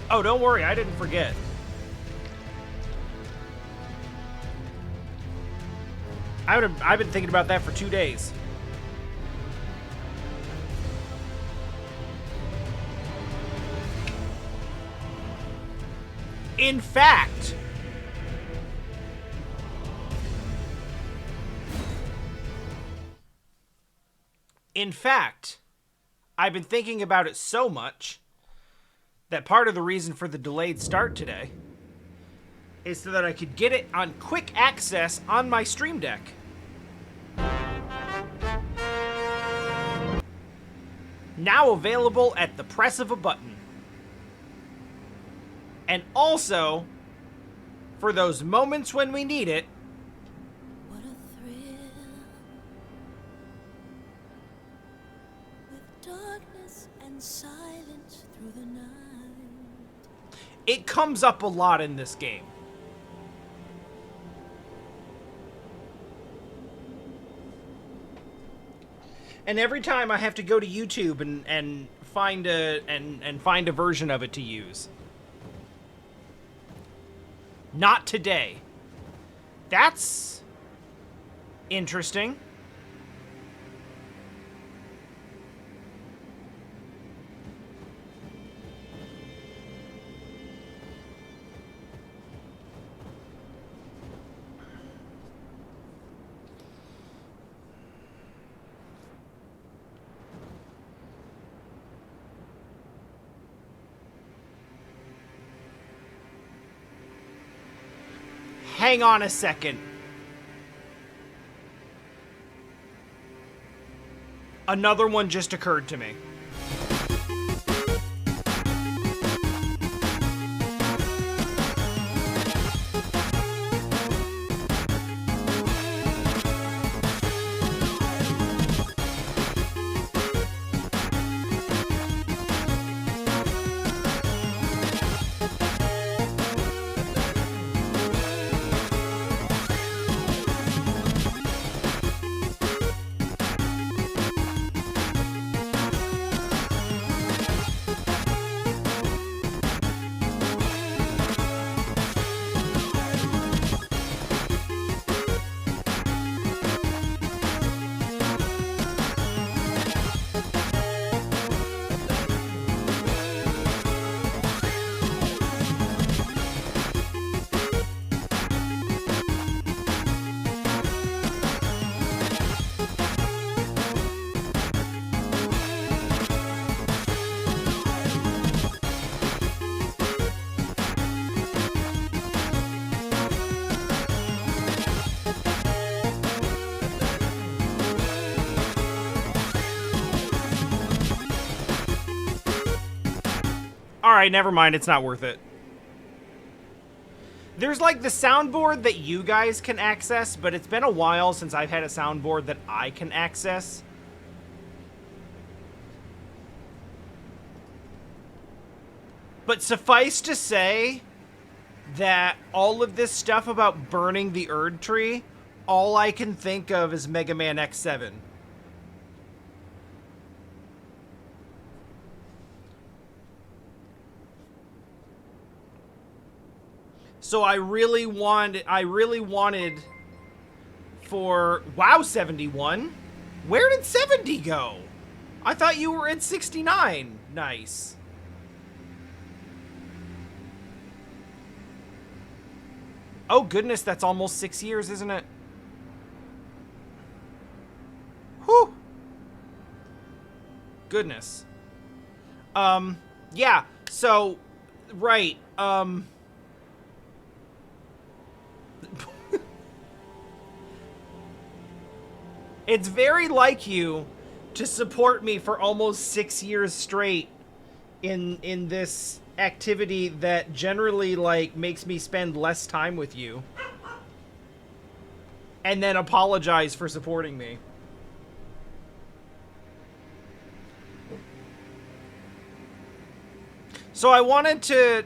Oh, don't worry, I didn't forget. I've been thinking about that for 2 days. In fact, I've been thinking about it so much that part of the reason for the delayed start today is so that I could get it on quick access on my Stream Deck. Now available at the press of a button. And also, for those moments when we need it, What a thrill, with darkness and silence through the night. it comes up a lot in this game. And every time I have to go to YouTube and find a version of it to use. Not today. That's interesting. Hang on a second. Another one just occurred to me. Alright, never mind. It's not worth it. There's like the soundboard that you guys can access, but it's been a while since I've had a soundboard that I can access. But suffice to say that all of this stuff about burning the Erd tree, all I can think of is Mega Man X7. So I really wanted for WoW 71. Where did 70 go? I thought you were at 69. Nice. Oh goodness, that's almost 6 years, isn't it? Whew. Goodness. Yeah, so, right, it's very like you to support me for almost 6 years straight in this activity that generally, like, makes me spend less time with you. And then apologize for supporting me. So I wanted to...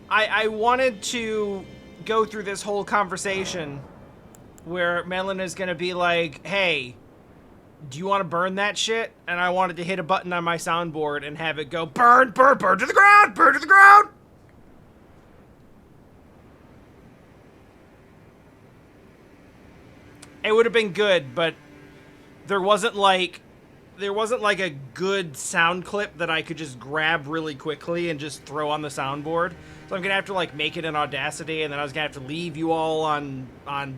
I wanted to go through this whole conversation where Melon is going to be like, hey, Do you want to burn that shit? And I wanted to hit a button on my soundboard and have it go, burn, burn, burn to the ground, burn to the ground! It would have been good, but there wasn't like a good sound clip that I could just grab really quickly and just throw on the soundboard. So I'm gonna have to like make it in Audacity, and then I was gonna have to leave you all on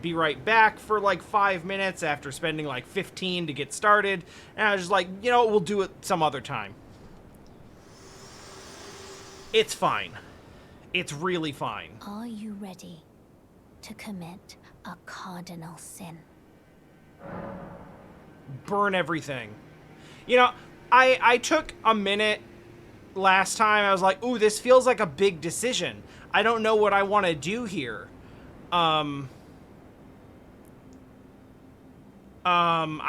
Be Right Back for like 5 minutes after spending like 15 to get started. And I was just like, you know, we'll do it some other time. It's fine. It's really fine. Are you ready to commit a cardinal sin? Burn everything. You know, I took a minute last time. I was like, ooh, this feels like a big decision. I don't know what I want to do here. I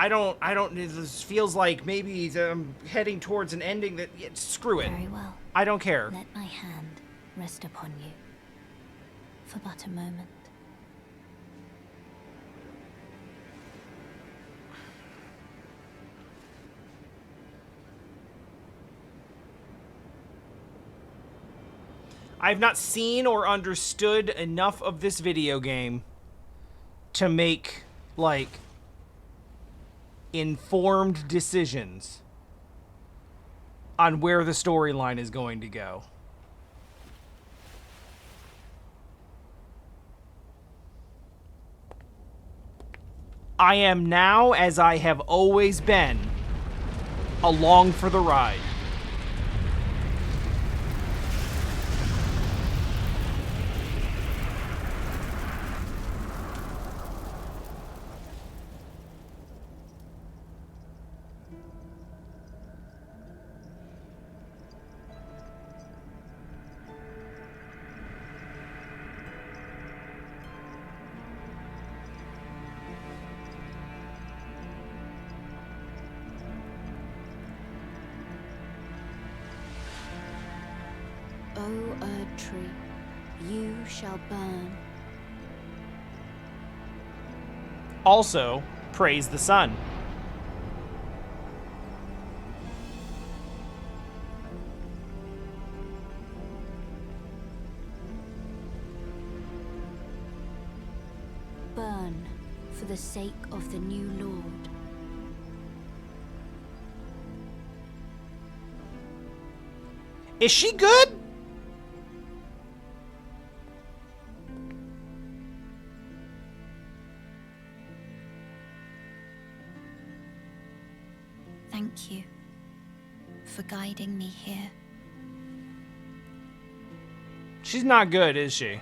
don't, this feels like maybe I'm heading towards an ending that, yeah, screw it. Very well. I don't care. Let my hand rest upon you for but a moment. I've not seen or understood enough of this video game to make, like, informed decisions on where the storyline is going to go. I am now, as I have always been, along for the ride. O Erd tree, you shall burn. Also, praise the sun. Burn for the sake of the new Lord. Is she good? Thank you for guiding me here. She's not good, is she?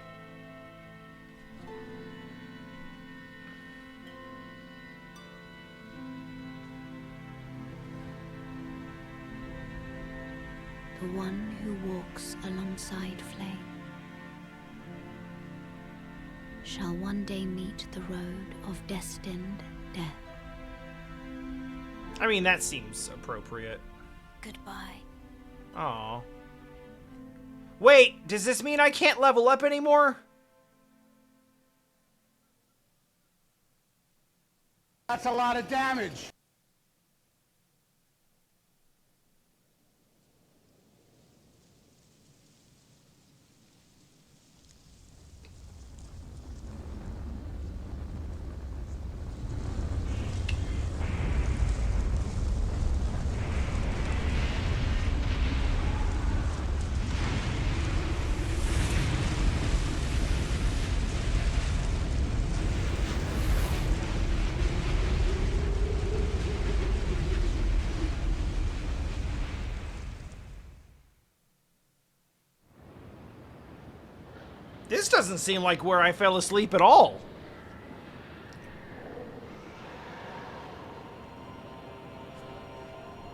The one who walks alongside flame shall one day meet the road of destined death. I mean, that seems appropriate. Goodbye. Aw. Wait, does this mean I can't level up anymore? That's a lot of damage. This doesn't seem like where I fell asleep at all.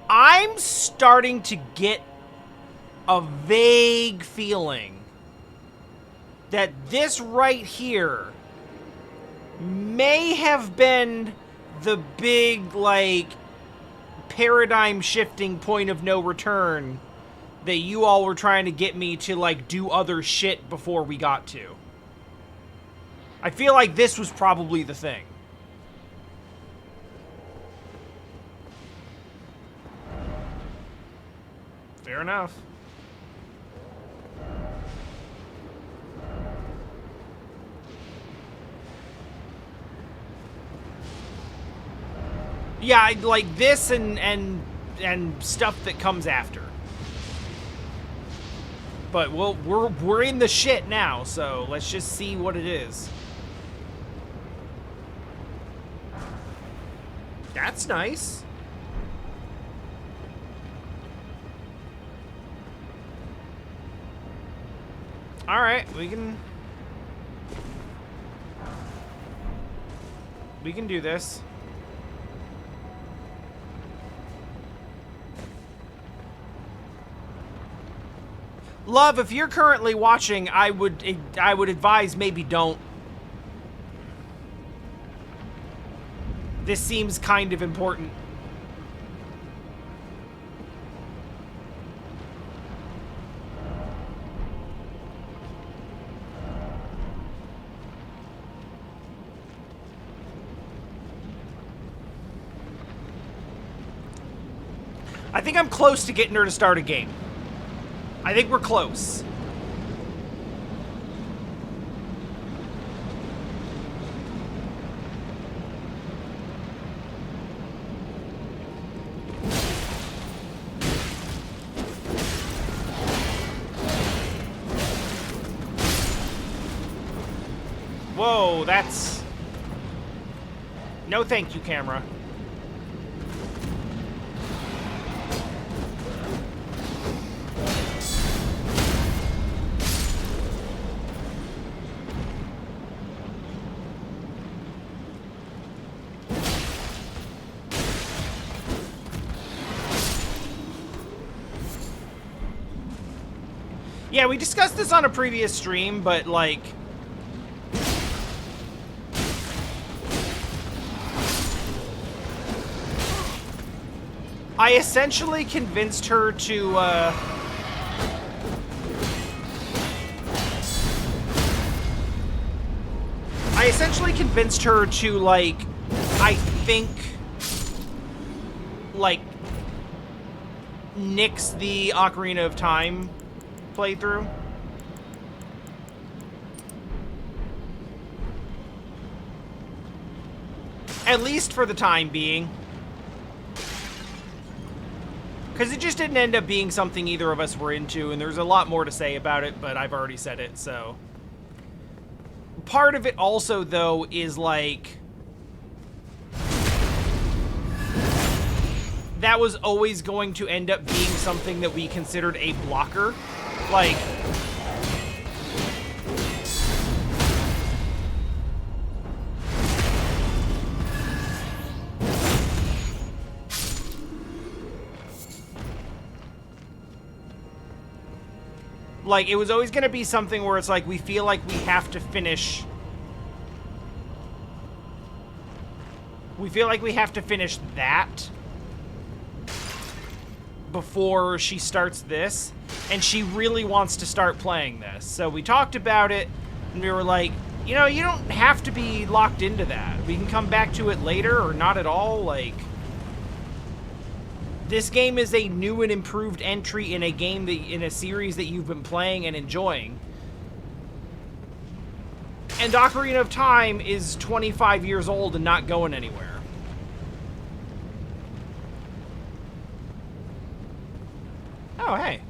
I'm starting to get a vague feeling that this right here may have been the big, like, paradigm shifting point of no return that you all were trying to get me to, like, do other shit before we got to. I feel like this was probably the thing. Fair enough. Yeah, like this and stuff that comes after. But we're in the shit now, so let's just see what it is. That's nice. All right, we can do this. Love, if you're currently watching, I would advise maybe don't. This seems kind of important. I think I'm close to getting her to start a game. I think we're close. Whoa, that's... No thank you, camera. Yeah, we discussed this on a previous stream, but, like... I essentially convinced her to, like, I think, like, nix the Ocarina of Time playthrough. At least for the time being. Because it just didn't end up being something either of us were into, and there's a lot more to say about it, but I've already said it, so. Part of it also, though, is like... that was always going to end up being something that we considered a blocker. Like... like, it was always going to be something where it's like, we feel like we have to finish... we feel like we have to finish that before she starts this, and she really wants to start playing this. So we talked about it, and we were like, you know, you don't have to be locked into that. We can come back to it later, or not at all, like... This game is a new and improved entry in a game that, in a series that you've been playing and enjoying. And Ocarina of Time is 25 years old and not going anywhere. Oh, hey.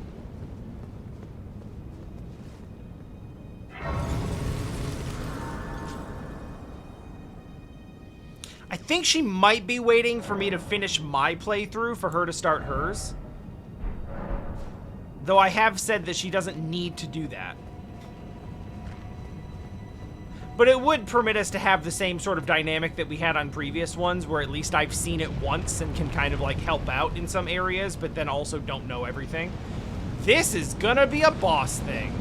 I think she might be waiting for me to finish my playthrough for her to start hers. Though I have said that she doesn't need to do that. But it would permit us to have the same sort of dynamic that we had on previous ones, where at least I've seen it once and can kind of like help out in some areas, but then also don't know everything. This is gonna be a boss thing.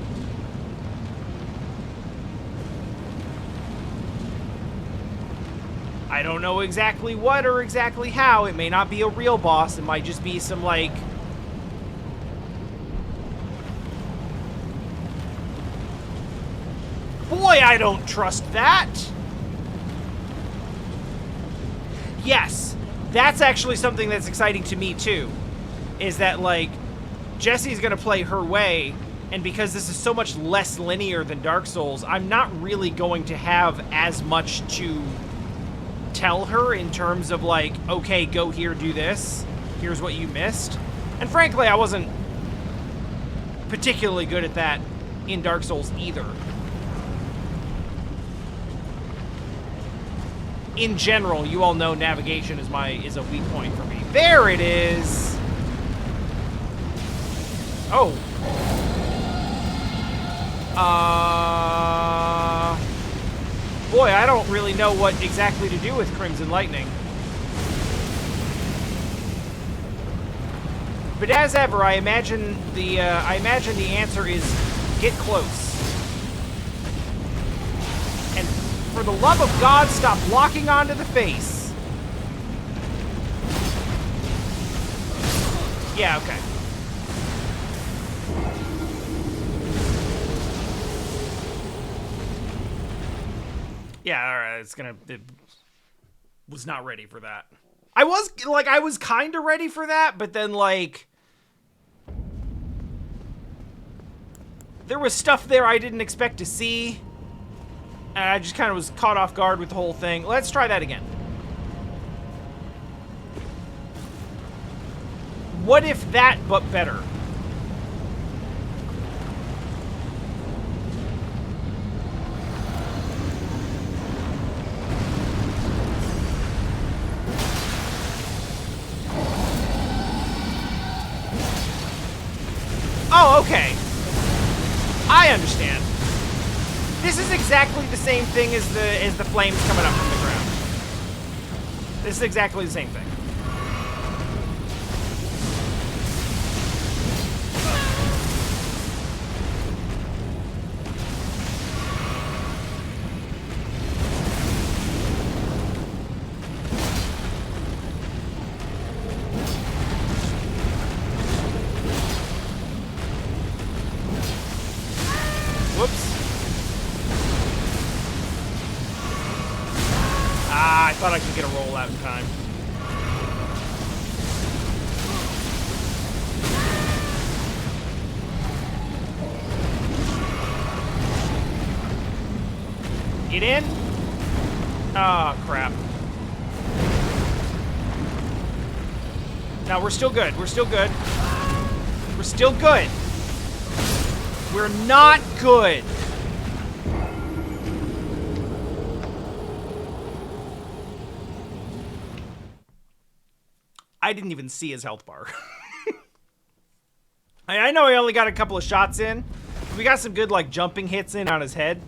I don't know exactly what or exactly how. It may not be a real boss. It might just be some, like... Boy, I don't trust that! Yes, that's actually something that's exciting to me, too. Is that, like... Jessie's gonna play her way, and because this is so much less linear than Dark Souls, I'm not really going to have as much to tell her in terms of like, okay, go here, do this, here's what you missed. And frankly, I wasn't particularly good at that in Dark Souls either. In general, you all know navigation is a weak point for me. There it is. Oh. Boy, I don't really know what exactly to do with Crimson Lightning. But as ever, I imagine the answer is get close. And for the love of God, stop locking onto the face. Yeah, okay. Yeah, alright, it was not ready for that. I was kind of ready for that, but then, like, there was stuff there I didn't expect to see, and I just kind of was caught off guard with the whole thing. Let's try that again. What if that, but better? Oh, okay. I understand. This is exactly the same thing as the flames coming up from the ground. This is exactly the same thing. I thought I could get a roll out in time. Get in? Oh, crap. No, we're still good. We're still good. We're still good. We're not good. I didn't even see his health bar. I know he only got a couple of shots in. We got some good, like, jumping hits in on his head.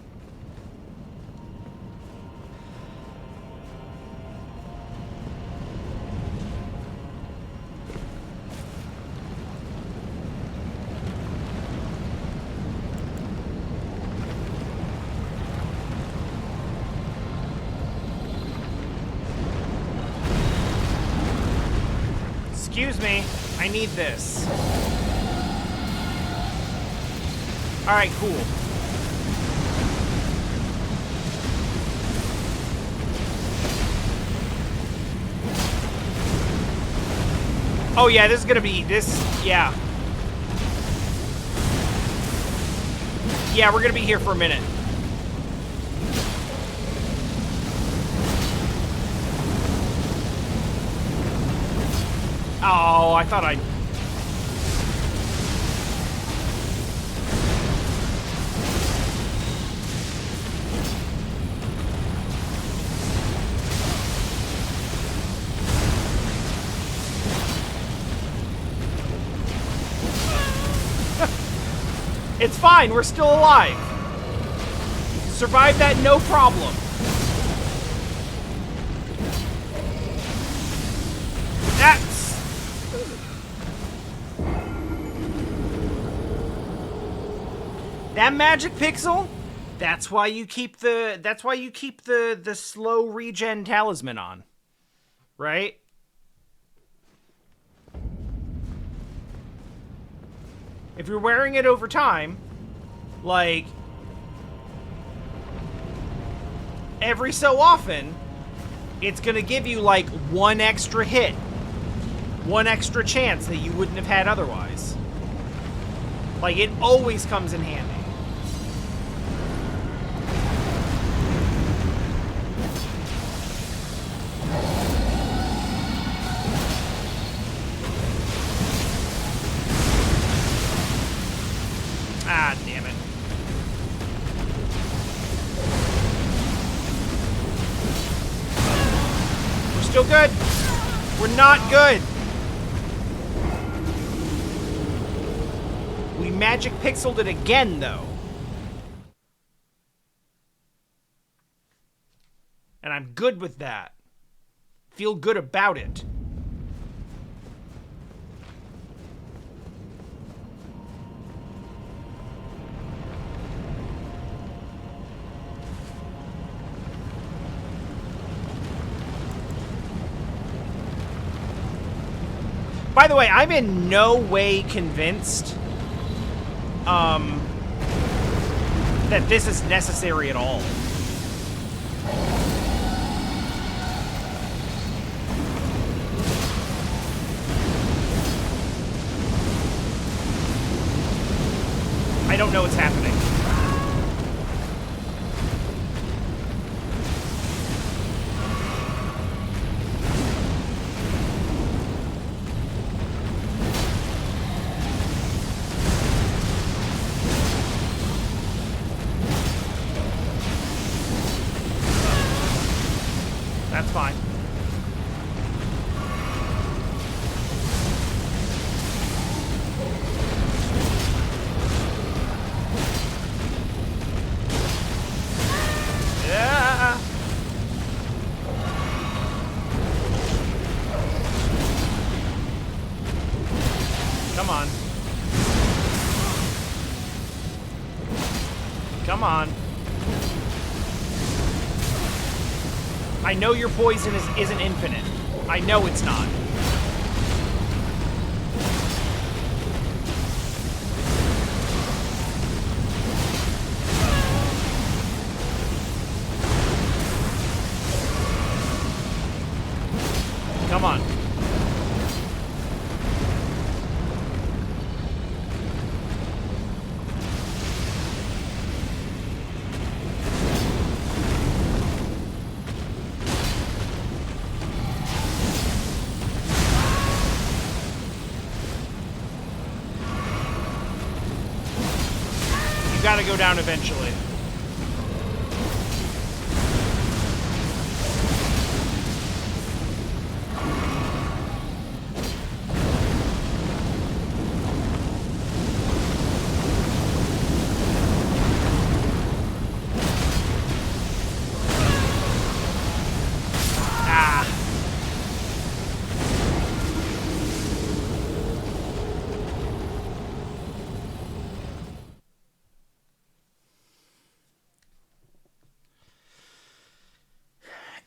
Excuse me, I need this. Alright, cool. Oh yeah, this is gonna be, yeah. Yeah, we're gonna be here for a minute. Oh, I thought I'd... It's fine, we're still alive. Survived that no problem. That magic pixel, that's why you keep the slow regen talisman on. Right? If you're wearing it over time, like every so often, it's gonna give you like one extra hit. One extra chance that you wouldn't have had otherwise. Like, it always comes in handy. Ah, damn it. We're still good. We're not good. We magic pixeled it again, though. And I'm good with that. Feel good about it. By the way, I'm in no way convinced that this is necessary at all. I don't know what's happening. That's fine. Yeah. Come on. Come on. I know your poison isn't infinite. I know it's not. Come on. You gotta go down eventually.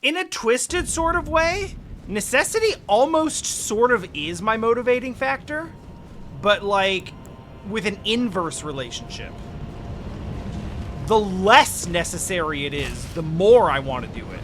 In a twisted sort of way, necessity almost sort of is my motivating factor, but like with an inverse relationship. The less necessary it is, the more I want to do it.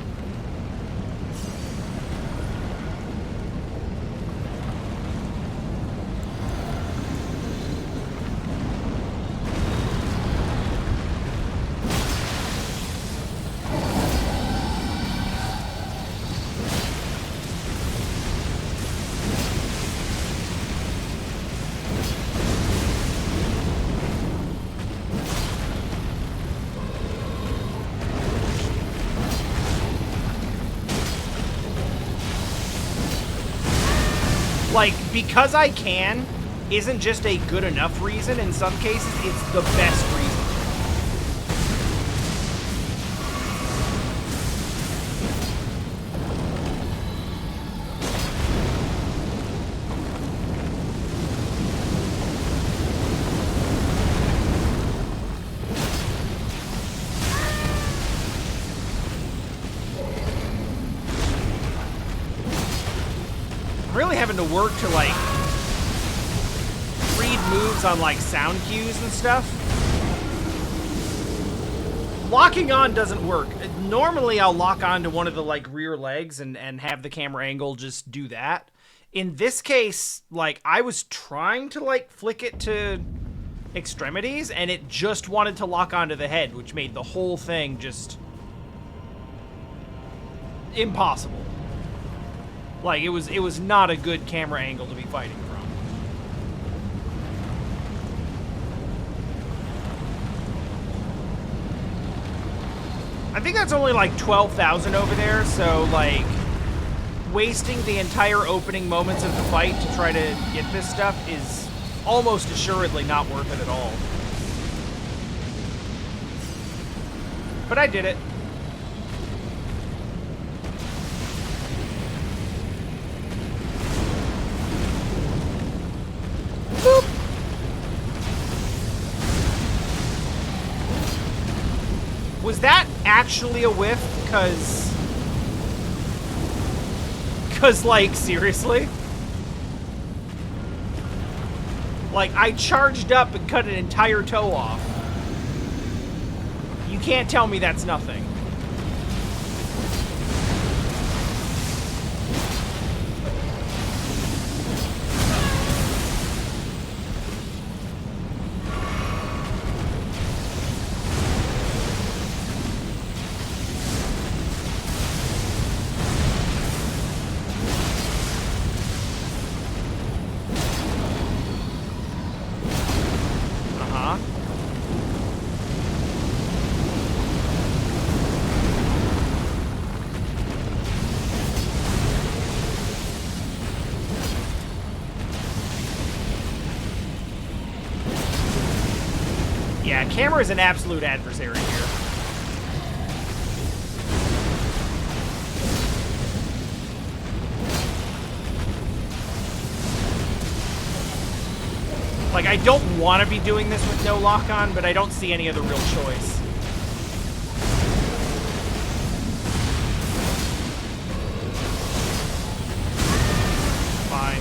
Like, because I can isn't just a good enough reason. In some cases, it's the best reason. Really having to work to like read moves on like sound cues and stuff. Locking on doesn't work. Normally I'll lock on to one of the like rear legs and have the camera angle just do that. In this case, like I was trying to like flick it to extremities, and it just wanted to lock onto the head, which made the whole thing just impossible. Like, it was not a good camera angle to be fighting from. I think that's only like 12,000 over there, so like wasting the entire opening moments of the fight to try to get this stuff is almost assuredly not worth it at all. But I did it. Boop. Was that actually a whiff? Cause like, seriously? Like, I charged up and cut an entire toe off. You can't tell me that's nothing. Yeah, camera is an absolute adversary here. Like, I don't want to be doing this with no lock-on, but I don't see any other real choice. Fine.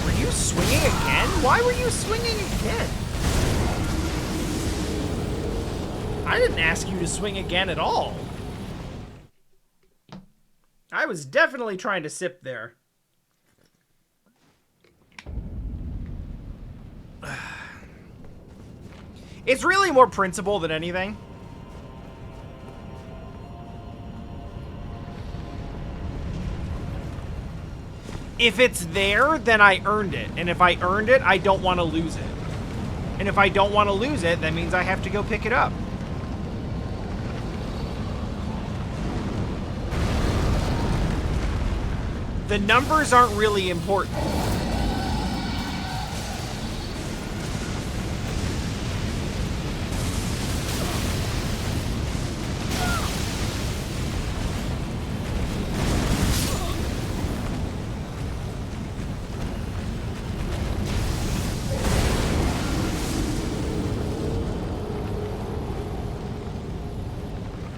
Were you swinging again? Why were you swinging again? I didn't ask you to swing again at all. I was definitely trying to sip there. It's really more principle than anything. If it's there, then I earned it. And if I earned it, I don't want to lose it. And if I don't want to lose it, that means I have to go pick it up. The numbers aren't really important.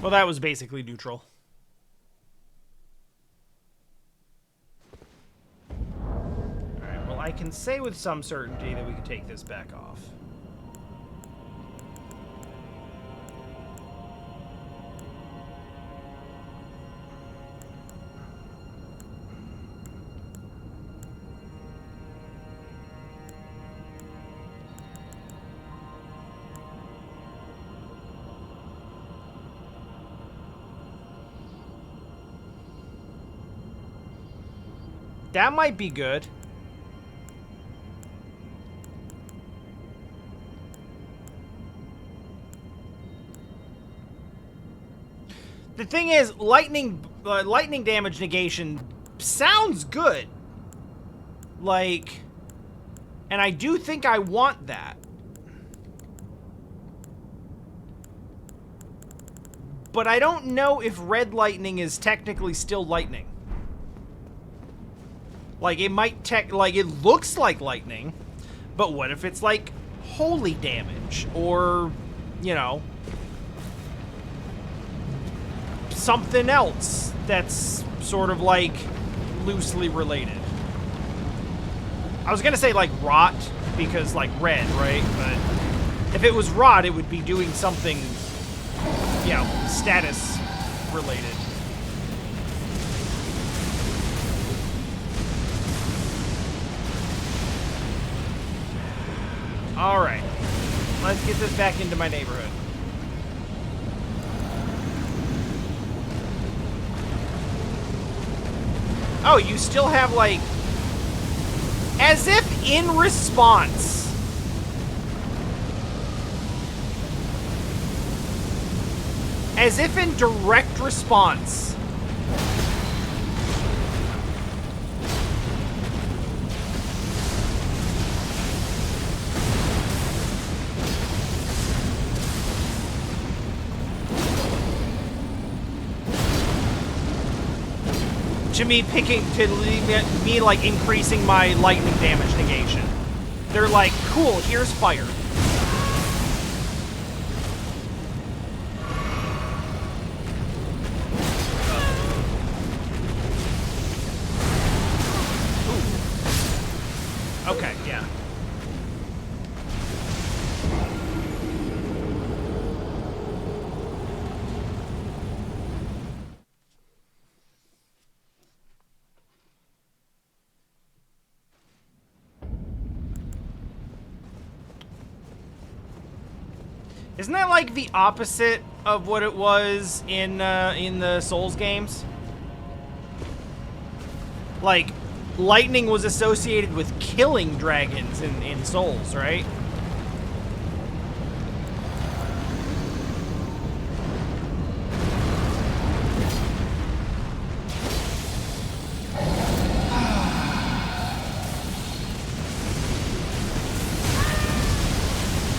Well, that was basically neutral. I can say with some certainty that we can take this back off. That might be good. The thing is, lightning damage negation sounds good. Like, and I do think I want that. But I don't know if red lightning is technically still lightning. Like, it might like, it looks like lightning, but what if it's like holy damage or, you know, something else that's sort of like loosely related. I was gonna say like rot because like red, right? But if it was rot, it would be doing something, you know, status related. Alright. Let's get this back into my neighborhood. Oh, you still have, like... As if in response... As if in direct response... to me me like increasing my lightning damage negation. They're like, cool, here's fire. Ooh. Okay, yeah. Isn't that like the opposite of what it was in the Souls games? Like, lightning was associated with killing dragons in Souls, right?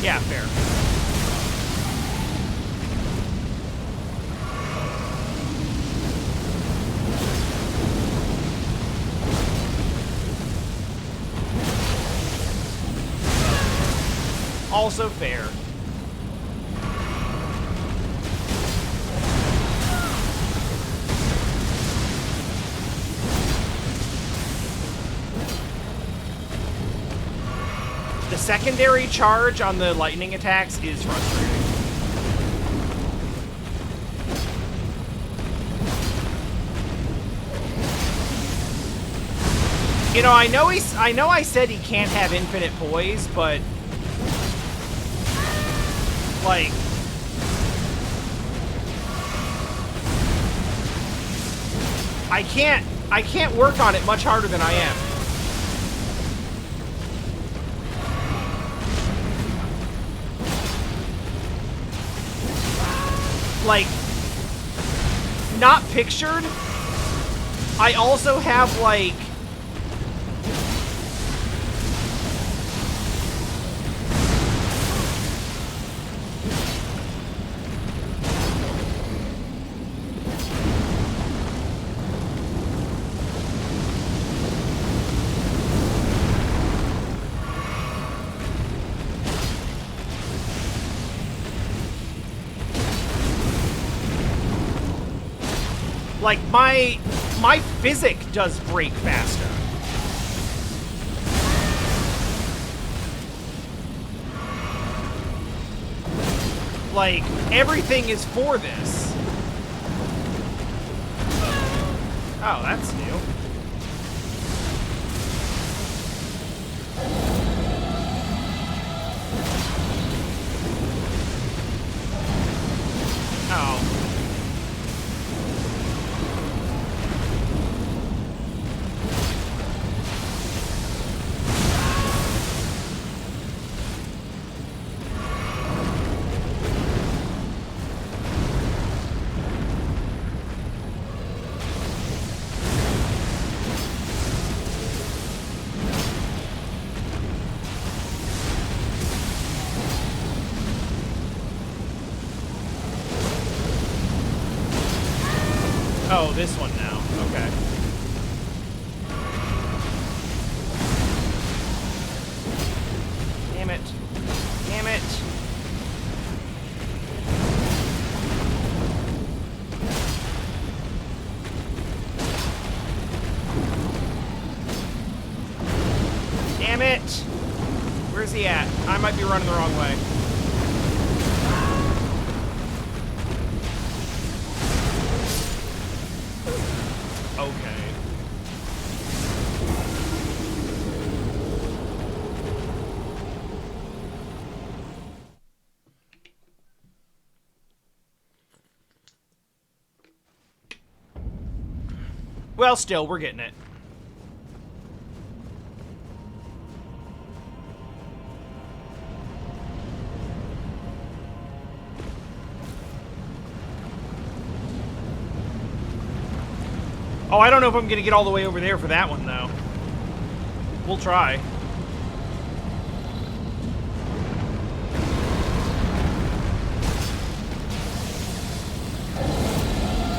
Yeah, fair. Also fair. The secondary charge on the lightning attacks is frustrating. You know, I know I said he can't have infinite poise, but like, I can't work on it much harder than I am. Like, not pictured, I also have, like, like, my physic does break faster. Like, everything is for this. Oh, that's new. Oh. Oh, this one now. Okay. Damn it. Damn it. Damn it. Where's he at? I might be running the wrong way. Okay. Well, still, we're getting it. Oh, I don't know if I'm going to get all the way over there for that one, though. We'll try.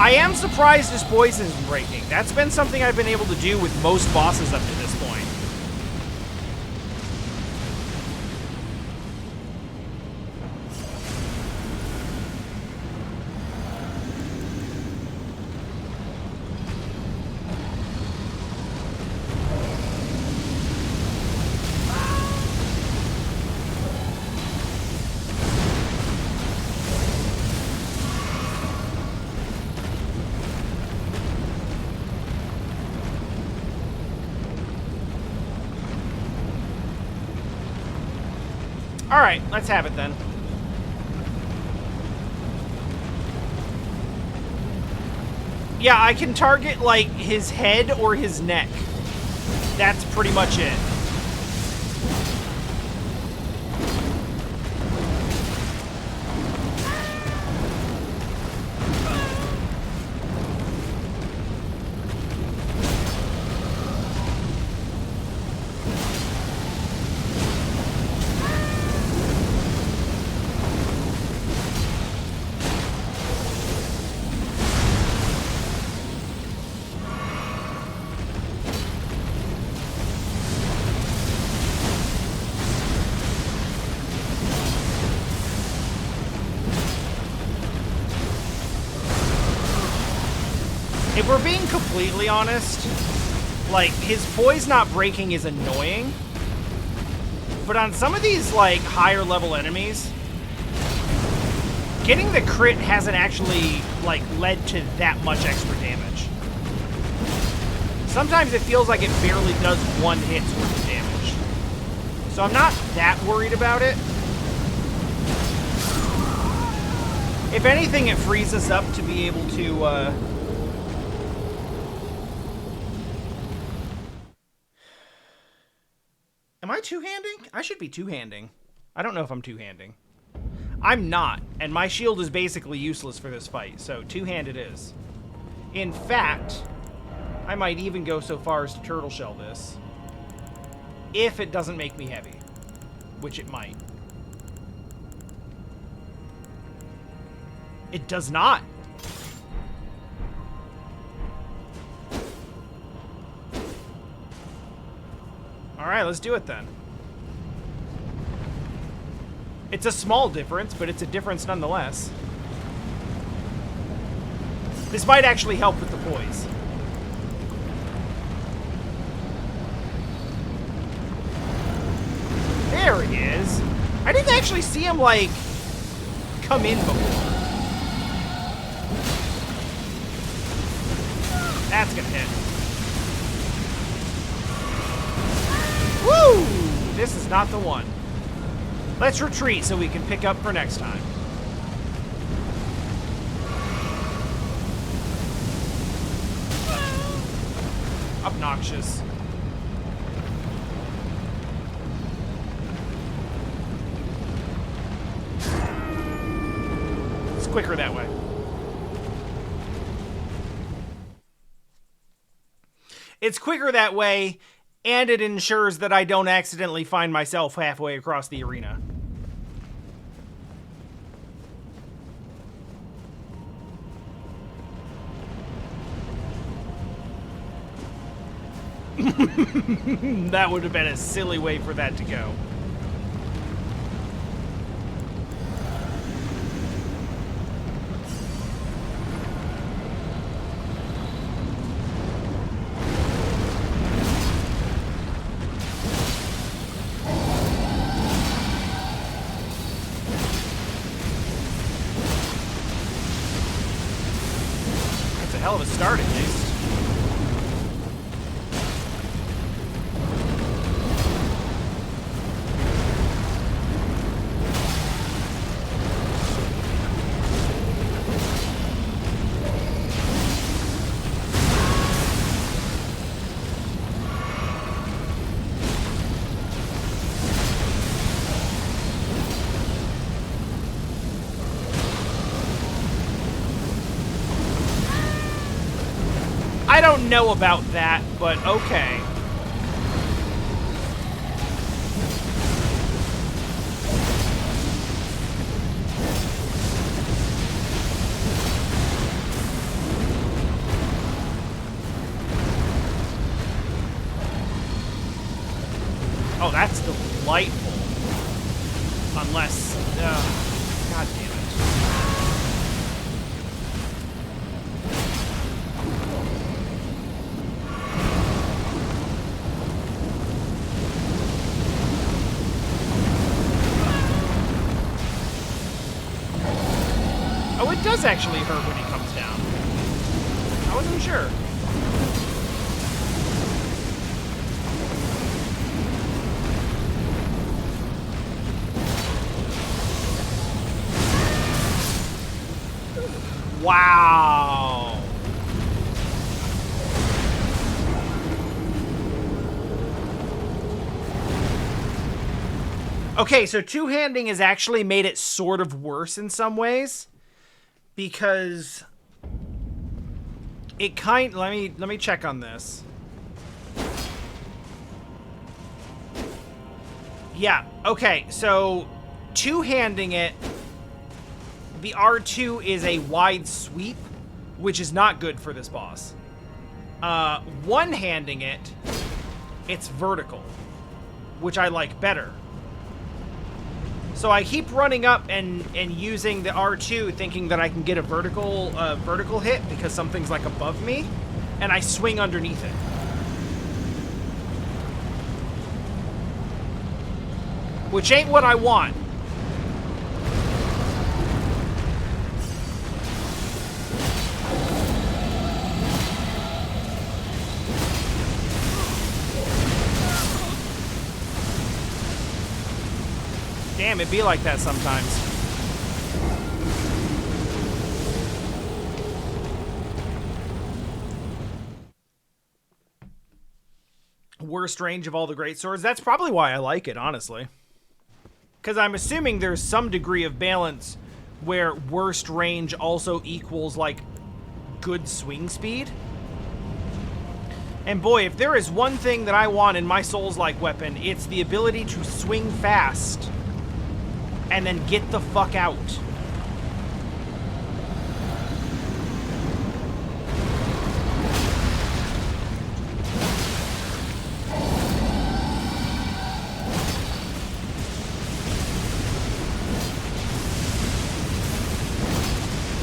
I am surprised his poison isn't breaking. That's been something I've been able to do with most bosses up to this point. Alright, let's have it then. Yeah, I can target, like, his head or his neck. That's pretty much it. If we're being completely honest, like, his poise not breaking is annoying. But on some of these, like, higher level enemies, getting the crit hasn't actually, like, led to that much extra damage. Sometimes it feels like it barely does one hit's worth of damage. So I'm not that worried about it. If anything, it frees us up to be able to, Am I two-handing? I should be two-handing. I don't know if I'm two-handing. I'm not, and my shield is basically useless for this fight, so two-handed is. In fact, I might even go so far as to turtle shell this, if it doesn't make me heavy, which it might. It does not. Alright, let's do it then. It's a small difference, but it's a difference nonetheless. This might actually help with the poise. There he is. I didn't actually see him, like, come in before. That's gonna hit. Woo! This is not the one. Let's retreat so we can pick up for next time. Obnoxious. It's quicker that way. It's quicker that way, and it ensures that I don't accidentally find myself halfway across the arena. That would have been a silly way for that to go. That's a hell of a start, at least. I don't know about that, but okay. Oh, that's delightful. Unless... God damn it. Oh, it does actually hurt when he comes down. I wasn't sure. Wow. Okay, so two-handing has actually made it sort of worse in some ways. Because it let me check on this. Yeah, okay, so two-handing it, the R2 is a wide sweep, which is not good for this boss. One-handing it, it's vertical, which I like better. So I keep running up and using the R2 thinking that I can get a vertical hit because something's like above me, and I swing underneath it. Which ain't what I want. Damn, it be like that sometimes. Worst range of all the great swords. That's probably why I like it, honestly. Because I'm assuming there's some degree of balance where worst range also equals, like, good swing speed. And boy, if there is one thing that I want in my Souls-like weapon, it's the ability to swing fast and then get the fuck out.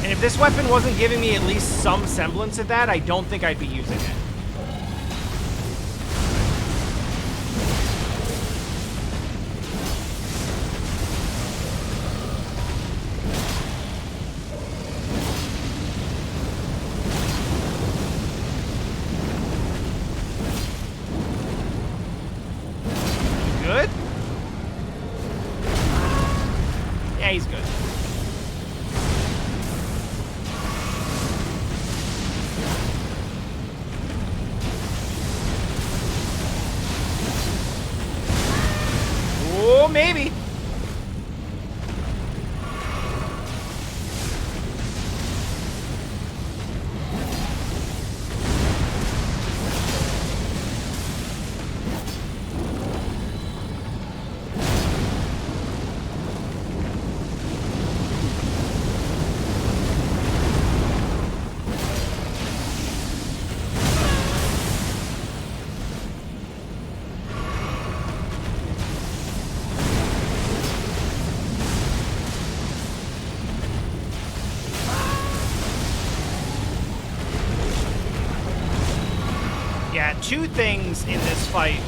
And if this weapon wasn't giving me at least some semblance of that, I don't think I'd be using it. Good? Yeah, he's good. Oh, maybe. Yeah, two things in this fight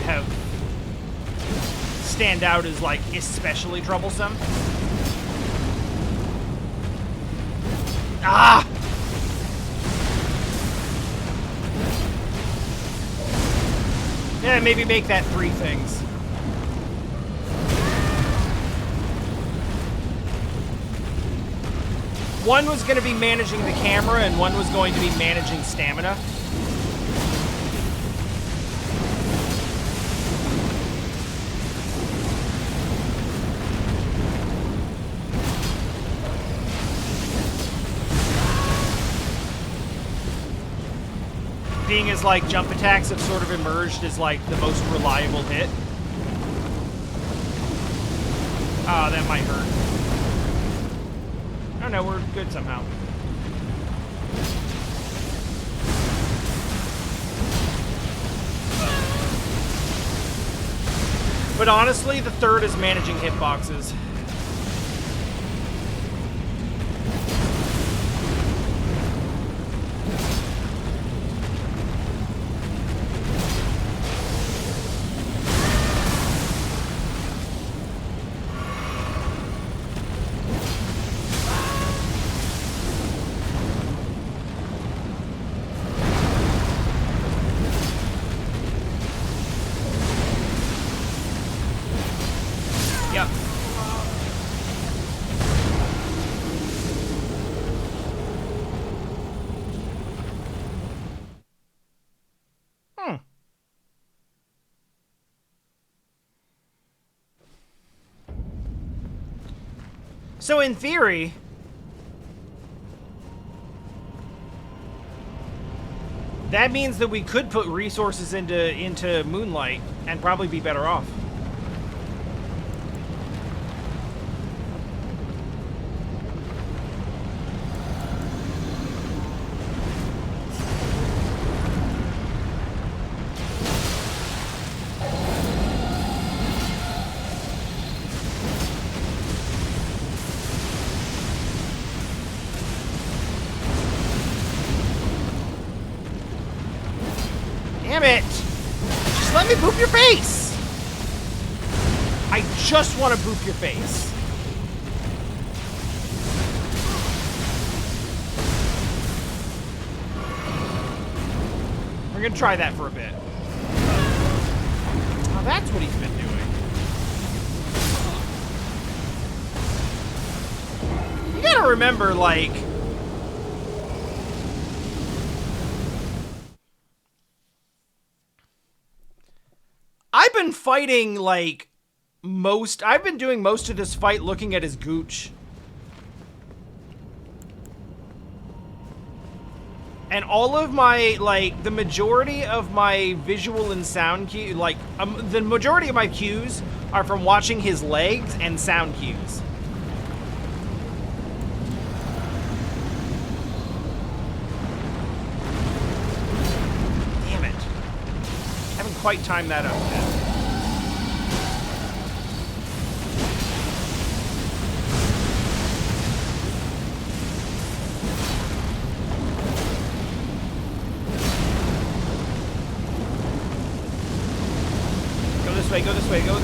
stand out as, like, especially troublesome. Ah! Yeah, maybe make that three things. One was going to be managing the camera, and one was going to be managing stamina. being as like jump attacks have sort of emerged as like the most reliable hit. Ah, that might hurt. Oh no, we're good somehow. But honestly, the third is managing hitboxes. Yep. So in theory, that means that we could put resources into Moonlight and probably be better off. Damn it! Just let me boop your face! I just want to boop your face. We're gonna try that for a bit. Oh, that's what he's been doing. You gotta remember, like... I've been fighting, like, I've been doing most of this fight looking at his gooch. And all of my, like, the majority of my visual and sound cues, like, the majority of my cues are from watching his legs and sound cues. Damn it. Haven't quite timed that up yet. Go this way, go.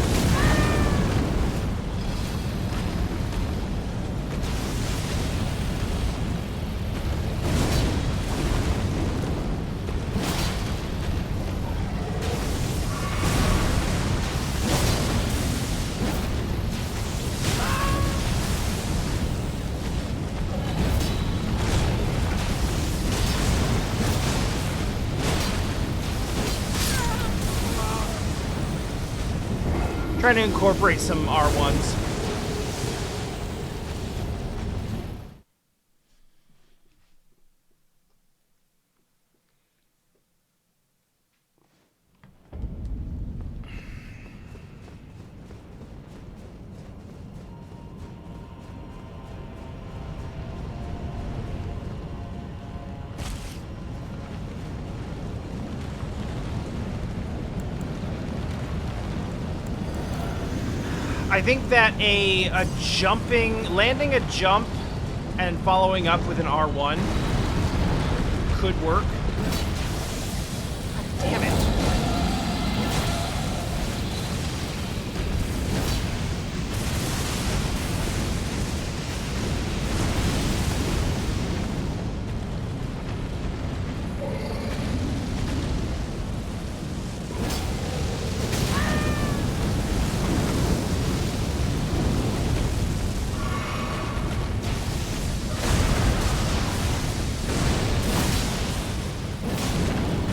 Trying to incorporate some R1s. I think that landing a jump and following up with an R1 could work. God damn it.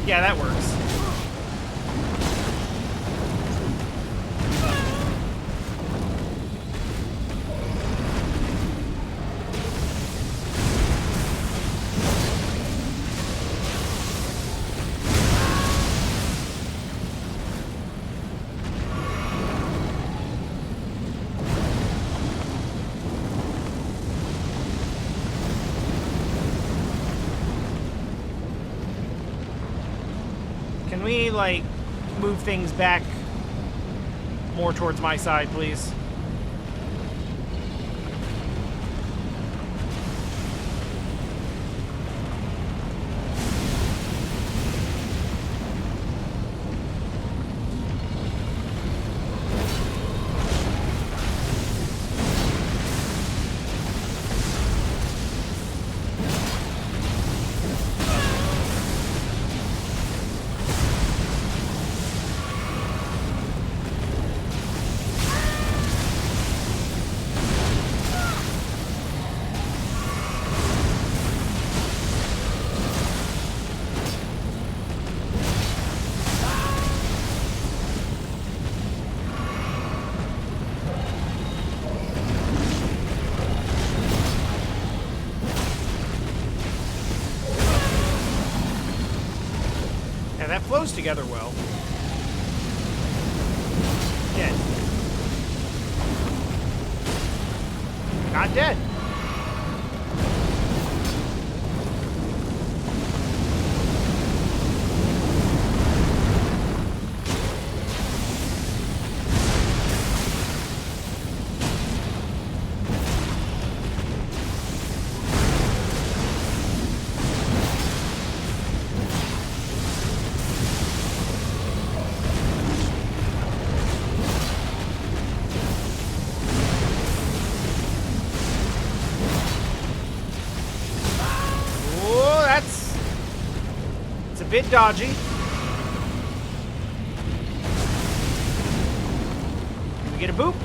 Yeah, that works. Can we, like, move things back more towards my side, please? That flows together well. Dead. Not dead. Bit dodgy. Did we get a boop?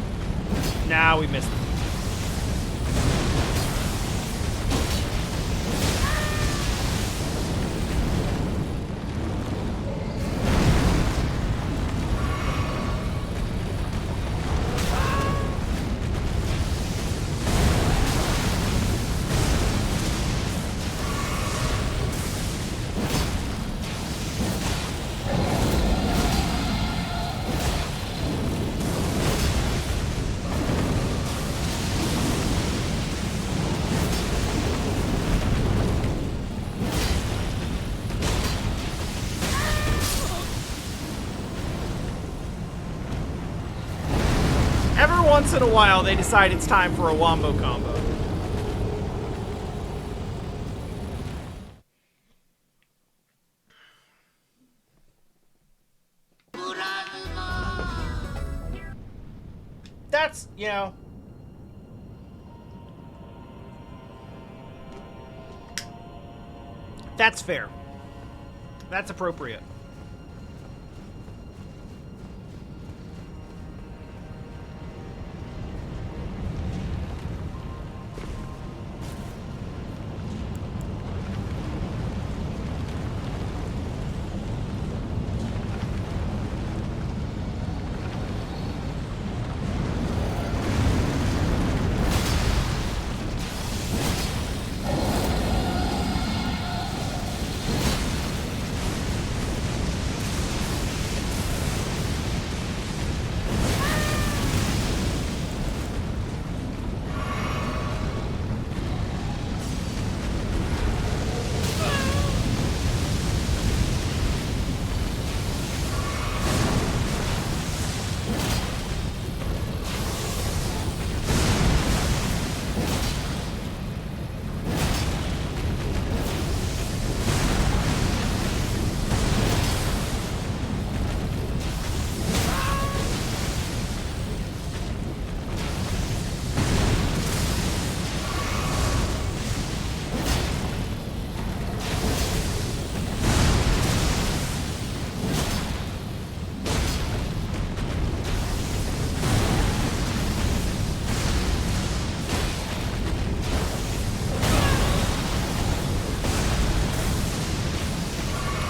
Nah, we missed it. Once in a while, they decide it's time for a wombo combo. That's, you know... That's fair. That's appropriate.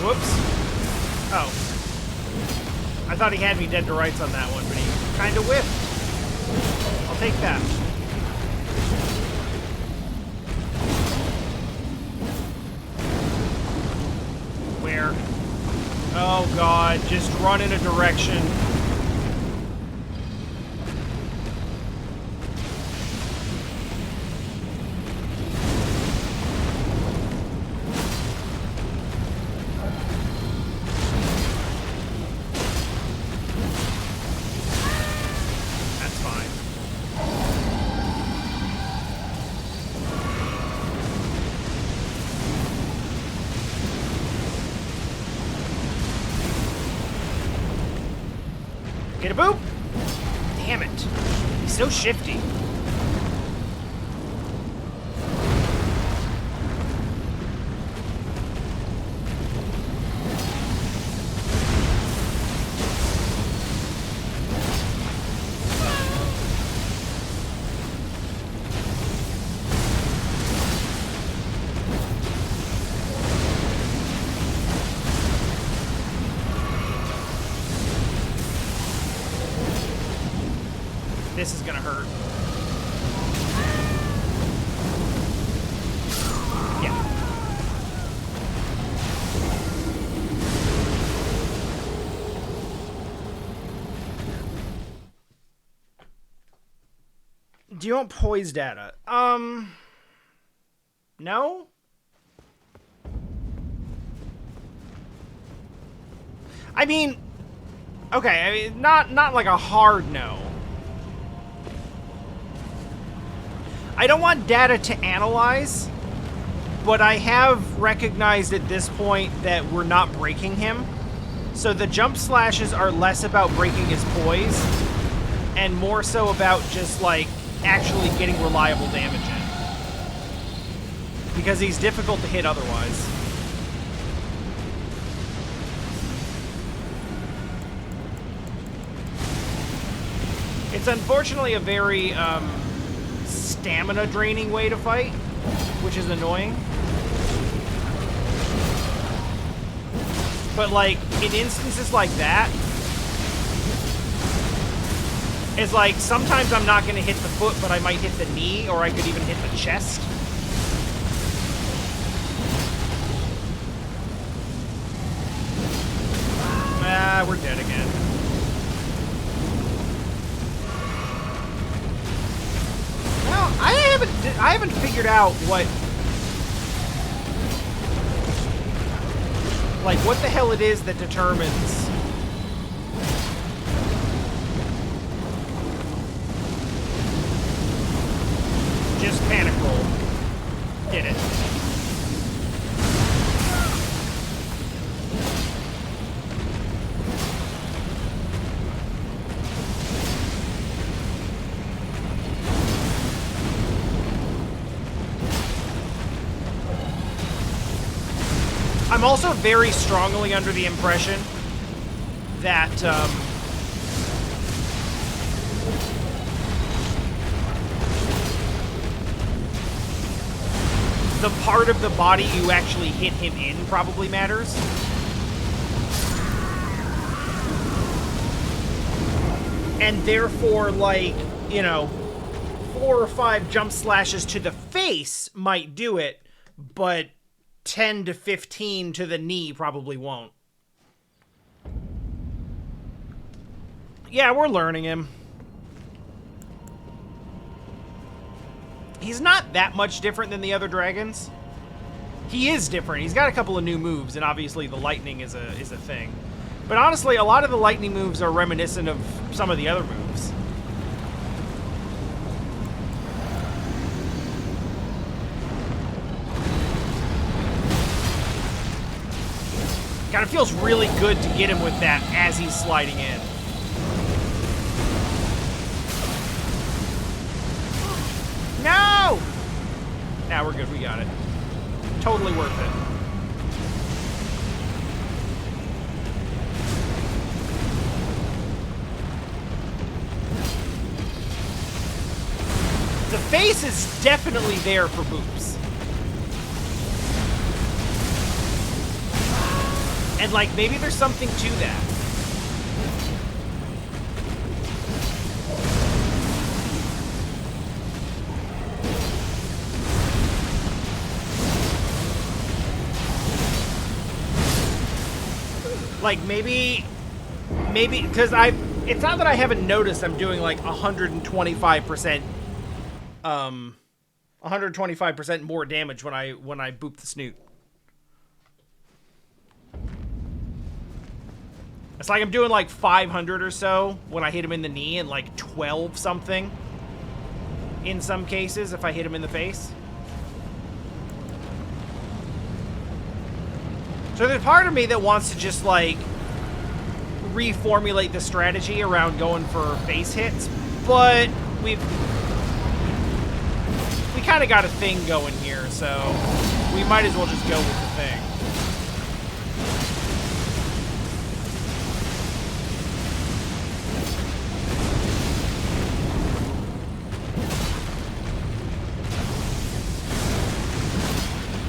Whoops. Oh. I thought he had me dead to rights on that one, but he kind of whiffed. I'll take that. Where? Oh god, just run in a direction. Shaboop! Damn it. He's so shifty. This is gonna hurt. Yeah. Do you want poise data? No? I mean, okay, I mean, not like a hard no. I don't want data to analyze, but I have recognized at this point that we're not breaking him. So the jump slashes are less about breaking his poise and more so about just, like, actually getting reliable damage in. Because he's difficult to hit otherwise. It's unfortunately a very, stamina draining way to fight, which is annoying. But like in instances like that, it's like sometimes I'm not going to hit the foot, but I might hit the knee, or I could even hit the chest. Ah, we're dead again. Well, I haven't figured out what the hell it is that determines just panic roll. Did it. I'm also very strongly under the impression that the part of the body you actually hit him in probably matters. And therefore, like, you know, 4 or 5 jump slashes to the face might do it, but 10 to 15 to the knee probably won't. Yeah, we're learning him. He's not that much different than the other dragons. He is different. He's got a couple of new moves, and obviously the lightning is a thing. But honestly, a lot of the lightning moves are reminiscent of some of the other moves. Kind of feels really good to get him with that as he's sliding in. No! Now we're good, we got it. Totally worth it. The face is definitely there for boobs. And, like, maybe there's something to that. Like, maybe, because it's not that I haven't noticed I'm doing, like, 125%, 125% more damage when I boop the snoot. It's like I'm doing like 500 or so when I hit him in the knee and like 12 something in some cases if I hit him in the face. So there's part of me that wants to just like reformulate the strategy around going for base hits, but we kind of got a thing going here, so we might as well just go with the thing.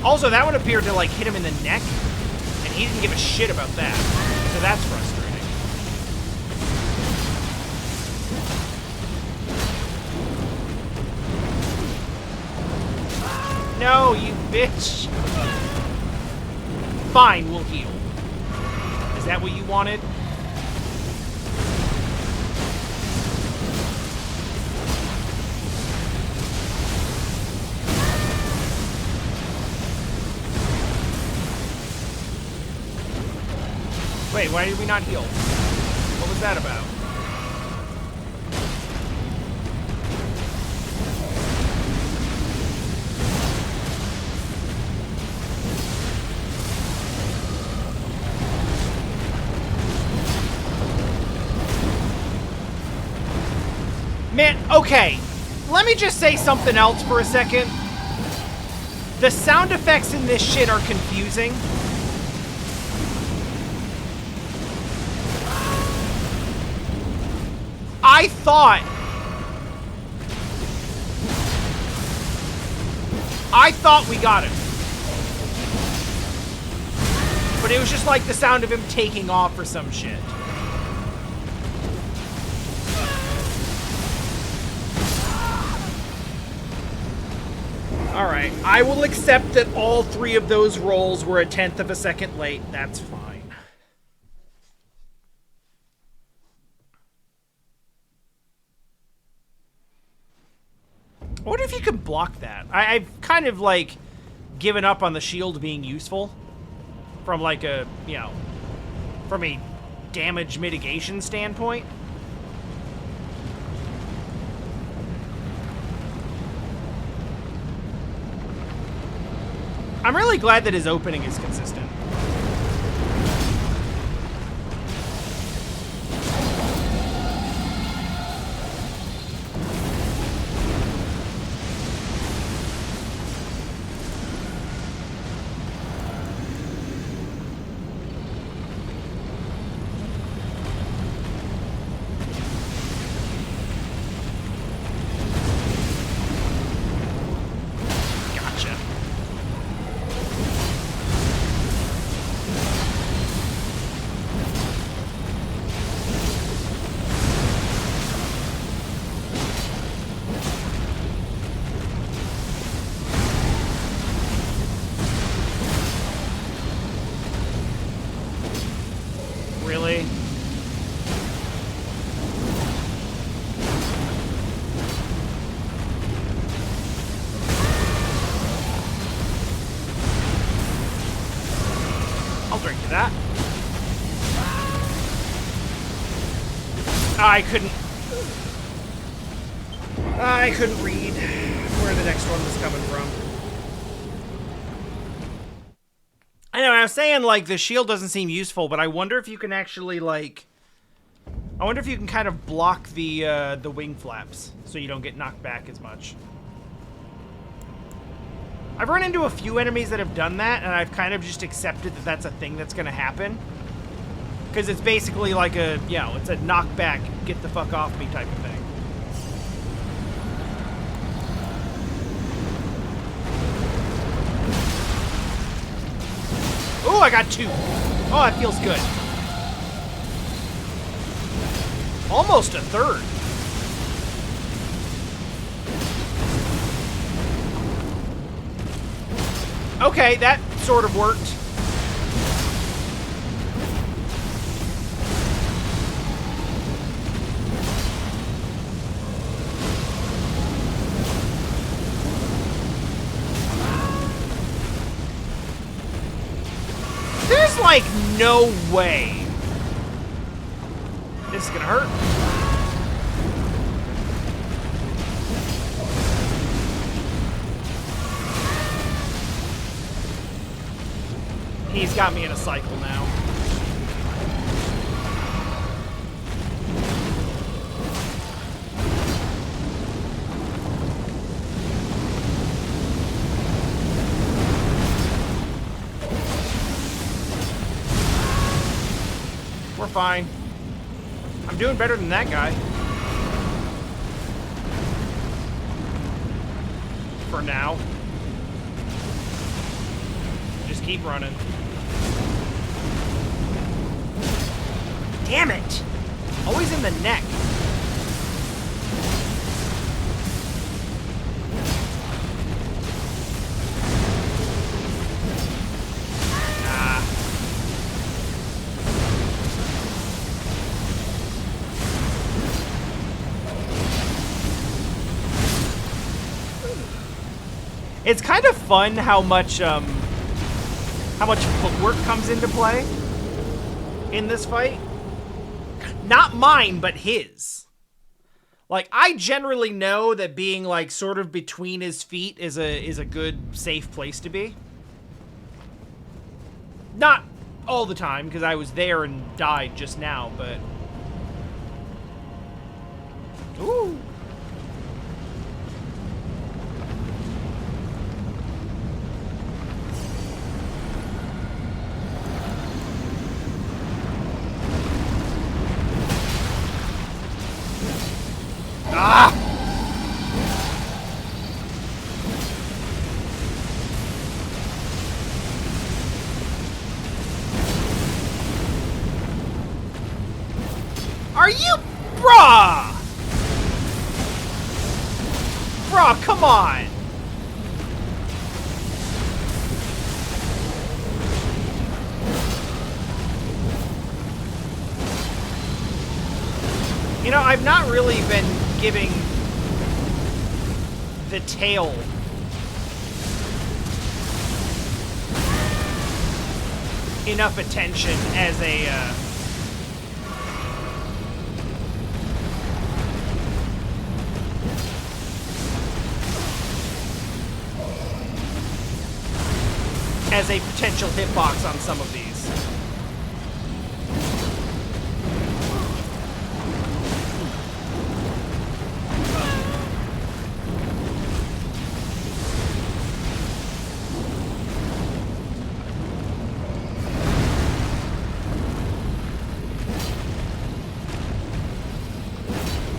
Also, that one appeared to, like, hit him in the neck, and he didn't give a shit about that. So that's frustrating. No, you bitch. Fine, we'll heal. Is that what you wanted? Wait, why did we not heal? What was that about? Man, okay. Let me just say something else for a second. The sound effects in this shit are confusing. I thought we got him. But it was just like the sound of him taking off or some shit. Alright, I will accept that all three of those rolls were a 1/10 of a second late. That's fine. I wonder if you could block that. I've kind of, like, given up on the shield being useful. From, like, a, you know, from a damage mitigation standpoint. I'm really glad that his opening is consistent. Really? I'll drink to that. I couldn't read where the next one was coming from. I know, I was saying, like, the shield doesn't seem useful, but I wonder if you can actually, like... I wonder if you can kind of block the wing flaps, so you don't get knocked back as much. I've run into a few enemies that have done that, and I've kind of just accepted that that's a thing that's gonna happen. Because it's basically like a, you know, it's a knockback, get the fuck off me type of thing. Oh, I got 2. Oh, that feels good. Almost a 3rd. Okay, that sort of worked. There's, like, no way this is gonna hurt. He's got me in a cycle now. We're fine. I'm doing better than that guy. For now. Just keep running. Damn it! Always in the neck. It's kind of fun how much footwork comes into play in this fight. Not mine, but his. Like, I generally know that being like sort of between his feet is a good safe place to be. Not all the time, because I was there and died just now, but ooh. Ah! Are you... Bruh! Bruh, come on! You know, I've not really been giving the tail enough attention as a potential hitbox on some of these.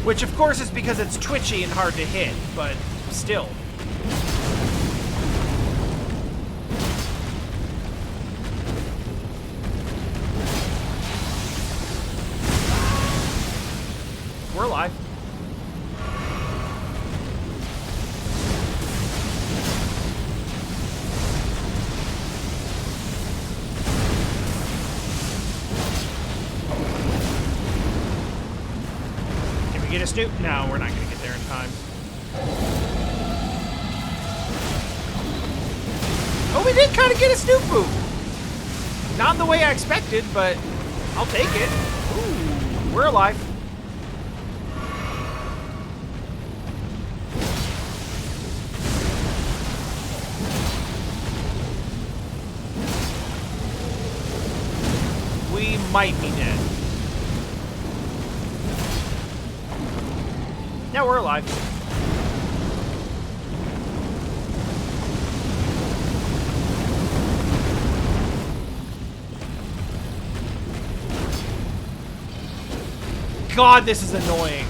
Which, of course, is because it's twitchy and hard to hit, but still. We're alive. Get a snoop? No, we're not going to get there in time. Oh, we did kind of get a snoop move. Not in the way I expected, but I'll take it. Ooh, we're alive. We might be dead. Yeah, we're alive. God, this is annoying.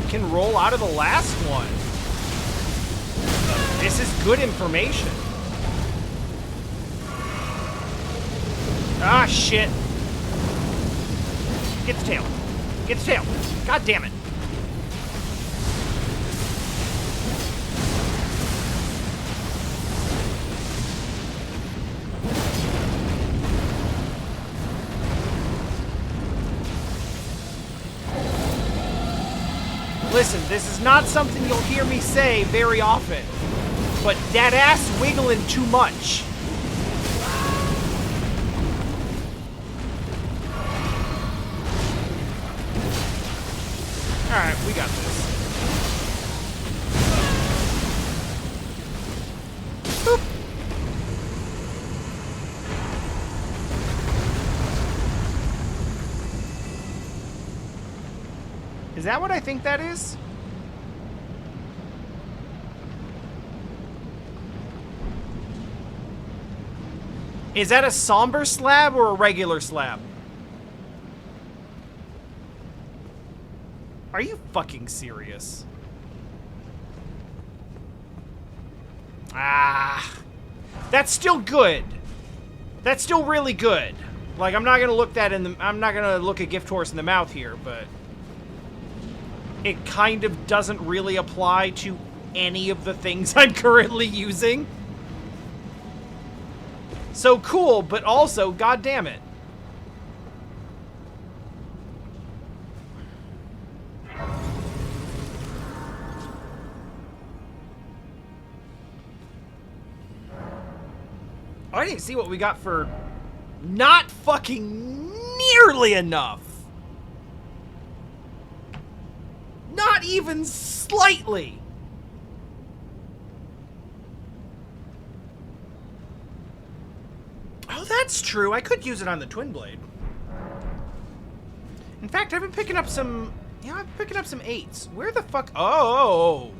Can roll out of the last one. This is good information. Ah, shit. Get the tail. Get the tail. God damn it. Listen, this is not something you'll hear me say very often, but that ass wiggling too much. Alright, we got this. Boop. Is that what I think that is? Is that a somber slab or a regular slab? Are you fucking serious? Ah. That's still good. That's still really good. Like, I'm not gonna look a gift horse in the mouth here, but it kind of doesn't really apply to any of the things I'm currently using. So cool, but also, god damn it. I didn't see what we got for not fucking nearly enough. Not even slightly. Oh, that's true. I could use it on the twin blade. In fact, I've been picking up some... Yeah, I'm picking up some 8s. Where the fuck... Oh.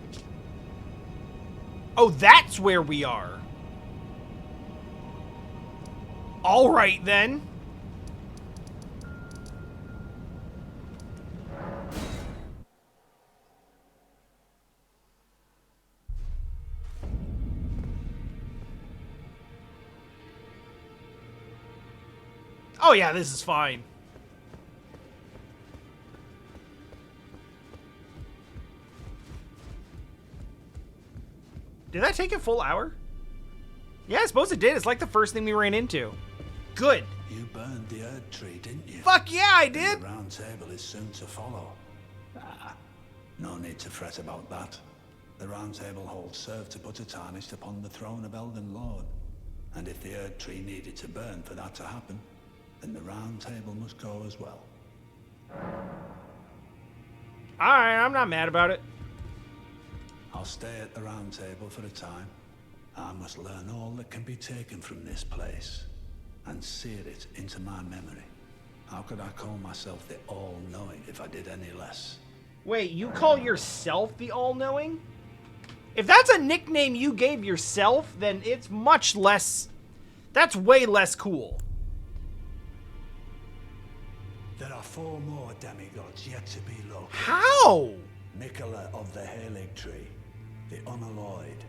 Oh, that's where we are. All right, then. Oh, yeah, this is fine. Did that take a full hour? Yeah, I suppose it did. It's like the first thing we ran into. Good. You burned the Erd tree, didn't you? Fuck yeah, I did! The round table is soon to follow. No need to fret about that. The round table holds serve to put a tarnish upon the throne of Elden Lord. And if the Erd tree needed to burn for that to happen, then the round table must go as well. Alright, I'm not mad about it. I'll stay at the round table for a time. I must learn all that can be taken from this place and sear it into my memory. How could I call myself the All-Knowing if I did any less? Wait, you call yourself the All-Knowing? If that's a nickname you gave yourself, then it's much less... That's way less cool. There are 4 more demigods yet to be located. How? Mikola of the Halig Tree, the Unalloyed,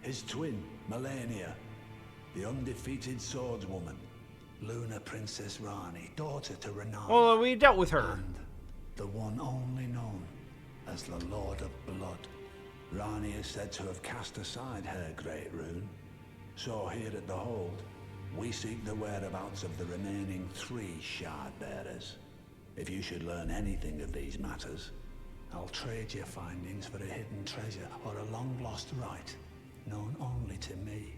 his twin, Melania, the undefeated swordswoman, Luna Princess Rani, daughter to Renan. Well, we dealt with her. And the one only known as the Lord of Blood. Rani is said to have cast aside her great rune. So here at the Hold, we seek the whereabouts of the remaining 3 shard bearers. If you should learn anything of these matters, I'll trade your findings for a hidden treasure or a long-lost right, known only to me.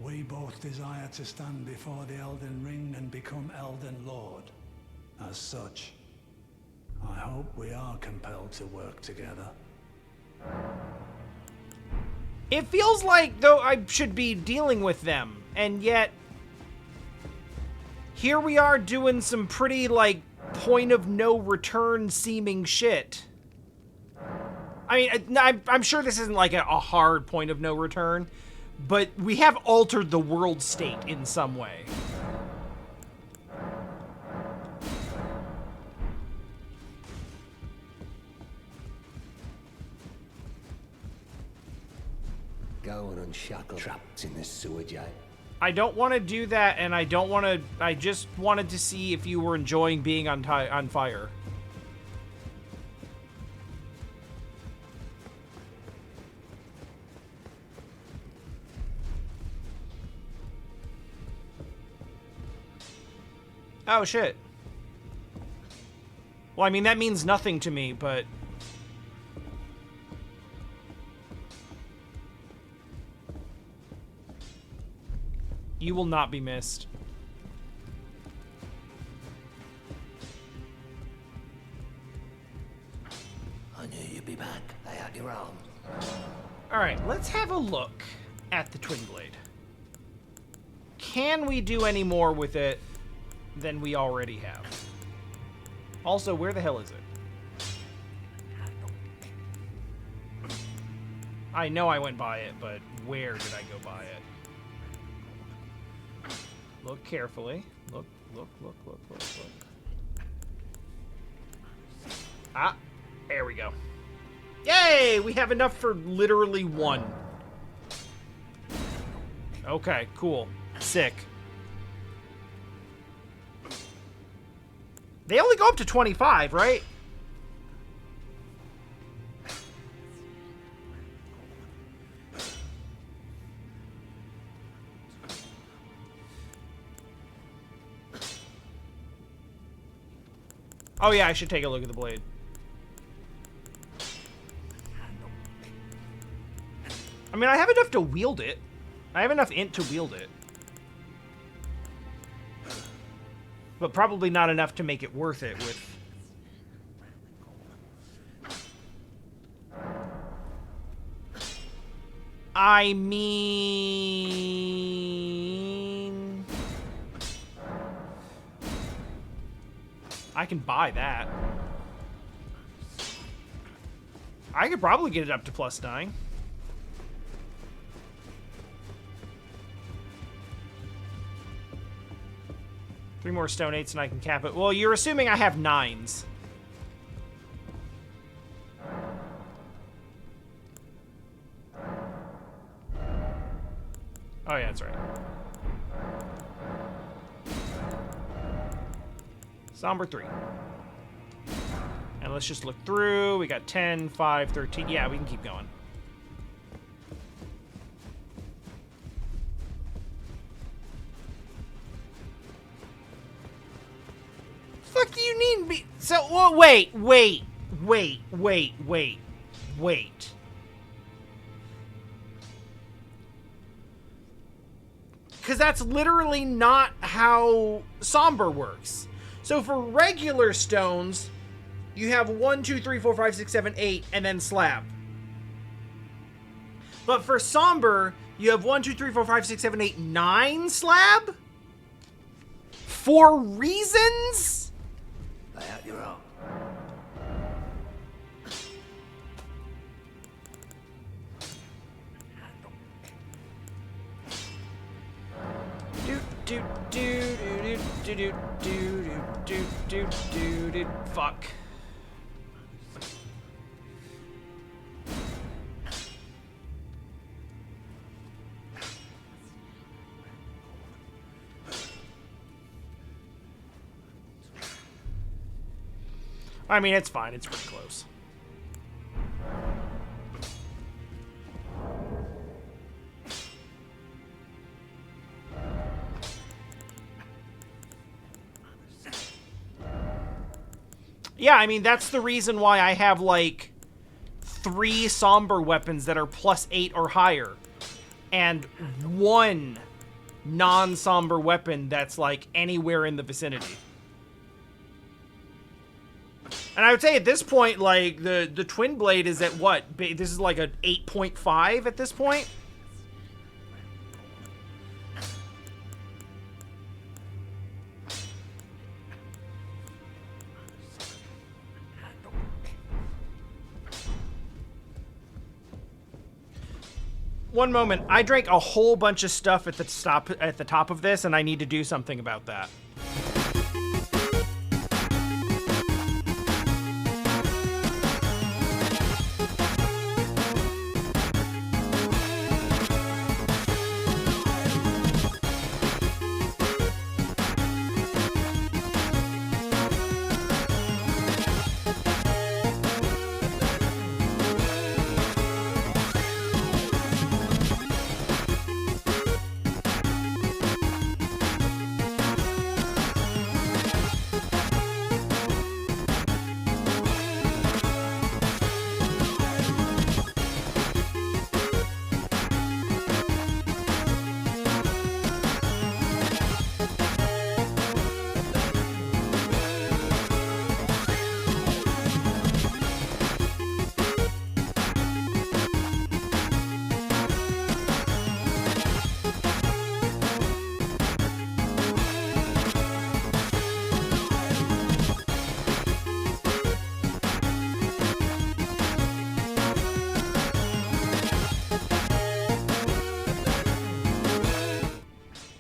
We both desire to stand before the Elden Ring and become Elden Lord. As such, I hope we are compelled to work together. It feels like, though, I should be dealing with them, and yet... Here we are doing some pretty, like, point-of-no-return seeming shit. I mean, I'm sure this isn't, like, a hard point-of-no-return, but we have altered the world state in some way. Go and unshackle traps in this sewer, Jay. I don't want to do that, and I don't want to... I just wanted to see if you were enjoying being on fire. Oh, shit. Well, I mean, that means nothing to me, but... You will not be missed. let's have a look at the Twin Blade. Can we do any more with it than we already have? Also, where the hell is it? I know I went by it, but where did I go by it? Look carefully. Look. Ah, there we go. Yay! We have enough for literally one. Okay, cool. Sick. They only go up to 25, right? Oh yeah, I should take a look at the blade. I mean, I have enough to wield it. I have enough int to wield it. But probably not enough to make it worth it with... I mean... I can buy that. I could probably get it up to +9. Three more stone 8s and I can cap it. Well, you're assuming I have 9s. Oh yeah, that's right. Somber 3. And let's just look through. We got 10, 5, 13. Yeah, we can keep going. Fuck do you need me? So, well, wait. Because that's literally not how Somber works. So for regular stones, you have 1, 2, 3, 4, 5, 6, 7, 8, and then slab. But for Somber, you have 1, 2, 3, 4, 5, 6, 7, 8, 9 slab? For reasons? Lay out your own. Fuck. I mean, it's fine. It's pretty close. Yeah, I mean, that's the reason why I have, like, 3 Somber weapons that are +8 or higher. And 1 non-Somber weapon that's, like, anywhere in the vicinity. And I would say at this point, like, the Twin Blade is at what? This is like an 8.5 at this point? One moment. I drank a whole bunch of stuff at the top of this, and I need to do something about that.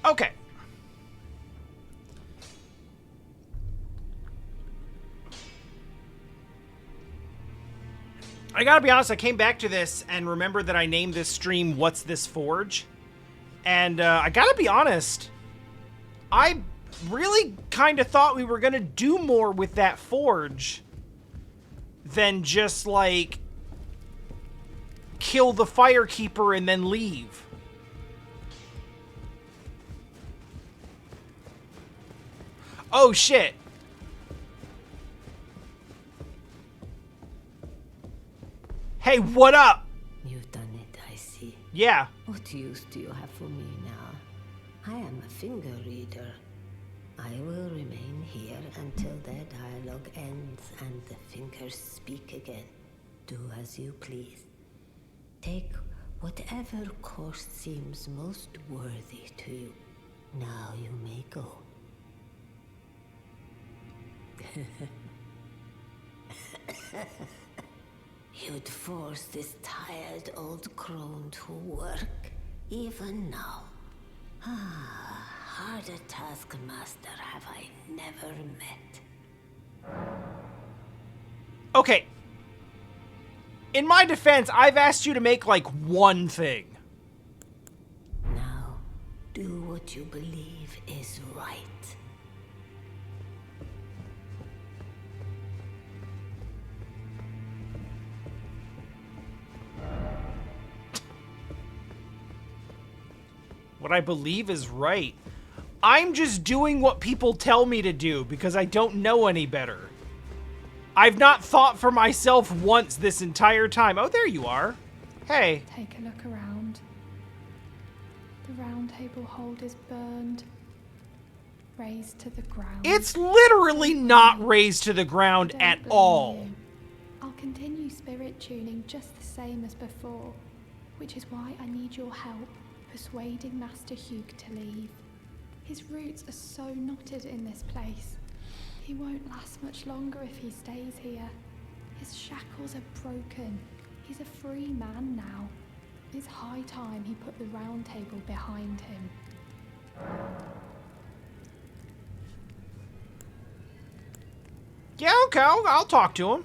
Okay. I gotta be honest, I came back to this and remembered that I named this stream What's This Forge? And I gotta be honest, I really kind of thought we were gonna do more with that forge than just, like, kill the Firekeeper and then leave. Oh, shit. Hey, what up? You've done it, I see. Yeah. What use do you have for me now? I am a finger reader. I will remain here until their dialogue ends and the fingers speak again. Do as you please. Take whatever course seems most worthy to you. Now you may go. You'd force this tired old crone to work, even now. Ah, harder taskmaster have I never met. Okay. In my defense, I've asked you to make, like, one thing. Now, do what you believe is right. What I believe is right. I'm just doing what people tell me to do because I don't know any better. I've not thought for myself once this entire time. Oh, there you are. Hey. Take a look around. The round table hold is burned, razed to the ground. It's literally not raised to the ground Don't at blame all. you. I'll continue spirit tuning just the same as before, which is why I need your help persuading Master Hugh to leave. His roots are so knotted in this place. He won't last much longer if he stays here. His shackles are broken. He's a free man now. It's high time he put the round table behind him. Yeah, okay, I'll talk to him.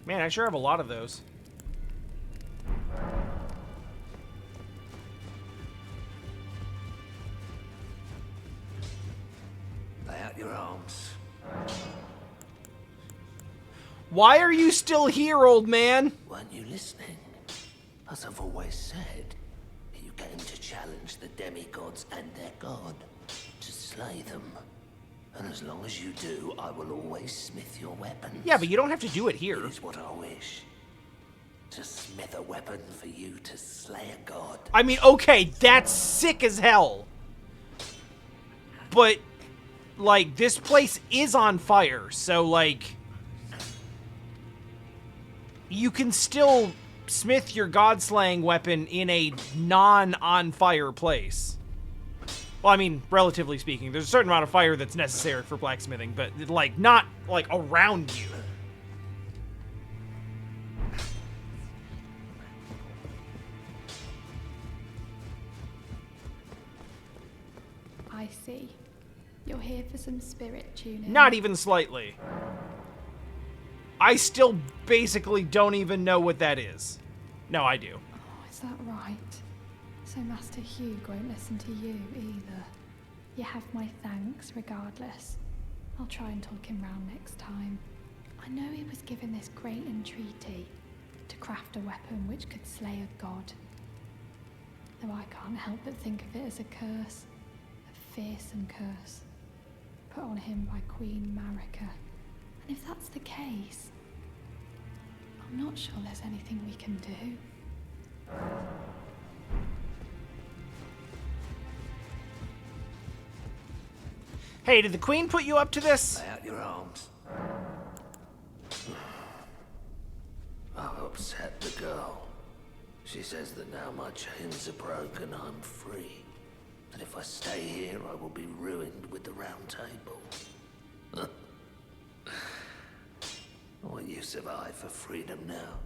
Man, I sure have a lot of those. Lay out your arms. Why are you still here, old man? Weren't you listening? As I've always said, you came to challenge the demigods and their god, to slay them. And as long as you do, I will always smith your weapons. Yeah, but you don't have to do it here. It is what I wish. To smith a weapon for you to slay a god. I mean, okay, that's sick as hell. But, like, this place is on fire, so, like, you can still smith your god-slaying weapon in a non-on-fire place. Well, I mean, relatively speaking, there's a certain amount of fire that's necessary for blacksmithing, but, like, not, like, around you. I see. You're here for some spirit tuning. Not even slightly. I still basically don't even know what that is. No, I do. Oh, is that right? So Master Hugh won't listen to you either. You have my thanks regardless. I'll try and talk him round next time. I know he was given this great entreaty to craft a weapon which could slay a god. Though I can't help but think of it as a curse. A fearsome curse. Put on him by Queen Marika. And if that's the case, I'm not sure there's anything we can do. Hey, did the Queen put you up to this? Lay out your arms. I've upset the girl. She says that now my chains are broken, I'm free. That if I stay here, I will be ruined with the Round Table. What use have I for freedom now?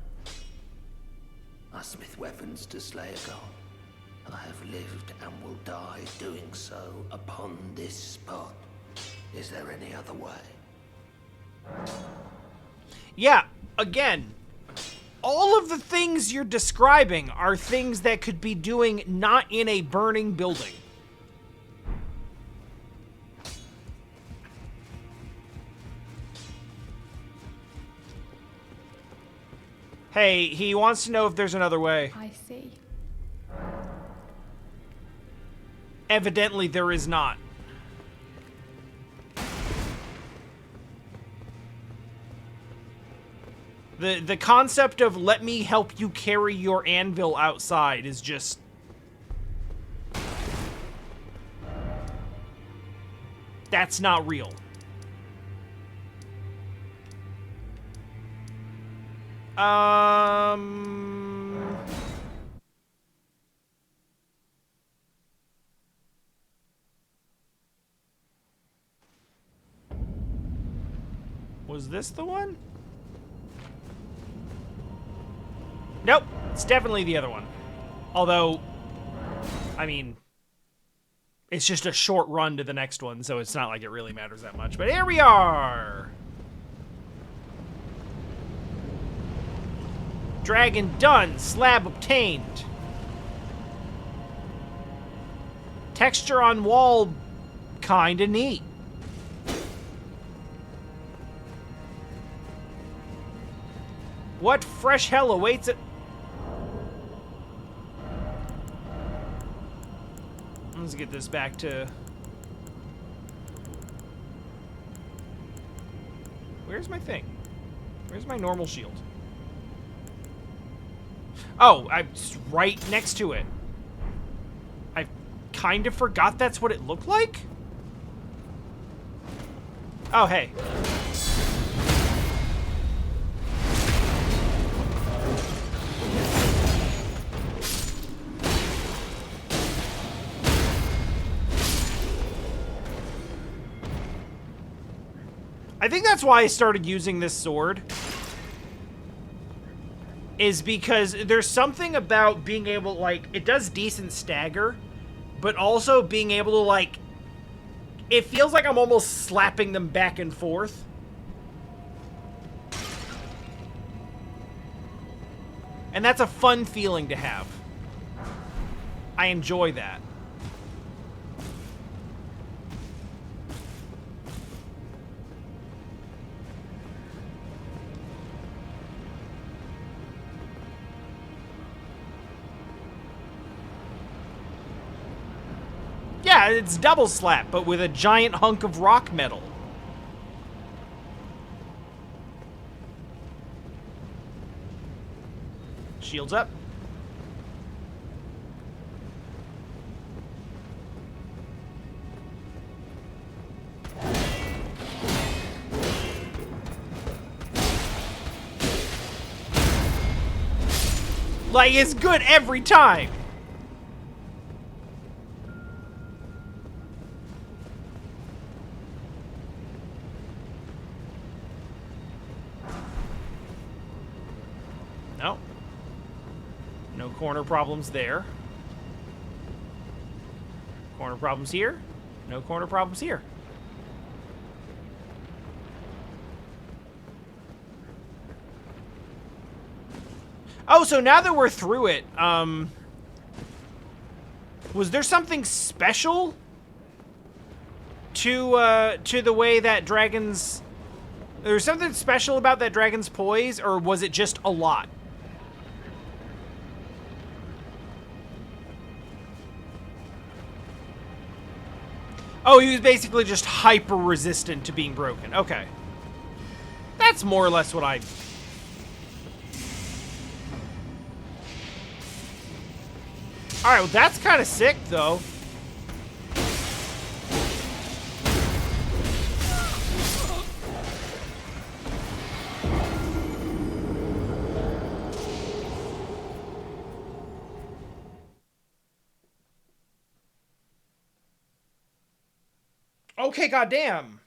I smith weapons to slay a god. I have lived and will die doing so upon this spot. Is there any other way? Yeah, again, all of the things you're describing are things that could be doing not in a burning building. Hey, he wants to know if there's another way. I see. Evidently, there is not. The concept of let me help you carry your anvil outside is just... That's not real. Was this the one? Nope, it's definitely the other one. Although, I mean, it's just a short run to the next one, so it's not like it really matters that much. But here we are! Dragon done, slab obtained. Texture on wall, kinda neat. What fresh hell awaits it? Let's get this back to... Where's my thing? Where's my normal shield? Oh, I'm right next to it. I kind of forgot that's what it looked like? Oh, hey. I think that's why I started using this sword. Is because there's something about being able, like, it does decent stagger, but also being able to, like, it feels like I'm almost slapping them back and forth. And that's a fun feeling to have. I enjoy that. Yeah, it's double slap, but with a giant hunk of rock metal. Shields up. Like, it's good every time. No. No corner problems there. Corner problems here. No corner problems here. Oh, so now that we're through it, was there something special to the way that dragons... There was something special about that dragon's poise, or was it just a lot? Oh, he was basically just hyper-resistant to being broken. Okay. That's more or less what I... Alright, well that's kind of sick, though. Okay, goddamn.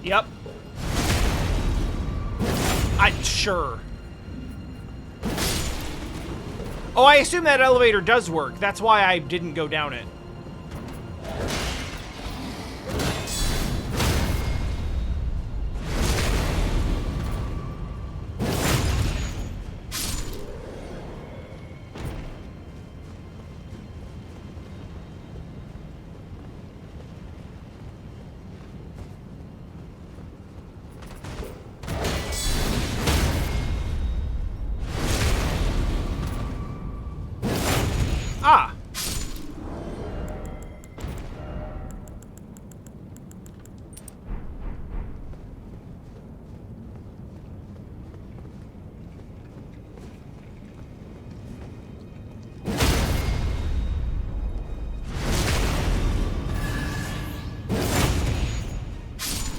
Yep. Sure. Oh, I assume that elevator does work. That's why I didn't go down it. Ah.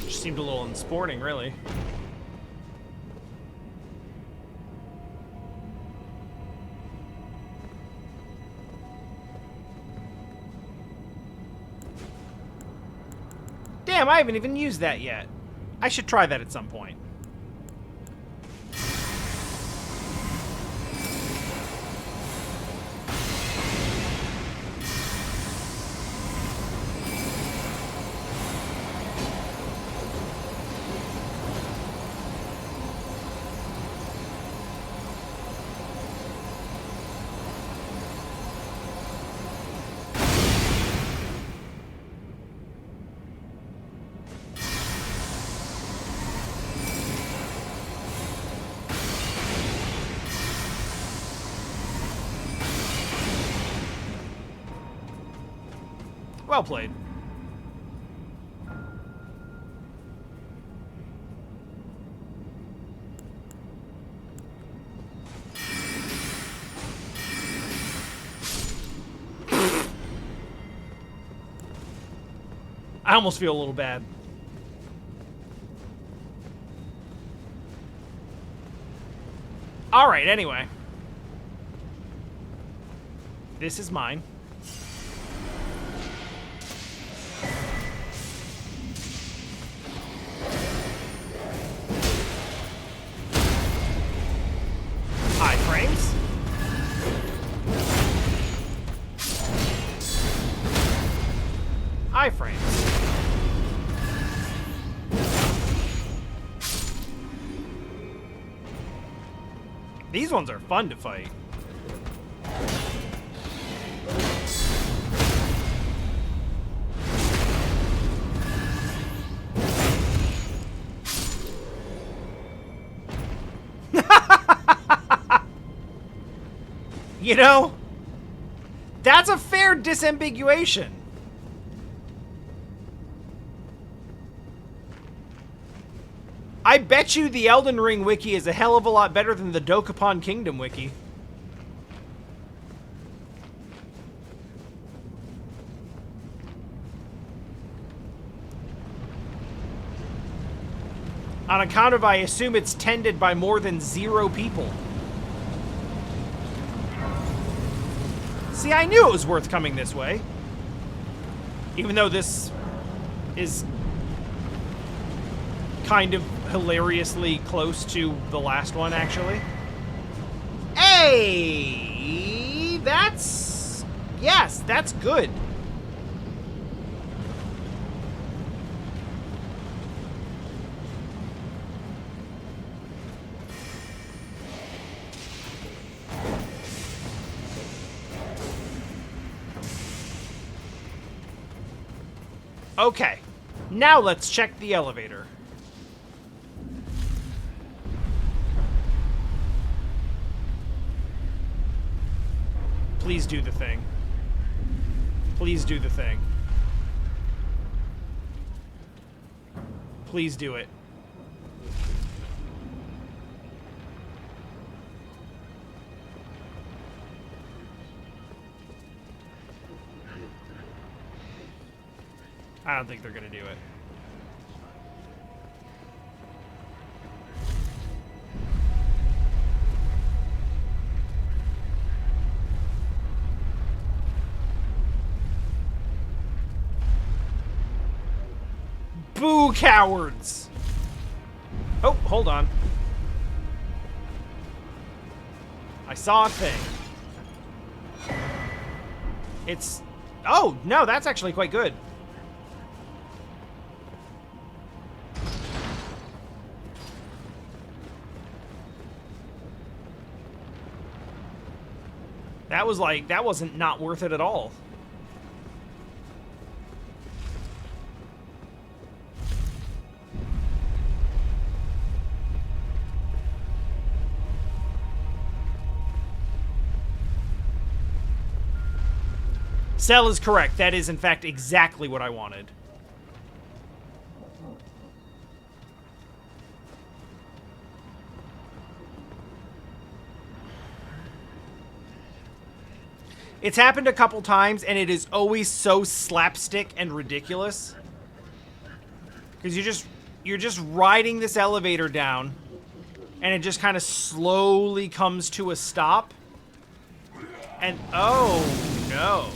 Just seemed a little unsporting, really. Damn, I haven't even used that yet. I should try that at some point. Well played. I almost feel a little bad. All right, anyway. This is mine. Iframes. Iframes. These ones are fun to fight. You know, that's a fair disambiguation. I bet you the Elden Ring wiki is a hell of a lot better than the Dokapon Kingdom wiki. On account of, I assume it's tended by more than 0 people. See, I knew it was worth coming this way. Even though this is kind of hilariously close to the last one, actually. Hey! That's... Yes, that's good. Okay, now let's check the elevator. Please do the thing. Please do the thing. Please do it. I don't think they're gonna do it. Boo, cowards! Oh, hold on. I saw a thing. It's... Oh, no, that's actually quite good. That was like... That wasn't not worth it at all. Cell is correct. That is, in fact, exactly what I wanted. It's happened a couple times, and it is always so slapstick and ridiculous. Because you're just riding this elevator down, and it just kind of slowly comes to a stop. And, oh, no.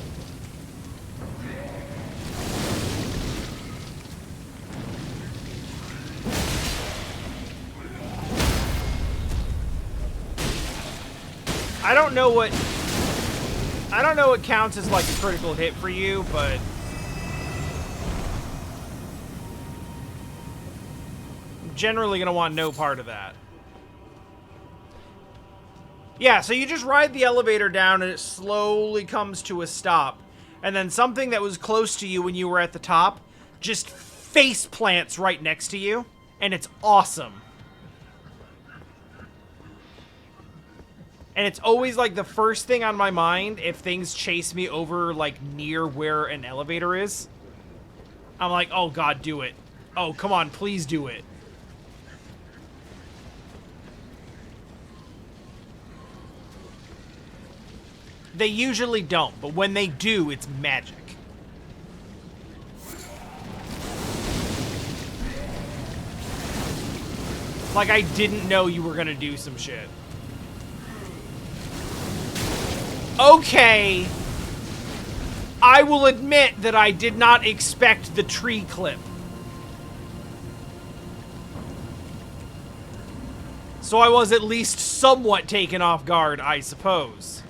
I don't know what counts as like a critical hit for you, but I'm generally gonna want no part of that. Yeah, so you just ride the elevator down and it slowly comes to a stop, and then something that was close to you when you were at the top just face plants right next to you, and it's awesome. And it's always, like, the first thing on my mind if things chase me over, like, near where an elevator is. I'm like, oh, God, do it. Oh, come on, please do it. They usually don't, but when they do, it's magic. Like, I didn't know you were gonna do some shit. Okay, I will admit that I did not expect the tree clip. So I was at least somewhat taken off guard, I suppose.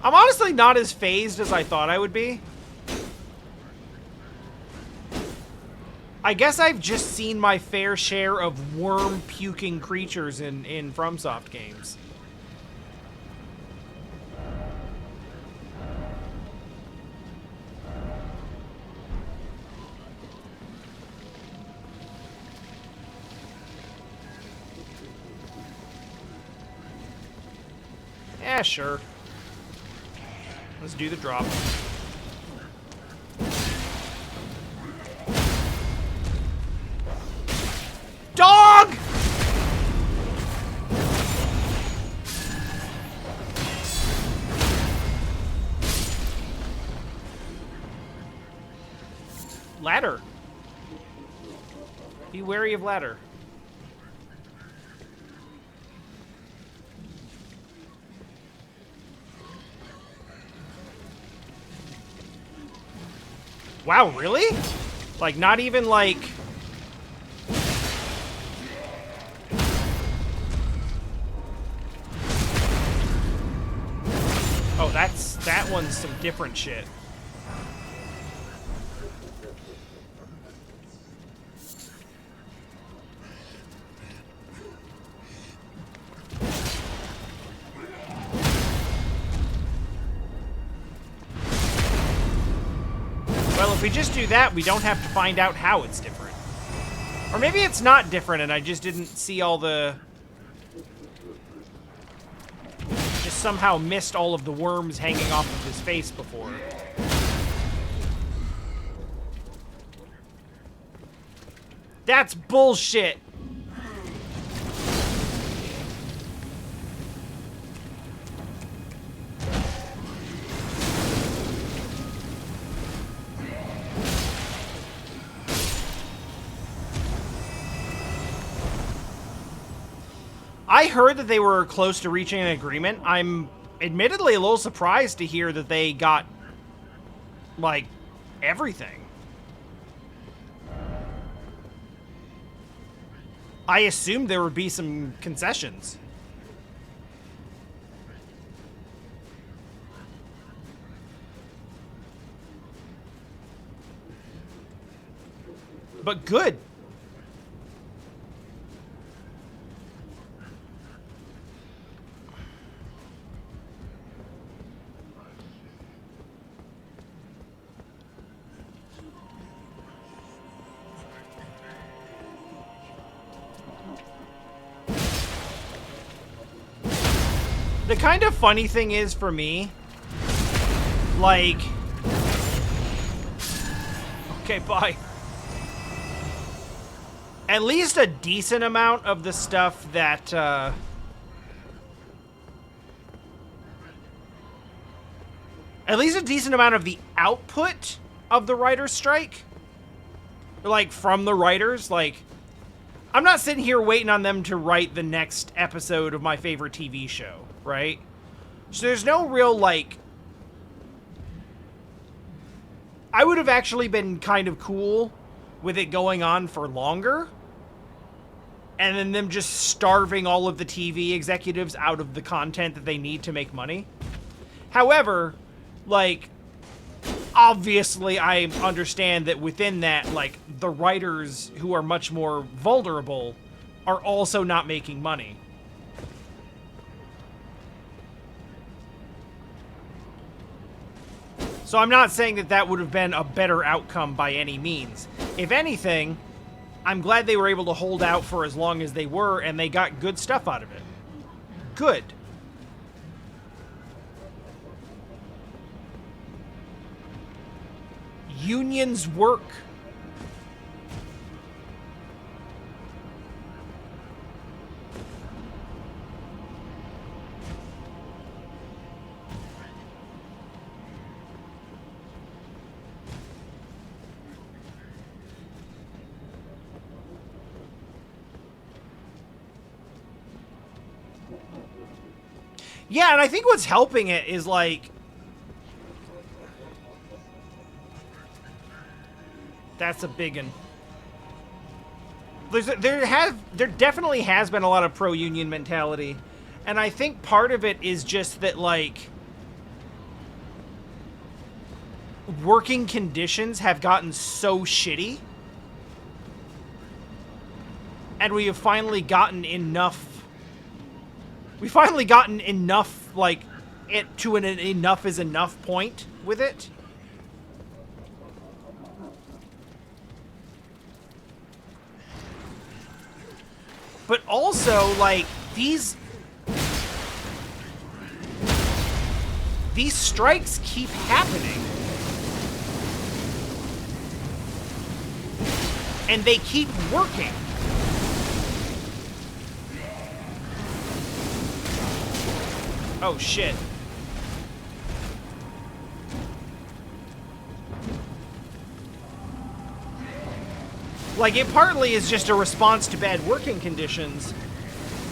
I'm honestly not as phased as I thought I would be. I guess I've just seen my fair share of worm-puking creatures in FromSoft games. Yeah, sure. Let's do the drop. Dog! Ladder. Be wary of ladder. Wow, really? Like, not even, like... Oh, that one's some different shit. Well, if we just do that, we don't have to find out how it's different. Or maybe it's not different and I just didn't see all the... Just somehow missed all of the worms hanging off of his face before. That's bullshit! I heard that they were close to reaching an agreement. I'm admittedly a little surprised to hear that they got, like, everything. I assumed there would be some concessions. But good. The kind of funny thing is for me, like, okay, bye. At least a decent amount of the stuff that, at least a decent amount of the output of the writer's strike, like, from the writers, like, I'm not sitting here waiting on them to write the next episode of my favorite TV show, right? So there's no real, like... I would have actually been kind of cool with it going on for longer. And then them just starving all of the TV executives out of the content that they need to make money. However, like... Obviously, I understand that within that, like, the writers who are much more vulnerable are also not making money. So I'm not saying that that would have been a better outcome by any means. If anything, I'm glad they were able to hold out for as long as they were, and they got good stuff out of it. Good. Unions work. Yeah, and I think what's helping it is, like... That's a big one. There definitely has been a lot of pro-union mentality. And I think part of it is just that, like... working conditions have gotten so shitty. And we have finally gotten enough... We've finally gotten enough, like, it to an enough is enough point with it. But also, like, these strikes keep happening. And they keep working. Oh, shit. Like, it partly is just a response to bad working conditions,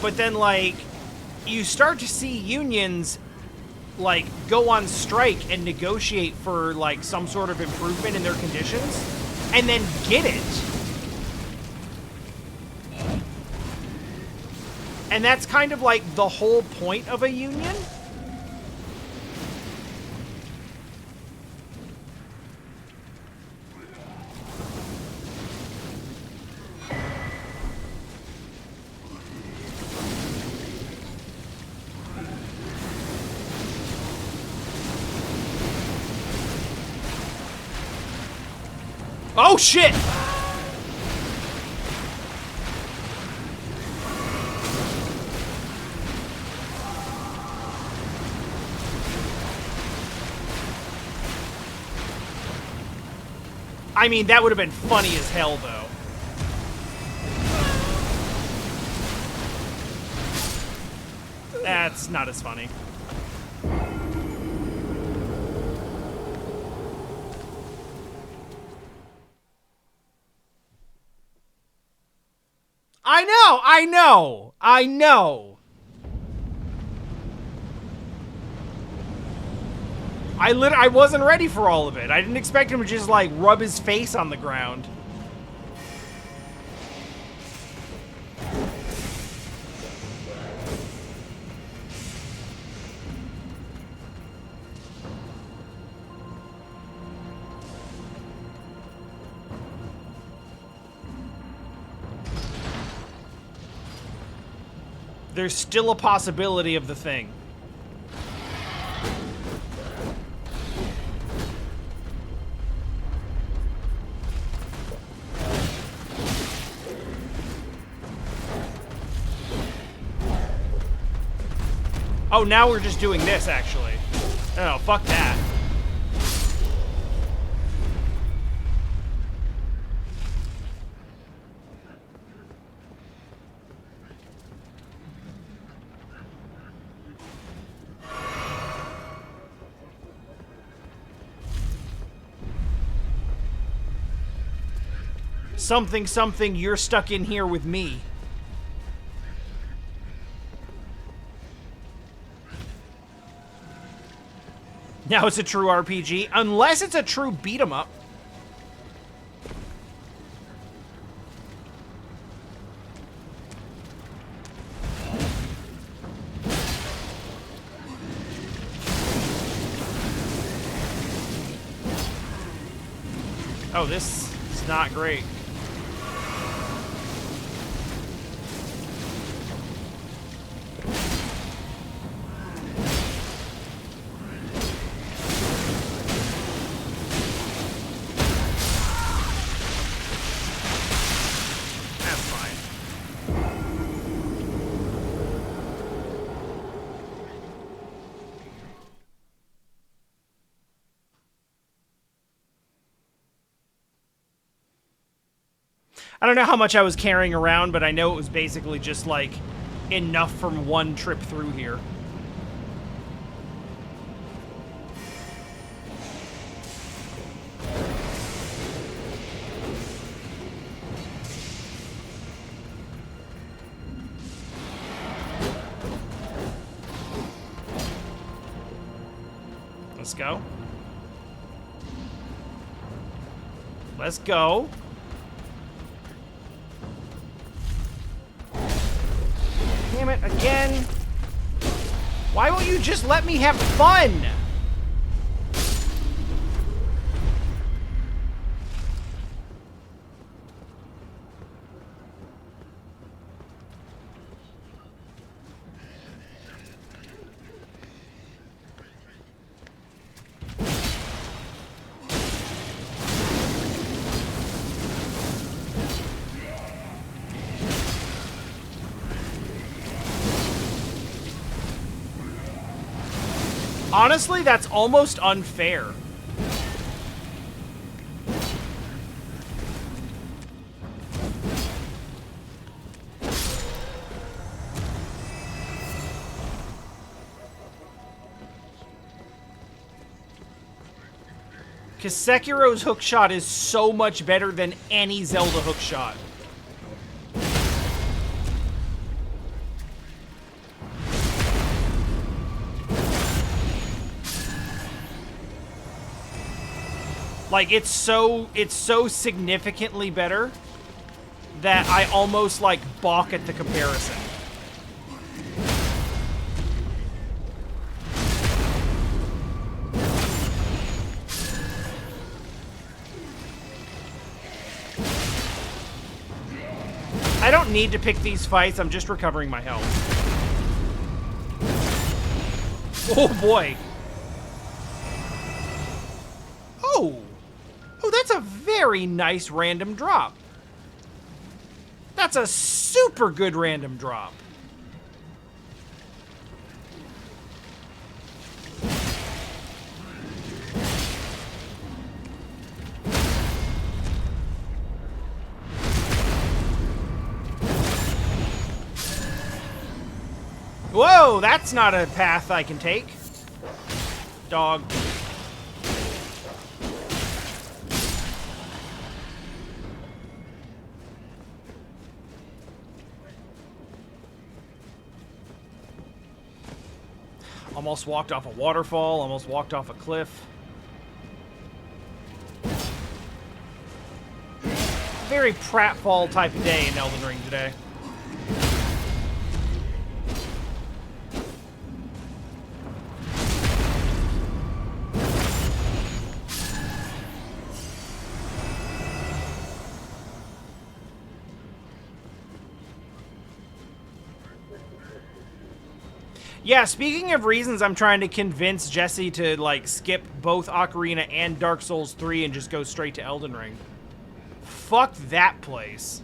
but then, like, you start to see unions, like, go on strike and negotiate for, like, some sort of improvement in their conditions, and then get it. And that's kind of, like, the whole point of a union. Oh, shit! I mean, that would have been funny as hell, though. That's not as funny. I know! I wasn't ready for all of it. I didn't expect him to just, like, rub his face on the ground. There's still a possibility of the thing. Oh, now we're just doing this, actually. Oh, fuck that. Something, something, you're stuck in here with me. Now it's a true RPG, unless it's a true beat-em-up. Oh, this is not great. I don't know how much I was carrying around, but I know it was basically just, like, enough from one trip through here. Let's go. Let's go. Damn it, again. Why won't you just let me have fun? Honestly, that's almost unfair. Because Sekiro's hookshot is so much better than any Zelda hookshot. Like, it's so significantly better that I almost, like, balk at the comparison. I don't need to pick these fights, I'm just recovering my health. Oh, boy. Oh! Oh, that's a very nice random drop. That's a super good random drop. Whoa, that's not a path I can take. Dog. Almost walked off a waterfall, almost walked off a cliff. Very pratfall type of day in Elden Ring today. Yeah, speaking of reasons I'm trying to convince Jesse to, like, skip both Ocarina and Dark Souls 3 and just go straight to Elden Ring. Fuck that place.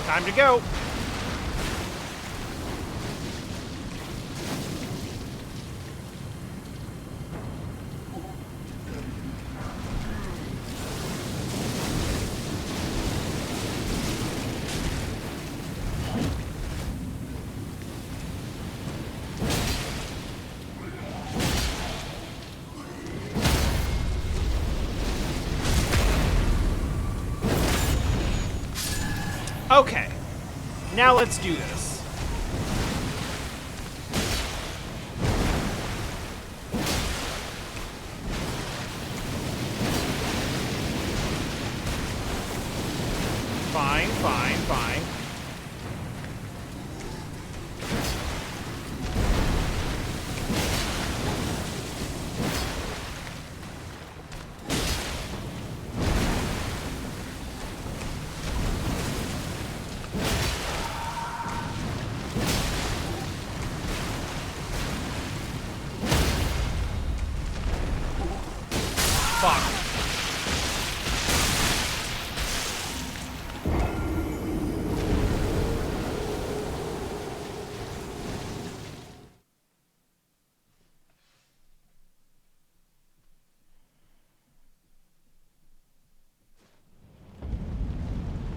Time to go. Okay. Now let's do this. Fine, fine, fine.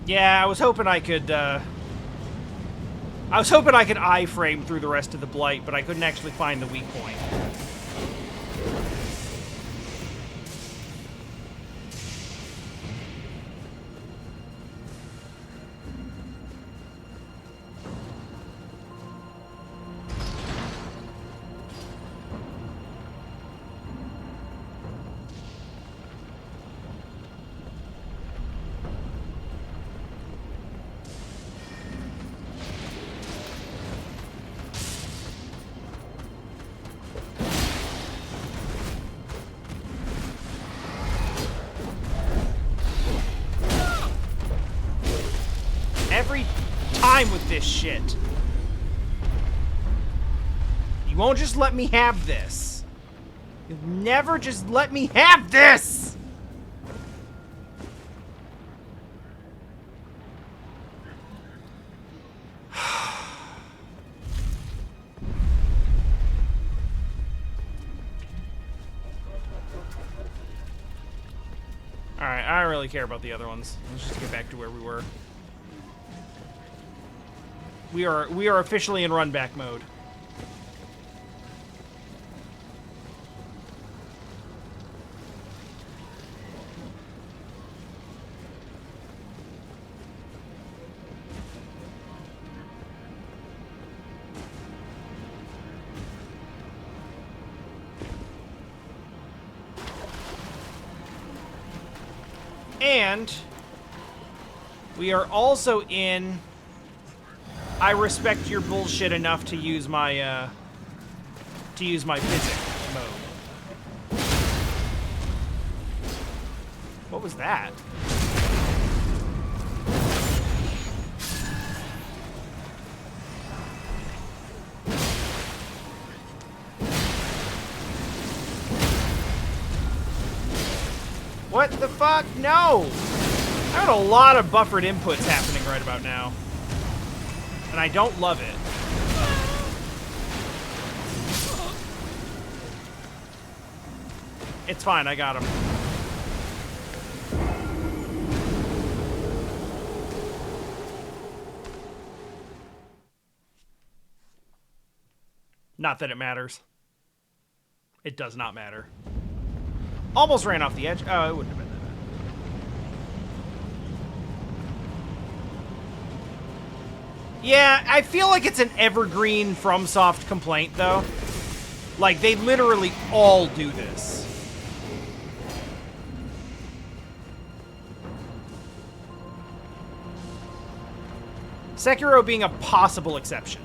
Yeah, I was hoping I could iframe through the rest of the Blight, but I couldn't actually find the weak point. Every time with this shit. You won't just let me have this. You'll never just let me have this! Alright, I don't really care about the other ones. Let's just get back to where we were. We are officially in run back mode. And we are also in I respect your bullshit enough to use my physics mode. What was that? What the fuck? No! I got a lot of buffered inputs happening right about now. And I don't love it. It's fine, I got him. Not that it matters. It does not matter. Almost ran off the edge. Oh, it wouldn't have been that bad. Yeah, I feel like it's an evergreen FromSoft complaint, though. Like, they literally all do this. Sekiro being a possible exception.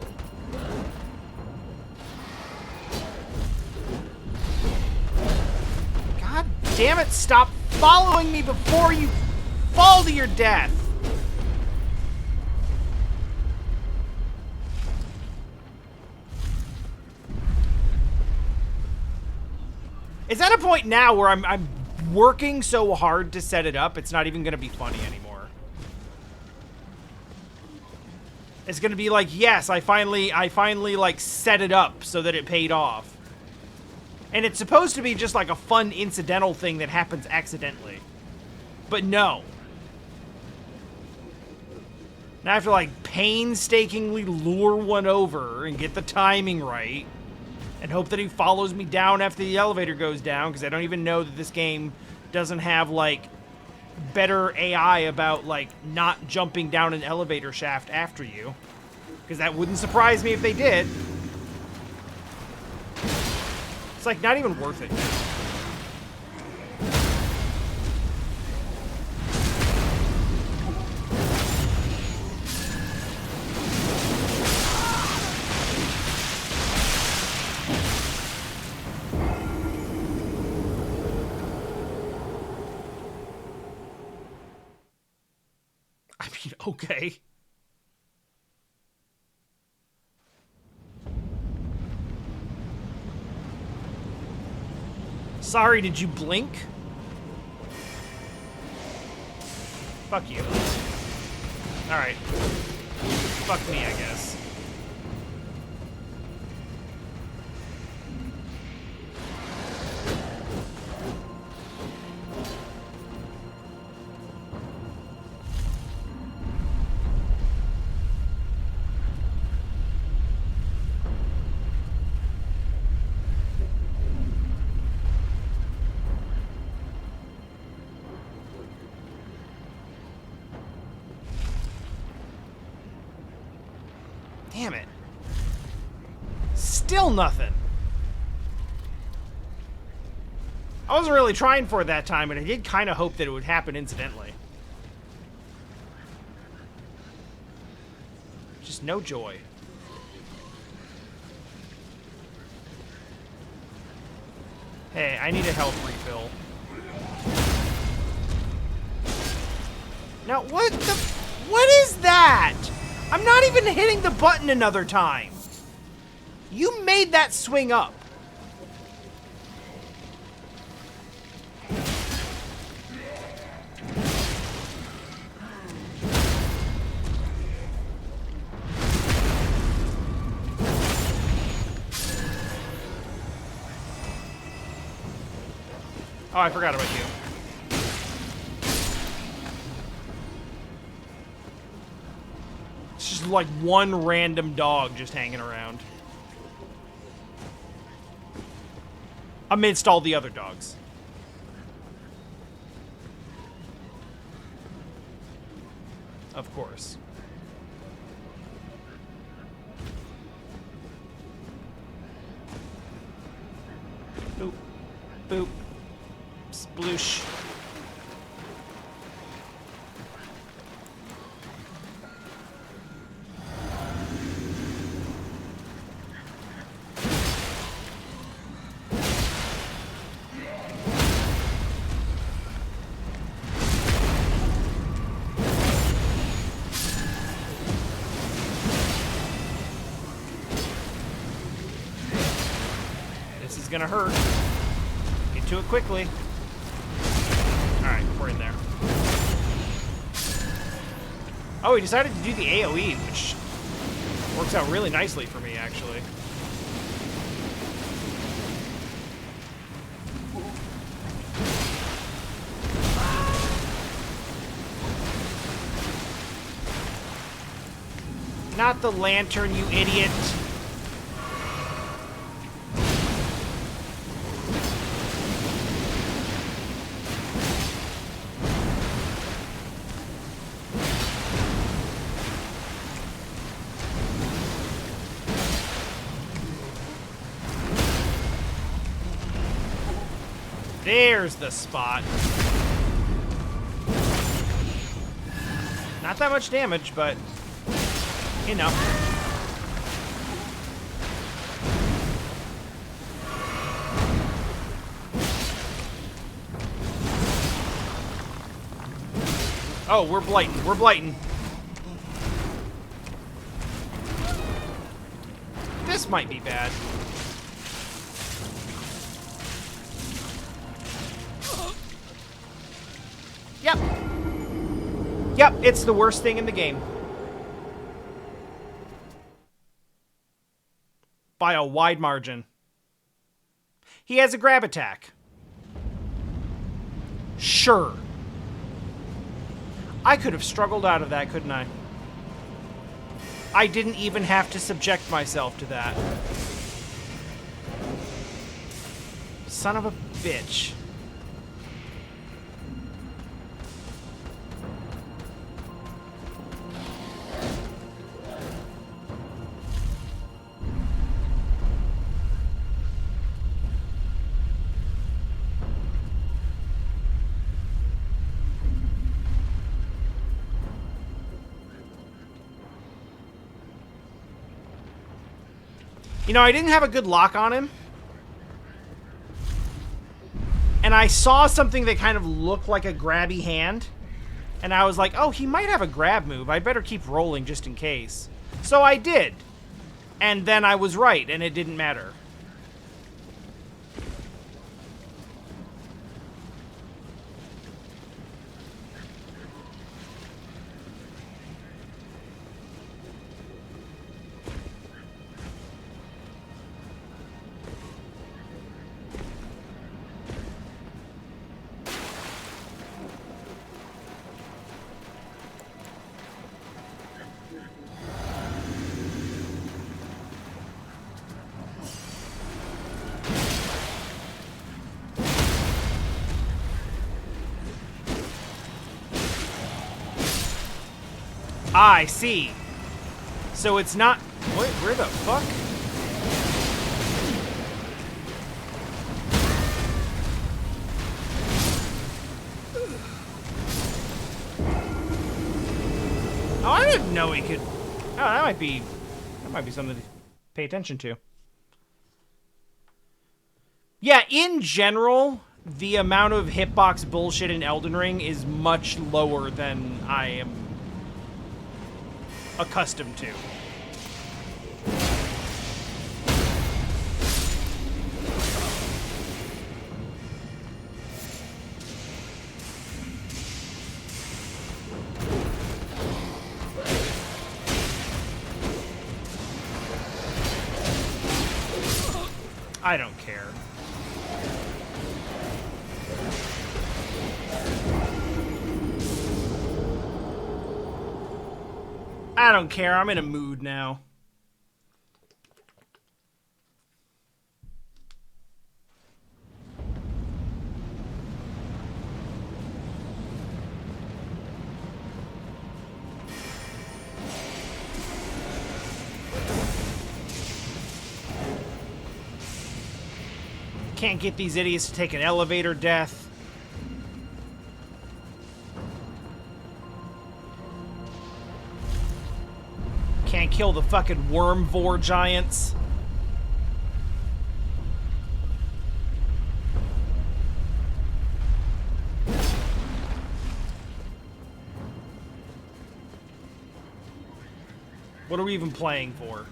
God damn it, stop following me before you fall to your death. It's at a point now where I'm working so hard to set it up, it's not even going to be funny anymore. It's going to be like, yes, I finally like set it up so that it paid off. And it's supposed to be just like a fun incidental thing that happens accidentally. But no. Now I have to like painstakingly lure one over and get the timing right. And hope that he follows me down after the elevator goes down, because I don't even know that this game doesn't have, like, better AI about, like, not jumping down an elevator shaft after you. Because that wouldn't surprise me if they did. It's, like, not even worth it. Okay. Sorry, did you blink? Fuck you. Alright. Fuck me, I guess. Damn it. Still nothing. I wasn't really trying for it that time, but I did kind of hope that it would happen incidentally. Just no joy. Hey, I need a health refill. Now, what is that? I'm not even hitting the button another time. You made that swing up. Oh, I forgot about you. It's just like one random dog just hanging around. Amidst all the other dogs. Of course. Boop. Boop. Sploosh. This is gonna hurt. Get to it quickly. Alright, we're in there. Oh, he decided to do the AoE, which works out really nicely for me, actually. Not the lantern, you idiot. There's the spot. Not that much damage, but enough. Oh, we're blighting. We're blighting. This might be bad. Yep. Yep, it's the worst thing in the game. By a wide margin. He has a grab attack. Sure. I could have struggled out of that, couldn't I? I didn't even have to subject myself to that. Son of a bitch. You know, I didn't have a good lock on him. And I saw something that kind of looked like a grabby hand. And I was like, oh, he might have a grab move. I'd better keep rolling just in case. So I did. And then I was right, and it didn't matter. I see. So it's not... What? Where the fuck? Oh, I didn't know he could... Oh, that might be something to pay attention to. Yeah, in general, the amount of hitbox bullshit in Elden Ring is much lower than I am accustomed to. I don't care. I don't care. I'm in a mood now. Can't get these idiots to take an elevator death. Can't kill the fucking wormvore giants. What are we even playing for?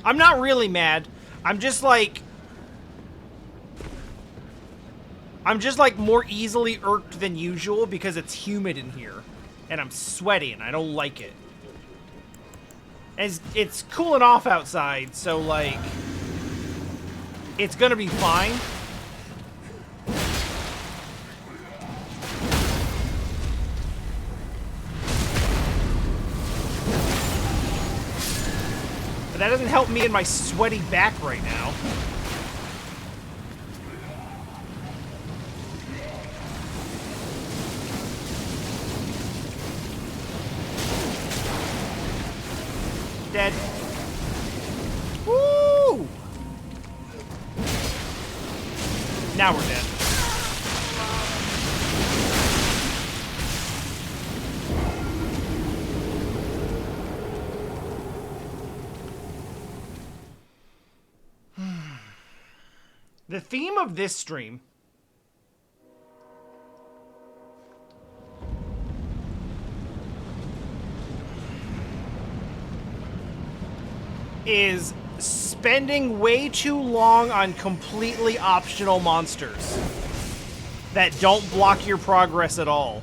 I'm not really mad. I'm just like more easily irked than usual because it's humid in here. And I'm sweaty and I don't like it. It's cooling off outside, so like it's gonna be fine. But that doesn't help me in my sweaty back right now. Dead. Woo! Now we're dead. The theme of this stream is spending way too long on completely optional monsters that don't block your progress at all.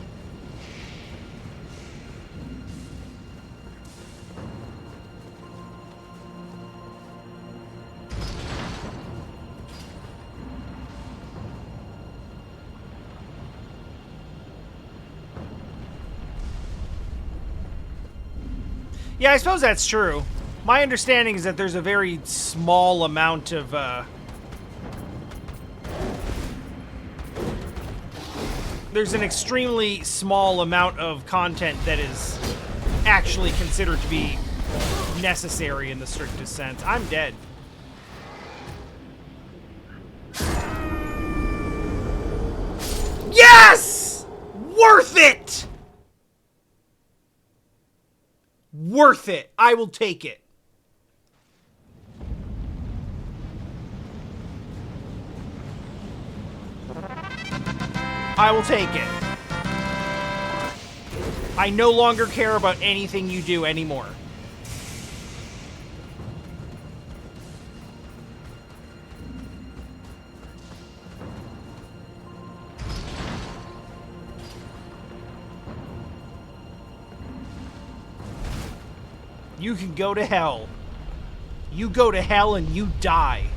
Yeah, I suppose that's true. My understanding is that there's a very small amount of, there's an extremely small amount of content that is actually considered to be necessary in the strictest sense. I'm dead. Yes! Worth it! Worth it. I will take it. I will take it. I no longer care about anything you do anymore. You can go to hell. You go to hell and you die.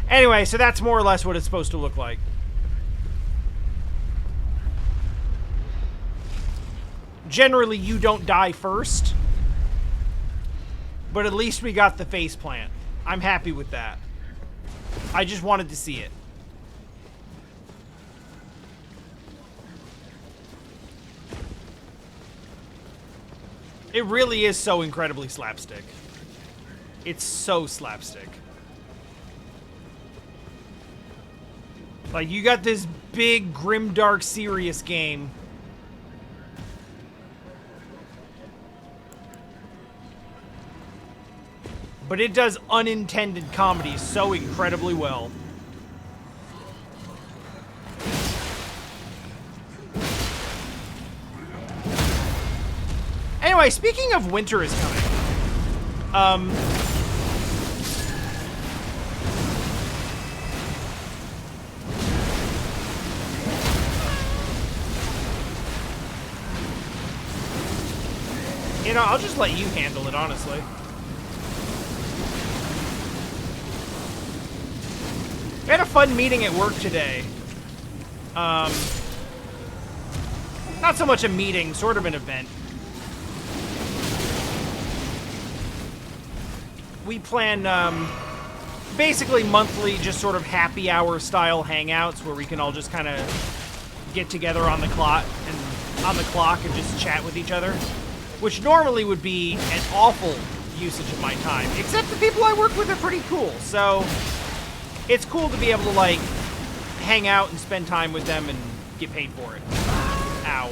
Anyway, so that's more or less what it's supposed to look like. Generally, you don't die first. But at least we got the face plant. I'm happy with that. I just wanted to see it. It really is so incredibly slapstick. It's so slapstick. Like, you got this big, grimdark, serious game. But it does unintended comedy so incredibly well. Anyway, speaking of winter is coming. You know, I'll just let you handle it, honestly. We had a fun meeting at work today. Not so much a meeting, sort of an event. We plan, basically monthly, just sort of happy hour style hangouts where we can all just kind of get together on the clock and just chat with each other. Which normally would be an awful usage of my time. Except the people I work with are pretty cool, so it's cool to be able to, like, hang out and spend time with them and get paid for it. Ow.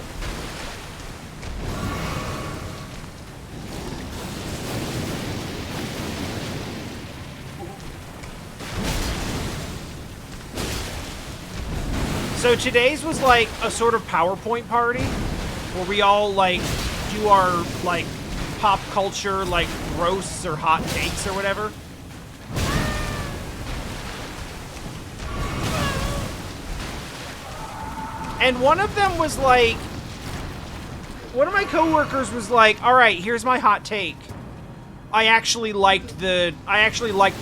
So today's was like a sort of PowerPoint party where we all, like, do our, like, pop culture, like, roasts or hot takes or whatever. And one of them was like, one of my coworkers was like, all right, here's my hot take. I actually liked the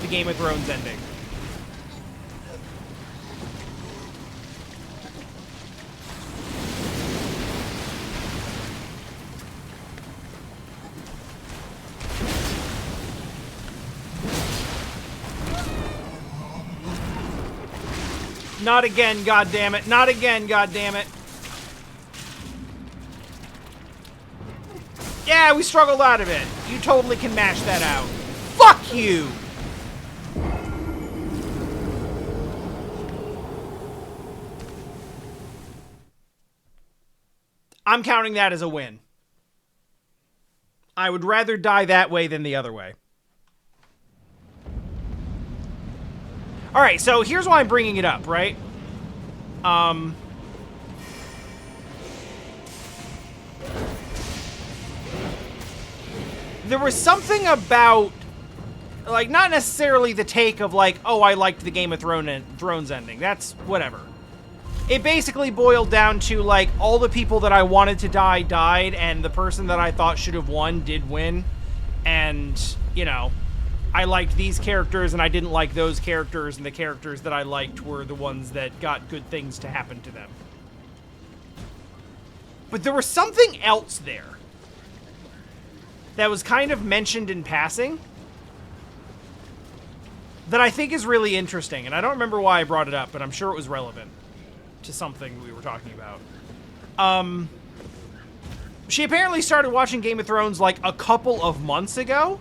Game of Thrones ending. Not again, goddammit. Not again, goddammit. Yeah, we struggled out of it. You totally can mash that out. Fuck you! I'm counting that as a win. I would rather die that way than the other way. Alright, so here's why I'm bringing it up, right? There was something about, like, not necessarily the take of, like, oh, I liked the Game of Thrones ending. That's whatever. It basically boiled down to, like, all the people that I wanted to die died, and the person that I thought should have won did win. And, you know, I liked these characters, and I didn't like those characters, and the characters that I liked were the ones that got good things to happen to them. But there was something else there that was kind of mentioned in passing that I think is really interesting, and I don't remember why I brought it up, but I'm sure it was relevant to something we were talking about. She apparently started watching Game of Thrones like a couple of months ago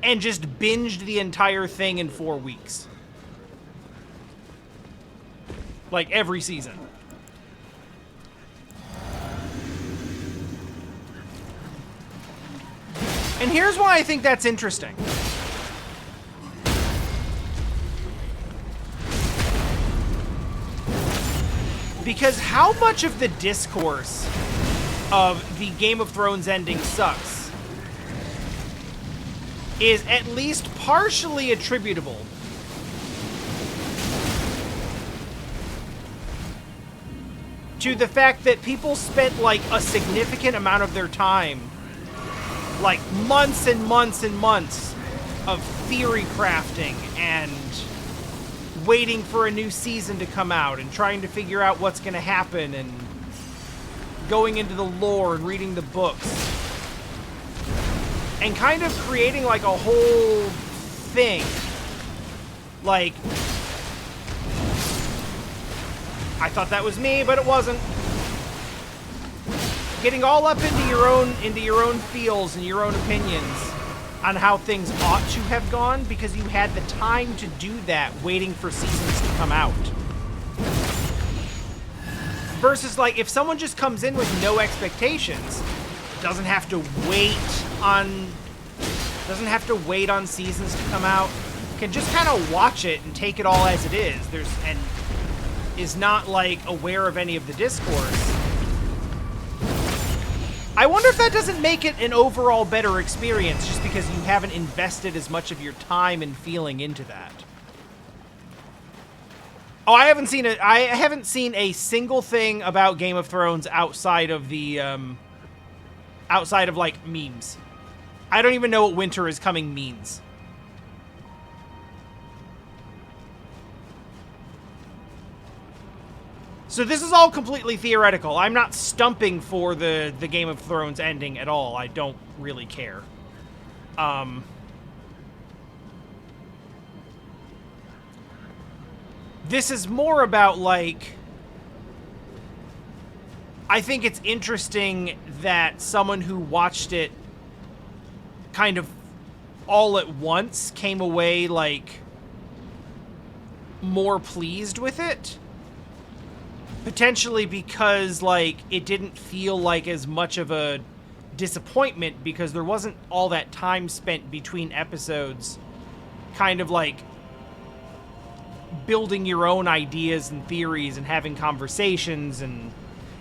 and just binged the entire thing in 4 weeks. Like, every season. And here's why I think that's interesting. Because how much of the discourse of the Game of Thrones ending sucks is at least partially attributable to the fact that people spent, like, a significant amount of their time, like, months and months and months of theory crafting and waiting for a new season to come out and trying to figure out what's going to happen and going into the lore and reading the books and kind of creating, like, a whole thing. Like, I thought that was me, but it wasn't. Getting all up into your own feels and your own opinions on how things ought to have gone because you had the time to do that waiting for seasons to come out. Versus, like, if someone just comes in with no expectations, doesn't have to wait on seasons to come out, can just kind of watch it and take it all as it is. And is not, like, aware of any of the discourse. I wonder if that doesn't make it an overall better experience just because you haven't invested as much of your time and feeling into that. Oh, I haven't seen a single thing about Game of Thrones outside of the like memes. I don't even know what winter is coming means. So this is all completely theoretical. I'm not stumping for the Game of Thrones ending at all. I don't really care. This is more about, like, I think it's interesting that someone who watched it kind of all at once came away, like, more pleased with it. Potentially because, like, it didn't feel like as much of a disappointment because there wasn't all that time spent between episodes kind of, like, building your own ideas and theories and having conversations and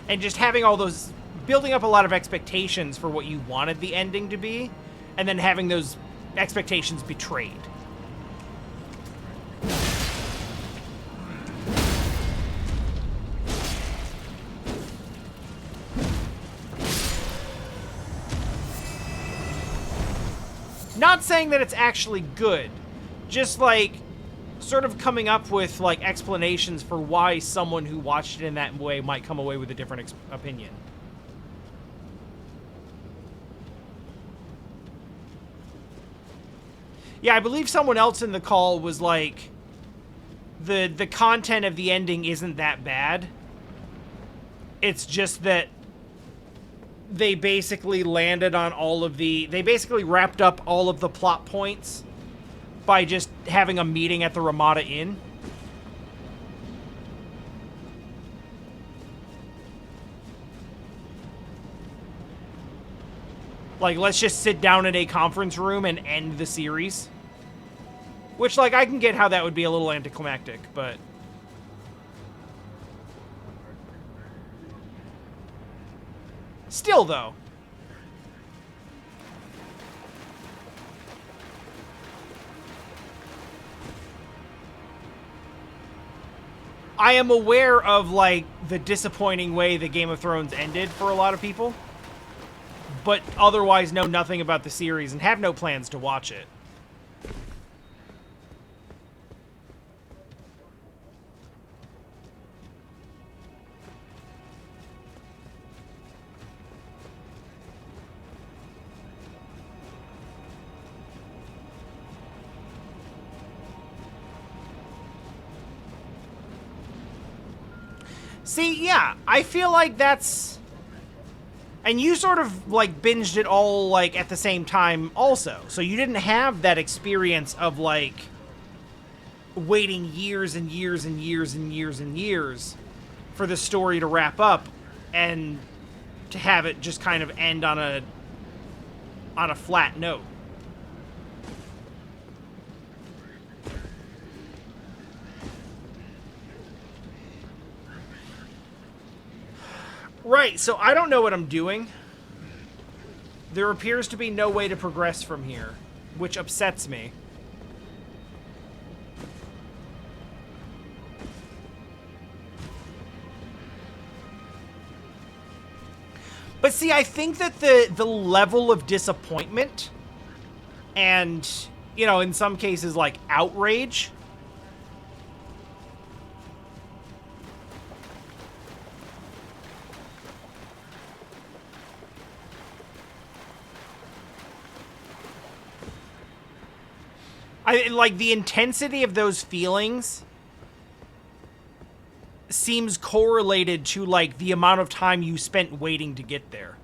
And just having all those, building up a lot of expectations for what you wanted the ending to be, and then having those expectations betrayed. Not saying that it's actually good, just like sort of coming up with like explanations for why someone who watched it in that way might come away with a different opinion. Yeah, I believe someone else in the call was like, the content of the ending isn't that bad. It's just that they basically landed on all of the... They basically wrapped up all of the plot points by just having a meeting at the Ramada Inn. Like, let's just sit down in a conference room and end the series. Which, like, I can get how that would be a little anticlimactic, but... Still, though. I am aware of, like, the disappointing way the Game of Thrones ended for a lot of people, but otherwise know nothing about the series and have no plans to watch it. See, yeah, I feel like that's... And you sort of, like, binged it all, like, at the same time also. So you didn't have that experience of, like, waiting years and years and years and years and years for the story to wrap up and to have it just kind of end on a flat note. Right, so I don't know what I'm doing. There appears to be no way to progress from here, which upsets me. But see, I think that the level of disappointment and, you know, in some cases, like, outrage... like, the intensity of those feelings seems correlated to, like, the amount of time you spent waiting to get there.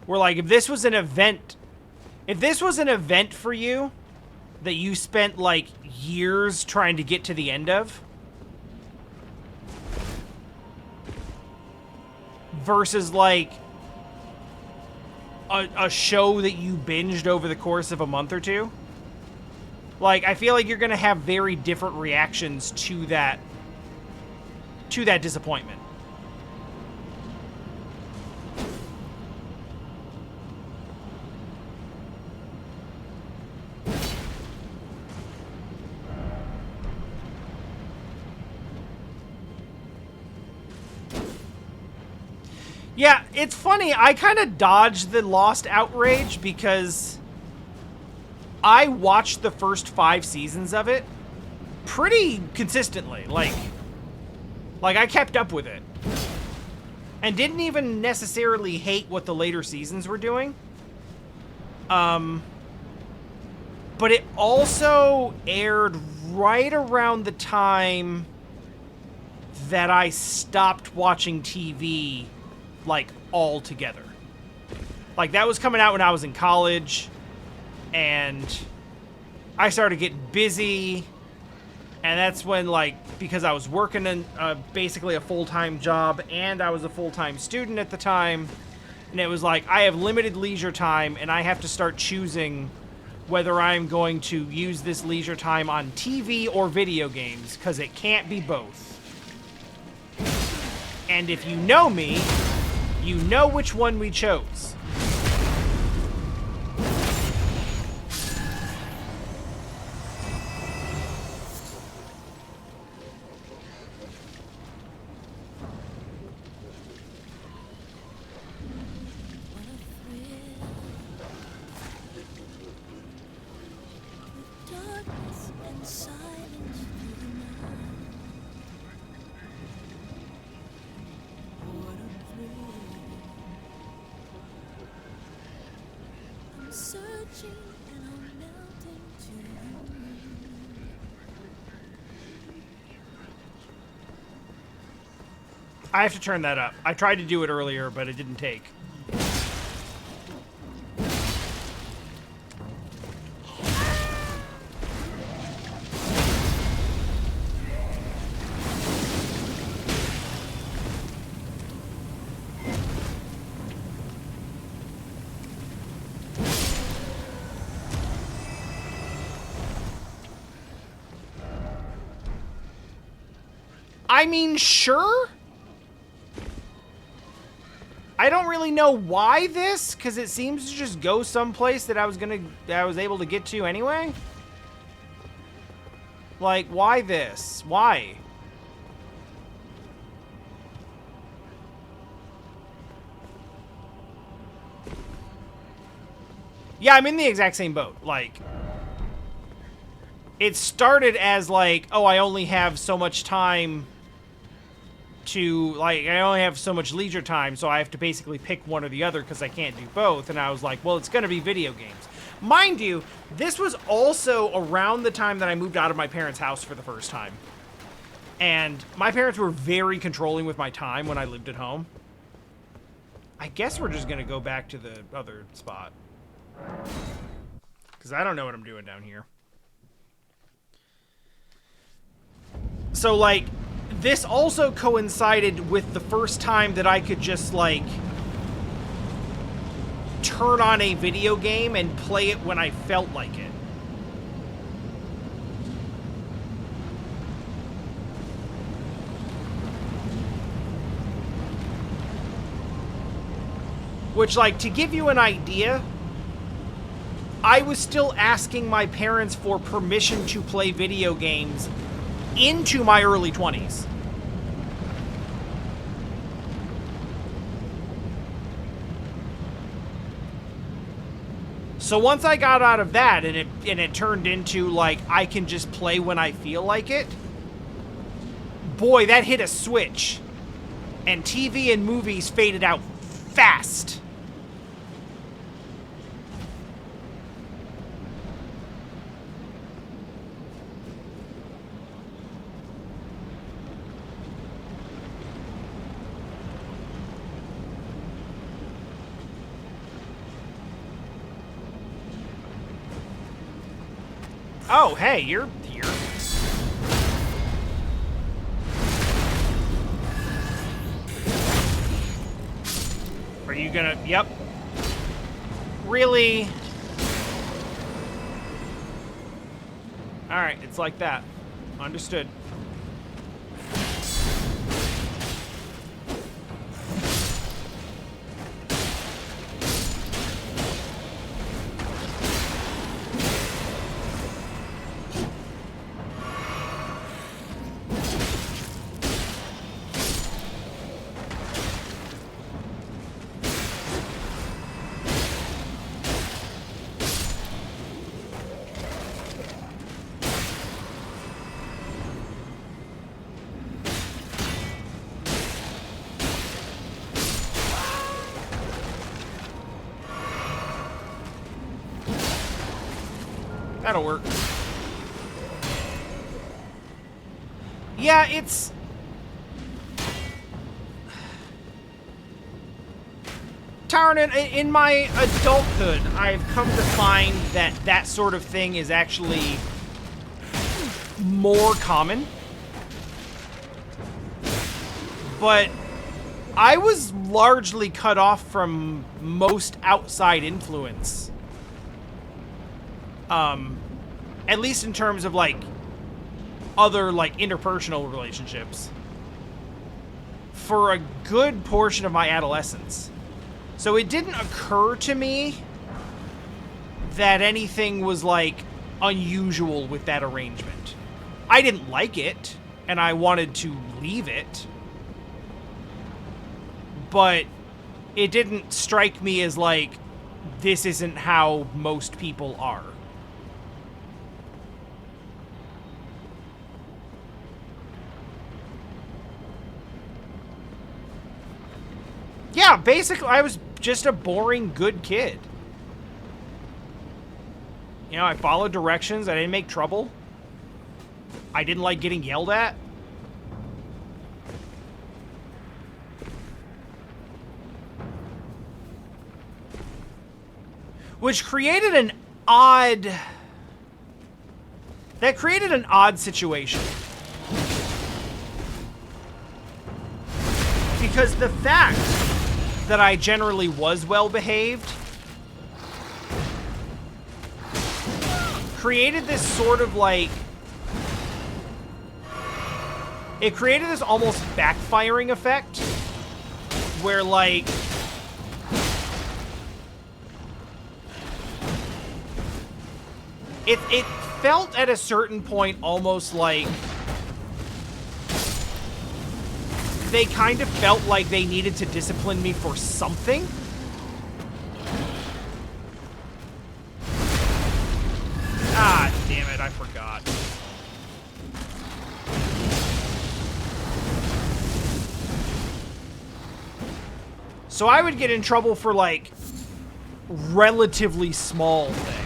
Where, like, if this was an event for you that you spent, like, years trying to get to the end of, versus, like, a show that you binged over the course of a month or two, like, I feel like you're gonna have very different reactions to that disappointment. Yeah, it's funny, I kind of dodged the Lost outrage because I watched the first 5 seasons of it pretty consistently. Like I kept up with it. And didn't even necessarily hate what the later seasons were doing. But it also aired right around the time that I stopped watching TV, like, altogether. Like, that was coming out when I was in college, and I started getting busy, and that's when, like, because I was working in basically a full-time job, and I was a full-time student at the time, and it was like, I have limited leisure time, and I have to start choosing whether I'm going to use this leisure time on TV or video games, because it can't be both. And if you know me, you know which one we chose. I have to turn that up. I tried to do it earlier, but it didn't take. I mean, sure. I don't really know why this, because it seems to just go someplace that I was able to get to anyway. Like, why this? Why? Yeah, I'm in the exact same boat. Like, it started as like, oh, I only have so much time to, like, I only have so much leisure time, so I have to basically pick one or the other because I can't do both. And I was like, well, it's going to be video games. Mind you, this was also around the time that I moved out of my parents' house for the first time. And my parents were very controlling with my time when I lived at home. I guess we're just going to go back to the other spot. Because I don't know what I'm doing down here. So, like, this also coincided with the first time that I could just, like, turn on a video game and play it when I felt like it. Which, like, to give you an idea, I was still asking my parents for permission to play video games into my early 20s. So once I got out of that and it turned into, like, I can just play when I feel like it, boy, that hit a switch. And TV and movies faded out fast. Oh, hey, you're here. Are you gonna... Yep. Really? Alright, it's like that. Understood. That'll work. Yeah, it's... Taryn, in my adulthood, I've come to find that that sort of thing is actually more common. But I was largely cut off from most outside influence. At least in terms of, like, other, like, interpersonal relationships. for a good portion of my adolescence. So it didn't occur to me that anything was, like, unusual with that arrangement. I didn't like it, and I wanted to leave it. But it didn't strike me as, like, this isn't how most people are. Yeah, basically, I was just a boring good kid. You know, I followed directions. I didn't make trouble. I didn't like getting yelled at. Which created an odd... That created an odd situation. Because the fact that I generally was well-behaved created this sort of, like... It created this almost backfiring effect where, like... It felt at a certain point almost like they kind of felt like they needed to discipline me for something. Ah, damn it, I forgot. So I would get in trouble for, like, relatively small things.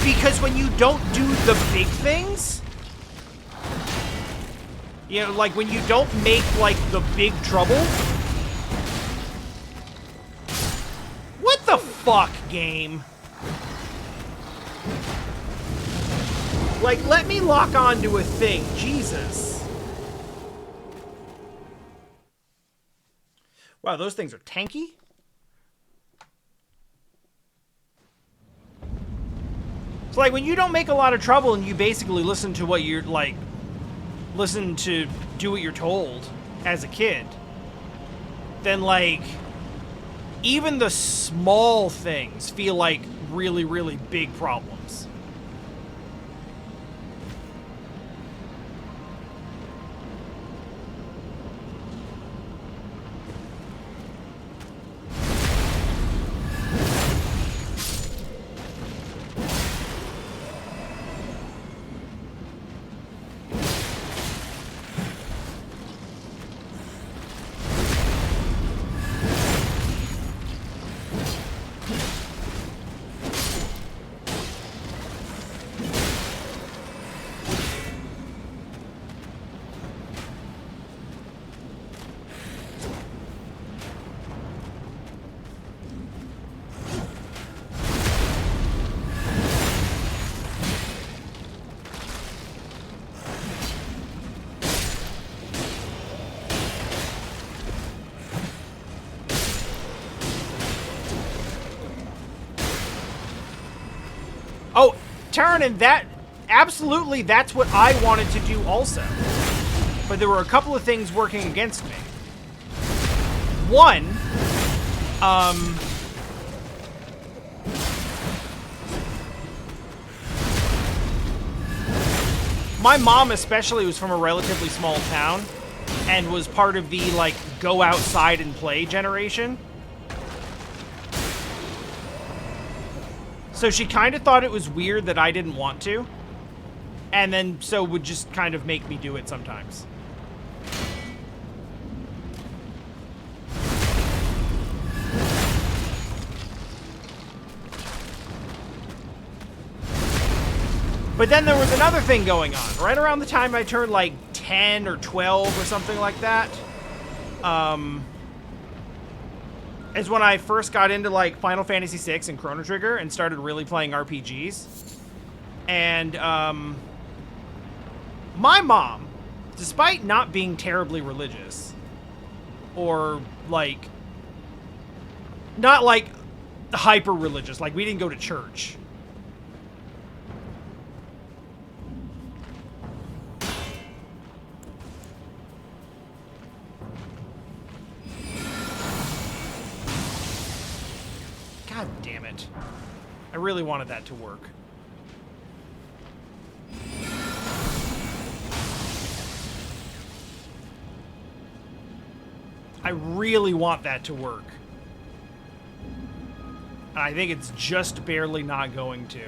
Because when you don't do the big things, you know, like when you don't make, like, the big trouble. What the fuck, game? Like, let me lock on to a thing. Jesus. Wow, those things are tanky. It's like when you don't make a lot of trouble and you basically listen to what you're, like, listen to do what you're told as a kid, then, like, even the small things feel like really, really big problems. Oh, Tyrannin, absolutely, that's what I wanted to do also. But there were a couple of things working against me. One, my mom especially was from a relatively small town and was part of the, like, go outside and play generation. So she kind of thought it was weird that I didn't want to. And then so would just kind of make me do it sometimes. But then there was another thing going on. Right around the time I turned, like, 10 or 12 or something like that. Is when I first got into, like, Final Fantasy VI and Chrono Trigger and started really playing RPGs. And, my mom, despite not being terribly religious, or, like, Not like hyper religious, like we didn't go to church. God damn it. I really wanted that to work. I really want that to work. And I think it's just barely not going to.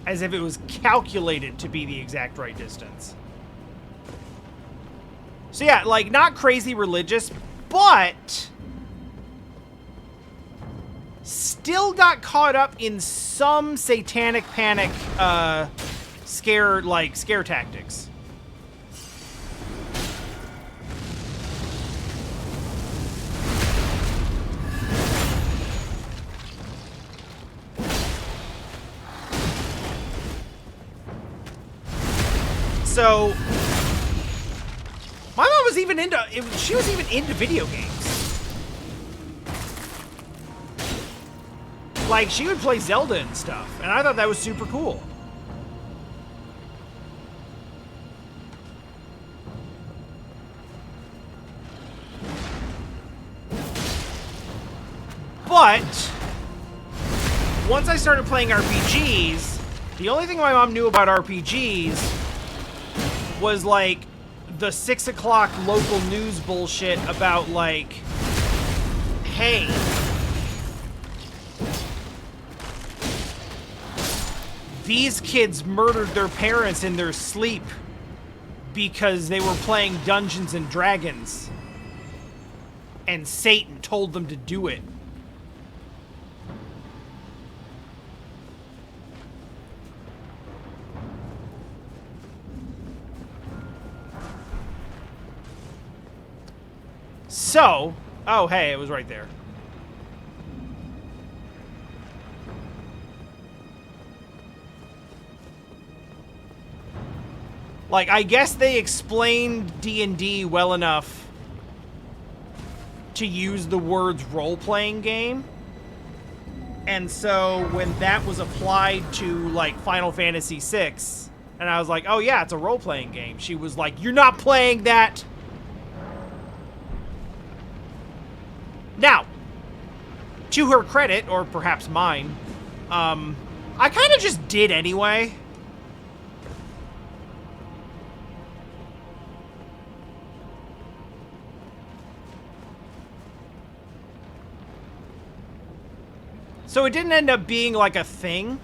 As if it was calculated to be the exact right distance. So yeah, like, not crazy religious, but still got caught up in some satanic panic scare tactics. So my mom was even into she was even into video games. Like, she would play Zelda and stuff, and I thought that was super cool. But once I started playing RPGs, the only thing my mom knew about RPGs was like the 6 o'clock local news bullshit about like, hey, these kids murdered their parents in their sleep because they were playing Dungeons and Dragons and Satan told them to do it. So, oh hey, it was right there. Like, I guess they explained D&D well enough to use the words role-playing game. And so when that was applied to, like, Final Fantasy VI, and I was like, oh yeah, it's a role-playing game, she was like, you're not playing that! Now, to her credit, or perhaps mine, I kind of just did anyway. So it didn't end up being like a thing.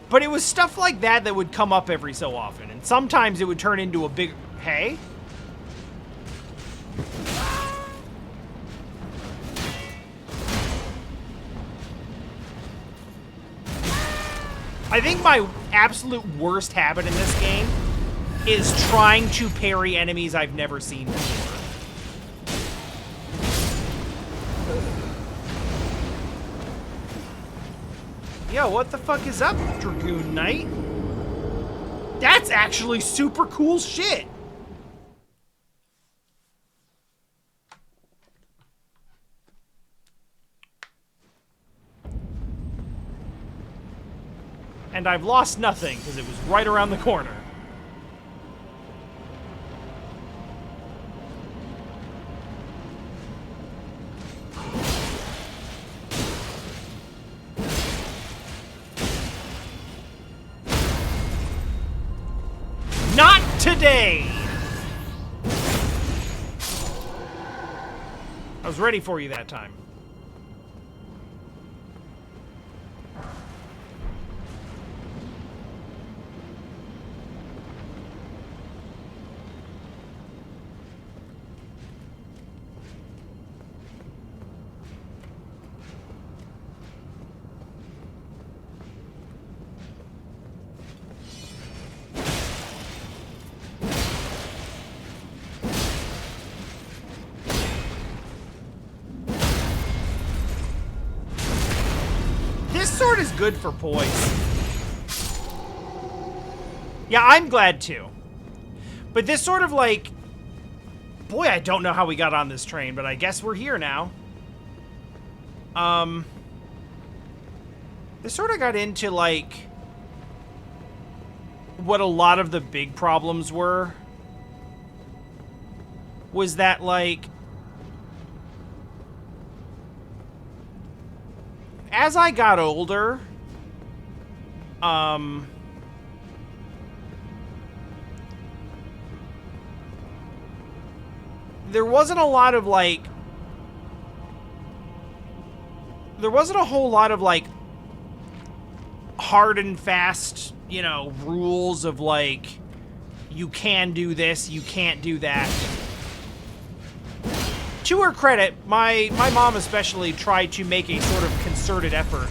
But it was stuff like that that would come up every so often. And sometimes it would turn into a big... Hey? I think my absolute worst habit in this game is trying to parry enemies I've never seen before. Yo, what the fuck is up, Dragoon Knight? That's actually super cool shit. And I've lost nothing, because it was right around the corner. Not today! I was ready for you that time. sword is good for poise. Yeah, I'm glad too. But this sort of like... Boy, I don't know how we got on this train, but I guess we're here now. This sort of got into, like, what a lot of the big problems were. Was that, like... As I got older... there wasn't a lot of, like... There wasn't a whole lot of, like, hard and fast, you know, rules of, like, you can do this, you can't do that. To her credit, my mom especially tried to make a sort of concerted effort.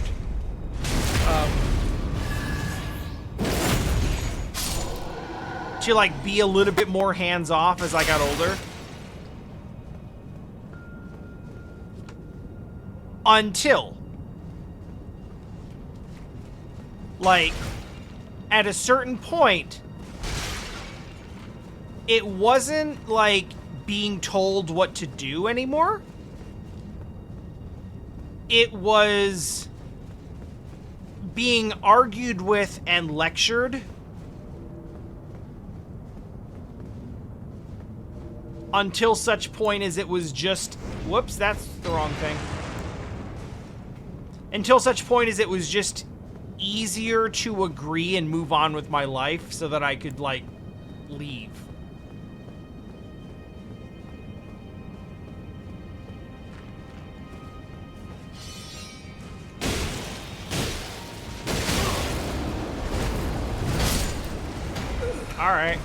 To, like, be a little bit more hands-off as I got older. Until, like, at a certain point, it wasn't, like, being told what to do anymore. It was being argued with and lectured until such point as it was just... Whoops, that's the wrong thing. Until such point as it was just easier to agree and move on with my life so that I could, like, leave. Alright.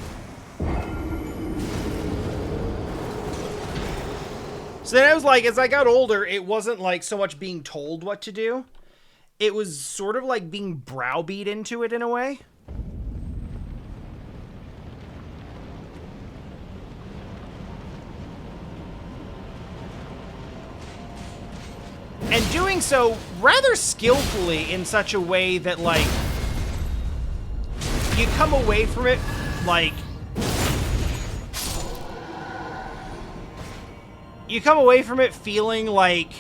So then I was like, as I got older, it wasn't like so much being told what to do. It was sort of like being browbeat into it in a way. And doing so rather skillfully in such a way that, like, you come away from it, like... You come away from it feeling like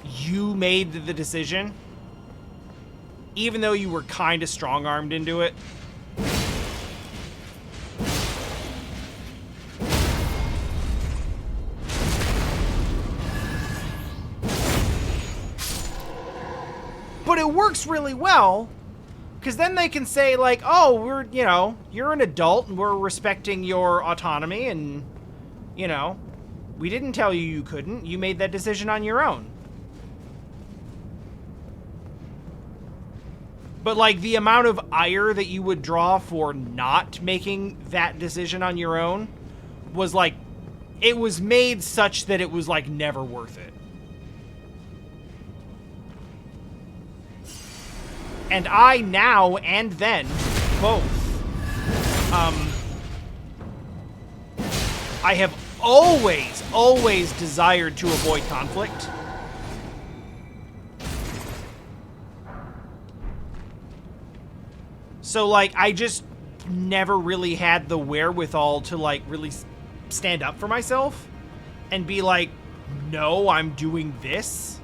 you made the decision, even though you were kind of strong-armed into it. But it works really well, because then they can say, like, oh, we're, you know, you're an adult and we're respecting your autonomy and, you know, we didn't tell you you couldn't. You made that decision on your own. But, like, the amount of ire that you would draw for not making that decision on your own was, like, it was made such that it was, like, never worth it. And I now and then, both, I have always desired to avoid conflict. So, like, I just never really had the wherewithal to, like, really stand up for myself and be like, no, I'm doing this.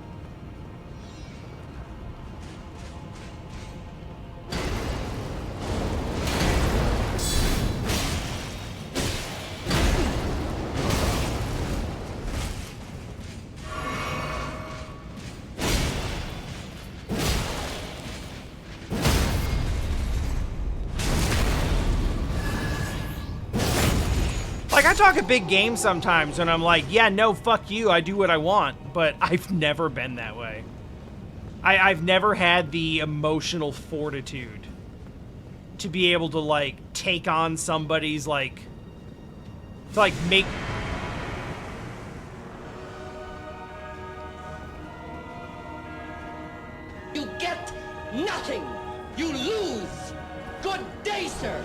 Like, I talk a big game sometimes when I'm like, yeah, no, fuck you, I do what I want, but I've never been that way. I've never had the emotional fortitude to be able to, like, take on somebody's, like, to, like, make... You get nothing! You lose! Good day, sir!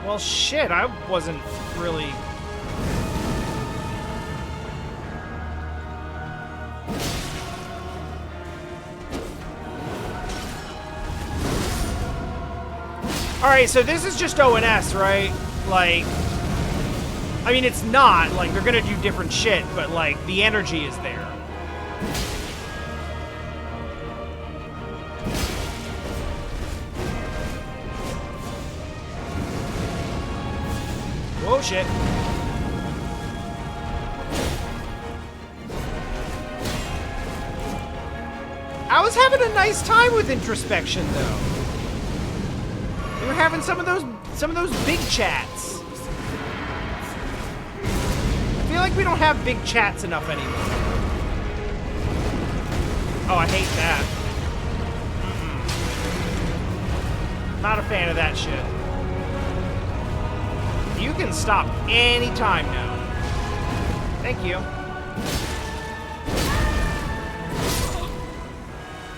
Well, shit, I wasn't really... Alright, so this is just ONS, right? Like, I mean, it's not. Like, they're gonna do different shit, but, like, the energy is there. Whoa, shit. I was having a nice time with introspection, though. We were having some of those big chats. I feel like we don't have big chats enough anymore. Oh, I hate that. Not a fan of that shit. You can stop anytime now. Thank you.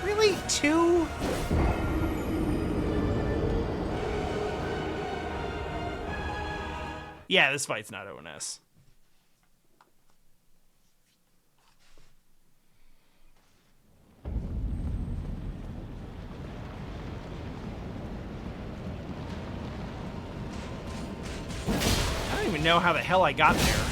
Really? 2? Yeah, this fight's not ONS. I don't even know how the hell I got there.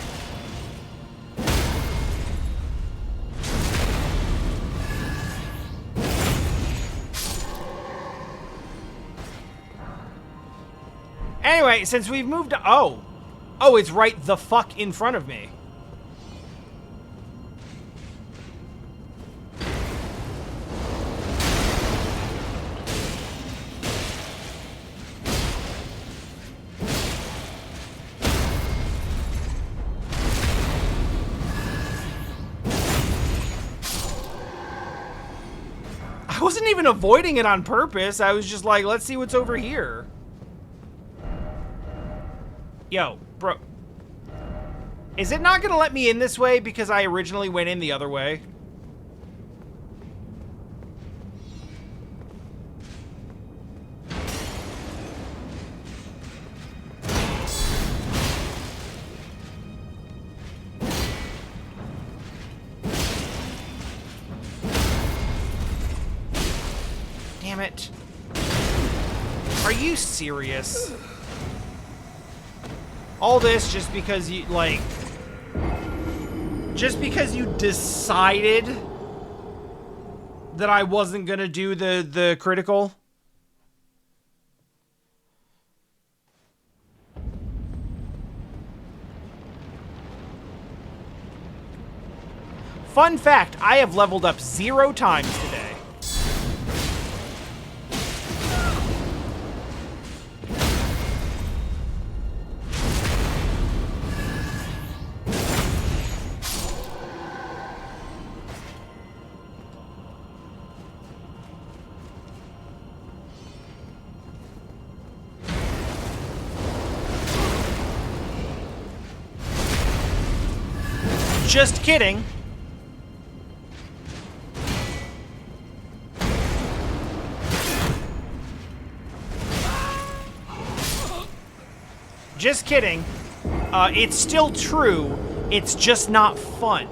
Anyway, since we've moved to... Oh, it's right the fuck in front of me. I wasn't even avoiding it on purpose. I was just like, let's see what's over here. Yo, bro. Is it not gonna let me in this way because I originally went in the other way? Damn it. Are you serious? All this just because you, like... Just because you decided that I wasn't gonna do the critical? Fun fact, I have leveled up 0 times today. Just kidding. Just kidding. It's still true. It's just not fun.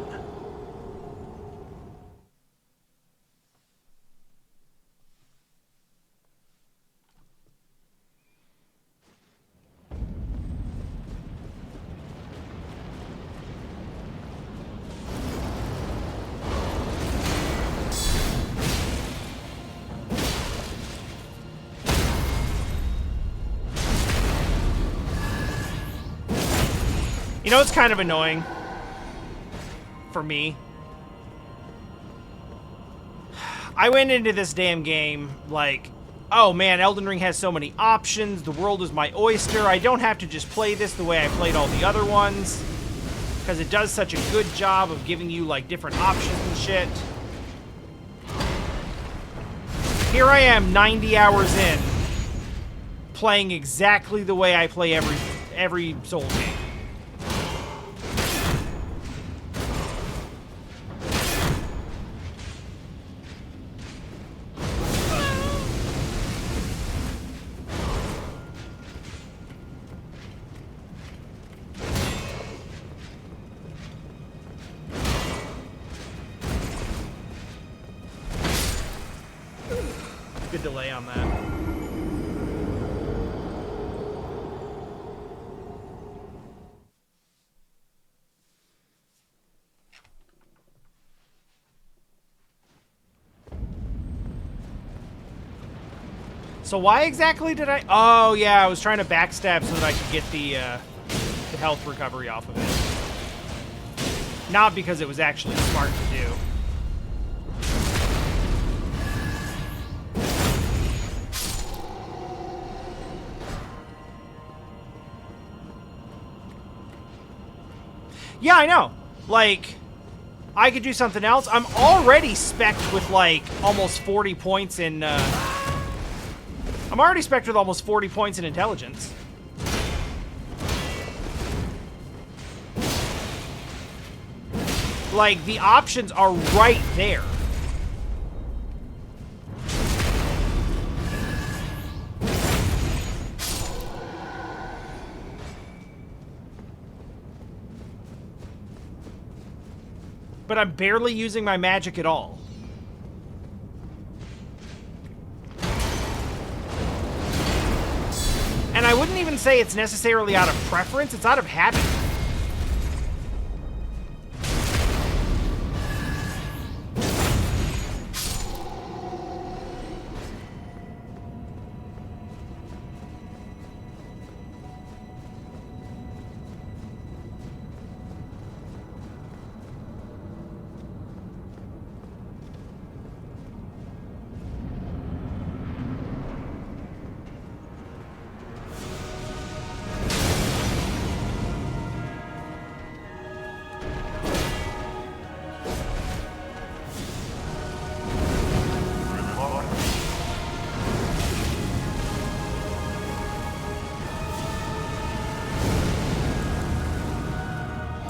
You know, it's kind of annoying for me. I went into this damn game like, oh man, Elden Ring has so many options. The world is my oyster. I don't have to just play this the way I played all the other ones, because it does such a good job of giving you like different options and shit. Here I am 90 hours in, playing exactly the way I play every Soul game. Good delay on that. So why exactly did I... Oh, yeah, I was trying to backstab so that I could get the health recovery off of it. Not because it was actually smart to do. Yeah, I know. Like, I could do something else. I'm already specced with, like, almost 40 points in, I'm already specced with almost 40 points in intelligence. Like, the options are right there. But I'm barely using my magic at all. And I wouldn't even say it's necessarily out of preference, it's out of habit.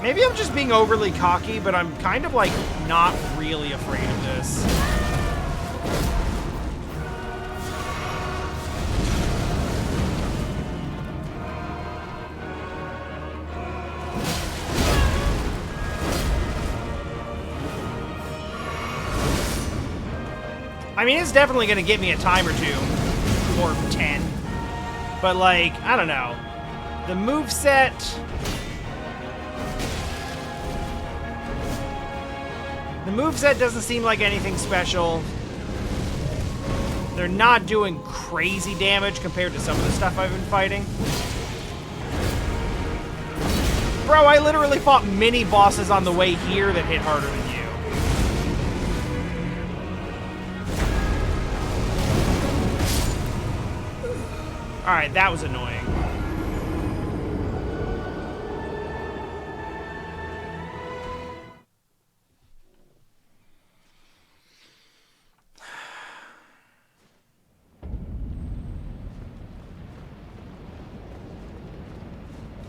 Maybe I'm just being overly cocky, but I'm kind of, like, not really afraid of this. I mean, it's definitely going to get me a time or two, or 10. But, like, I don't know. The moveset... The moveset doesn't seem like anything special. They're not doing crazy damage compared to some of the stuff I've been fighting. Bro, I literally fought mini bosses on the way here that hit harder than you. Alright, that was annoying.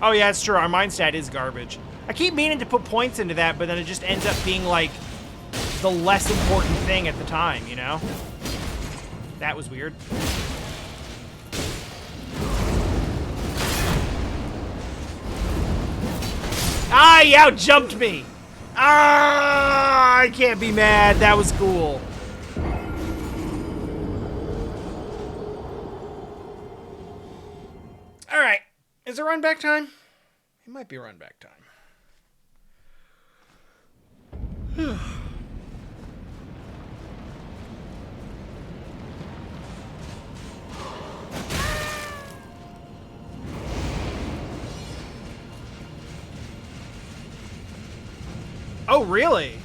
Oh yeah, it's true. Our mind stat is garbage. I keep meaning to put points into that, but then it just ends up being like the less important thing at the time, you know? That was weird. Ah, he out-jumped me! Ah, I can't be mad. That was cool. All right. Is it run back time? It might be run back time. Oh, really?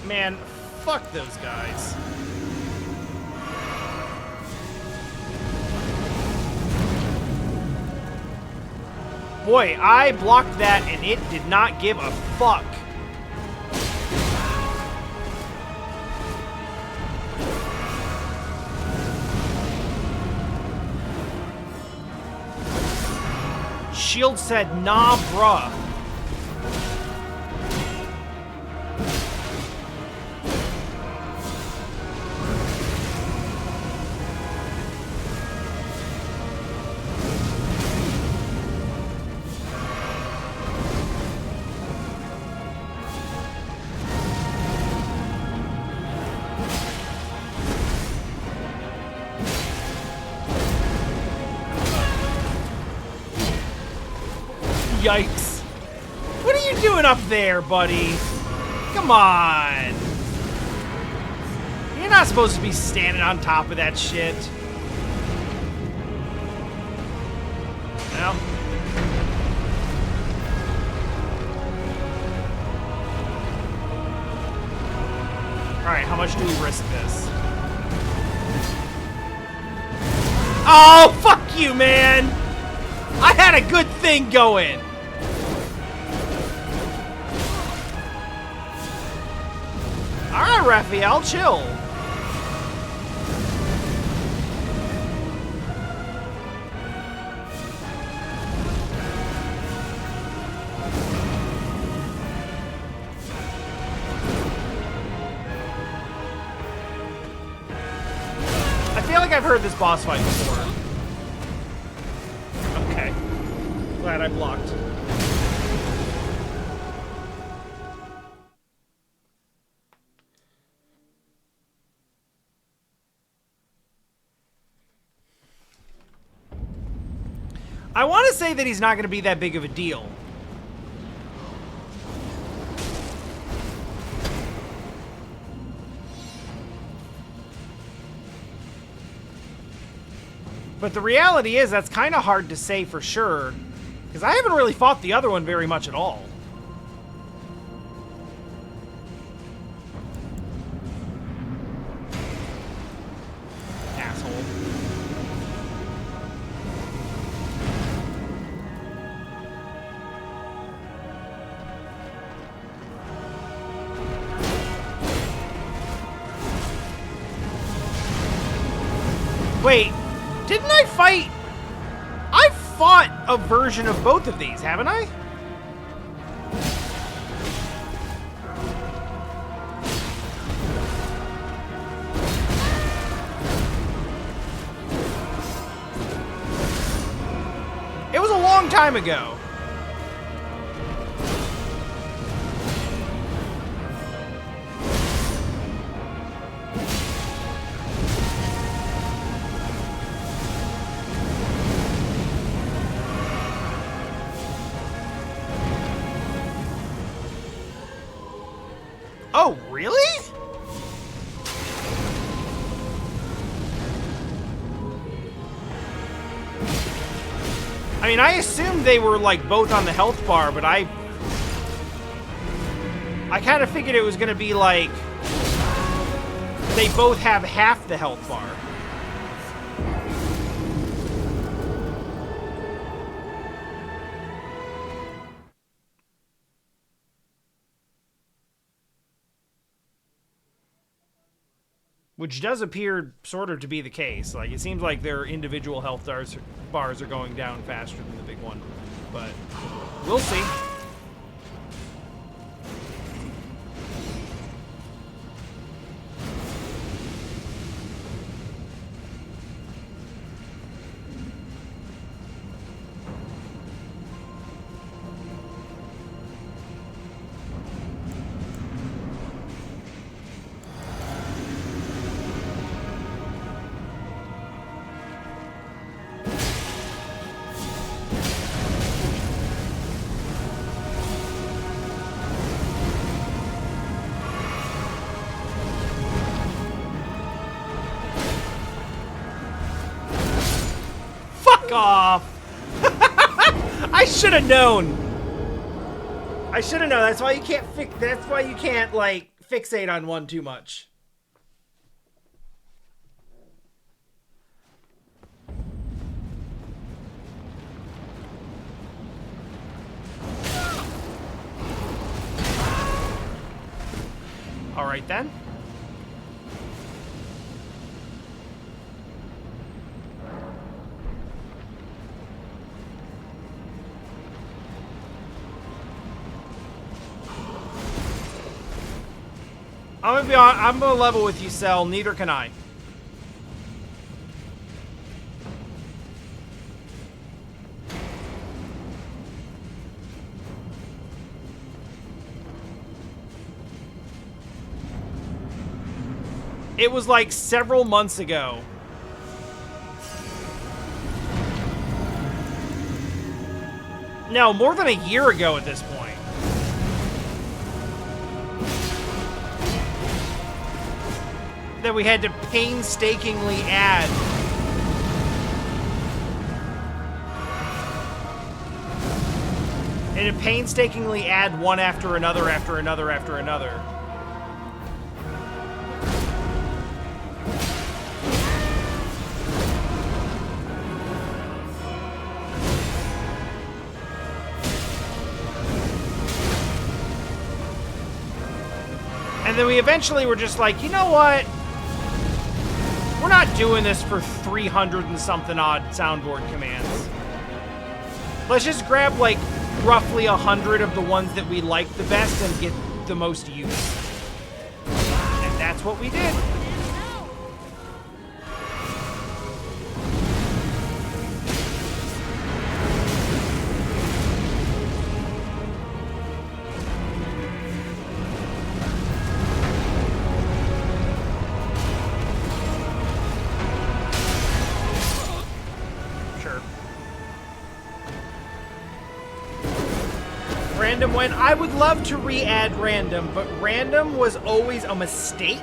Man, fuck those guys. Boy, I blocked that and it did not give a fuck. Shield said, nah, bruh. Yikes. What are you doing up there, buddy? Come on. You're not supposed to be standing on top of that shit. Well. Alright, how much do we risk this? Oh, fuck you, man! I had a good thing going! Alright, Raphael, chill. I feel like I've heard this boss fight before. Okay. Glad I blocked. I want to say that he's not going to be that big of a deal. But the reality is that's kind of hard to say for sure, because I haven't really fought the other one very much at all. Asshole. Wait. Didn't I fight? I fought a version of both of these, haven't I? It was a long time ago. Oh, really? I mean, I assumed they were, like, both on the health bar, but I kind of figured it was going to be, like, they both have half the health bar. Which does appear sort of to be the case. Like, it seems like their individual health bars are going down faster than the big one. But we'll see. Off. I should have known. I should have known. That's why you can't that's why you can't like fixate on one too much. All right then. I'm gonna level with you, Cell. Neither can I. It was like several months ago. No, more than a year ago at this point. That we had to painstakingly add. And to painstakingly add one after another, after another, after another. And then we eventually were just like, you know what? We're not doing this for 300 and something odd soundboard commands. Let's just grab like roughly 100 of the ones that we like the best and get the most use. And that's what we did. Random went, I would love to re-add random, but random was always a mistake.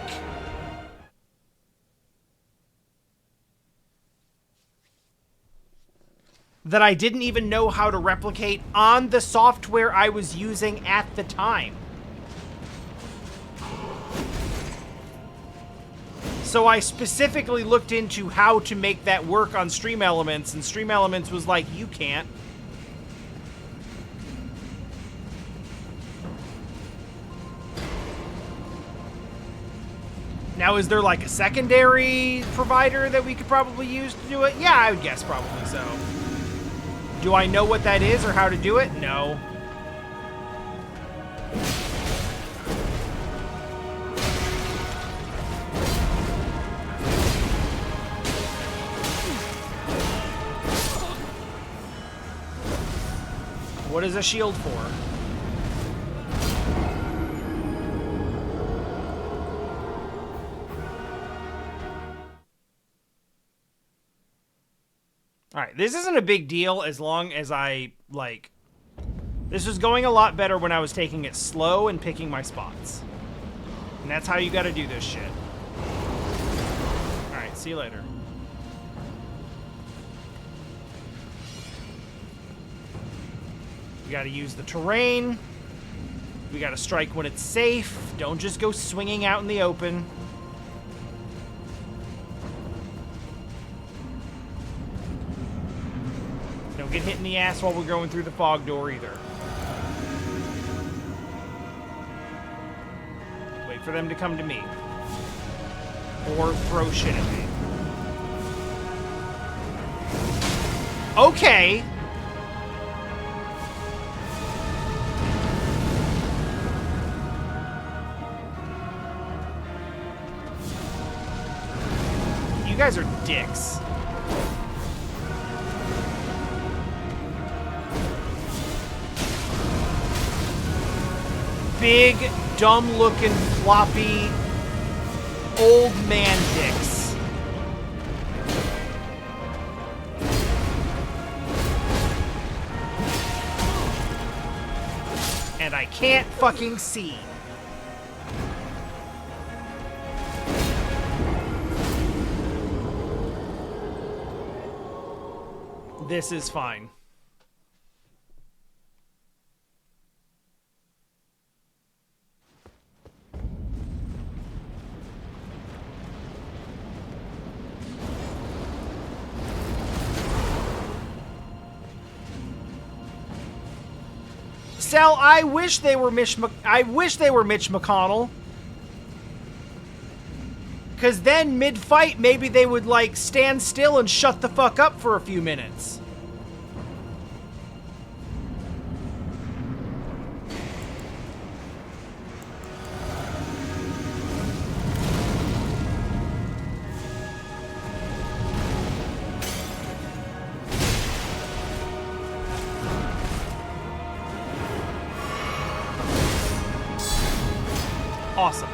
That I didn't even know how to replicate on the software I was using at the time. So I specifically looked into how to make that work on Stream Elements, and Stream Elements was like, you can't. Now, is there like a secondary provider that we could probably use to do it? Yeah, I would guess probably so. Do I know what that is or how to do it? No. What is a shield for? Alright, this isn't a big deal as long as I, like... This was going a lot better when I was taking it slow and picking my spots. And that's how you gotta do this shit. Alright, see you later. We gotta use the terrain. We gotta strike when it's safe. Don't just go swinging out in the open. Don't get hit in the ass while we're going through the fog door either. Wait for them to come to me. Or throw shit at me. Okay. You guys are dicks. Big, dumb-looking, floppy, old man dicks. And I can't fucking see. This is fine. Sal, I wish they were Mitch McConnell. Cause then mid-fight, maybe they would like stand still and shut the fuck up for a few minutes. Awesome.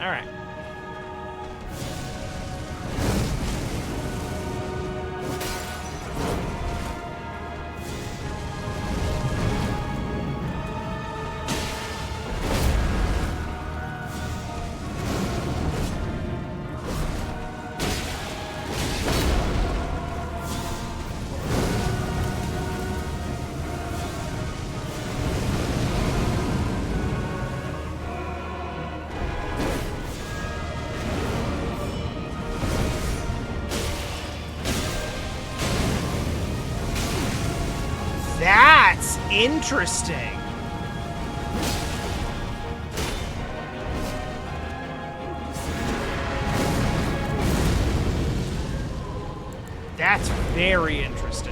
All right. That's interesting. That's very interesting.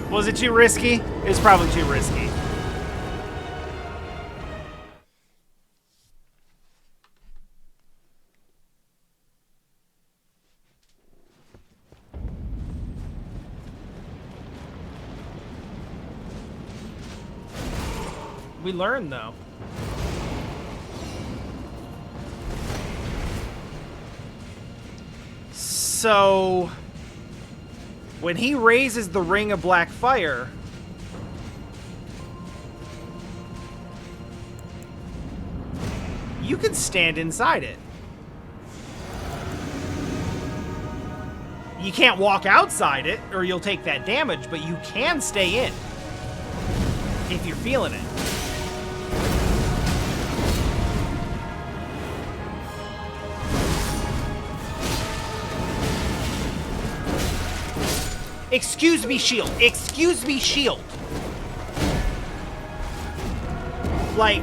Was it too risky? It's probably too risky. We learned, though. So, when he raises the Ring of Black Fire, you can stand inside it. You can't walk outside it, or you'll take that damage, but you can stay in if you're feeling it. Excuse me, shield. Excuse me, shield. Like,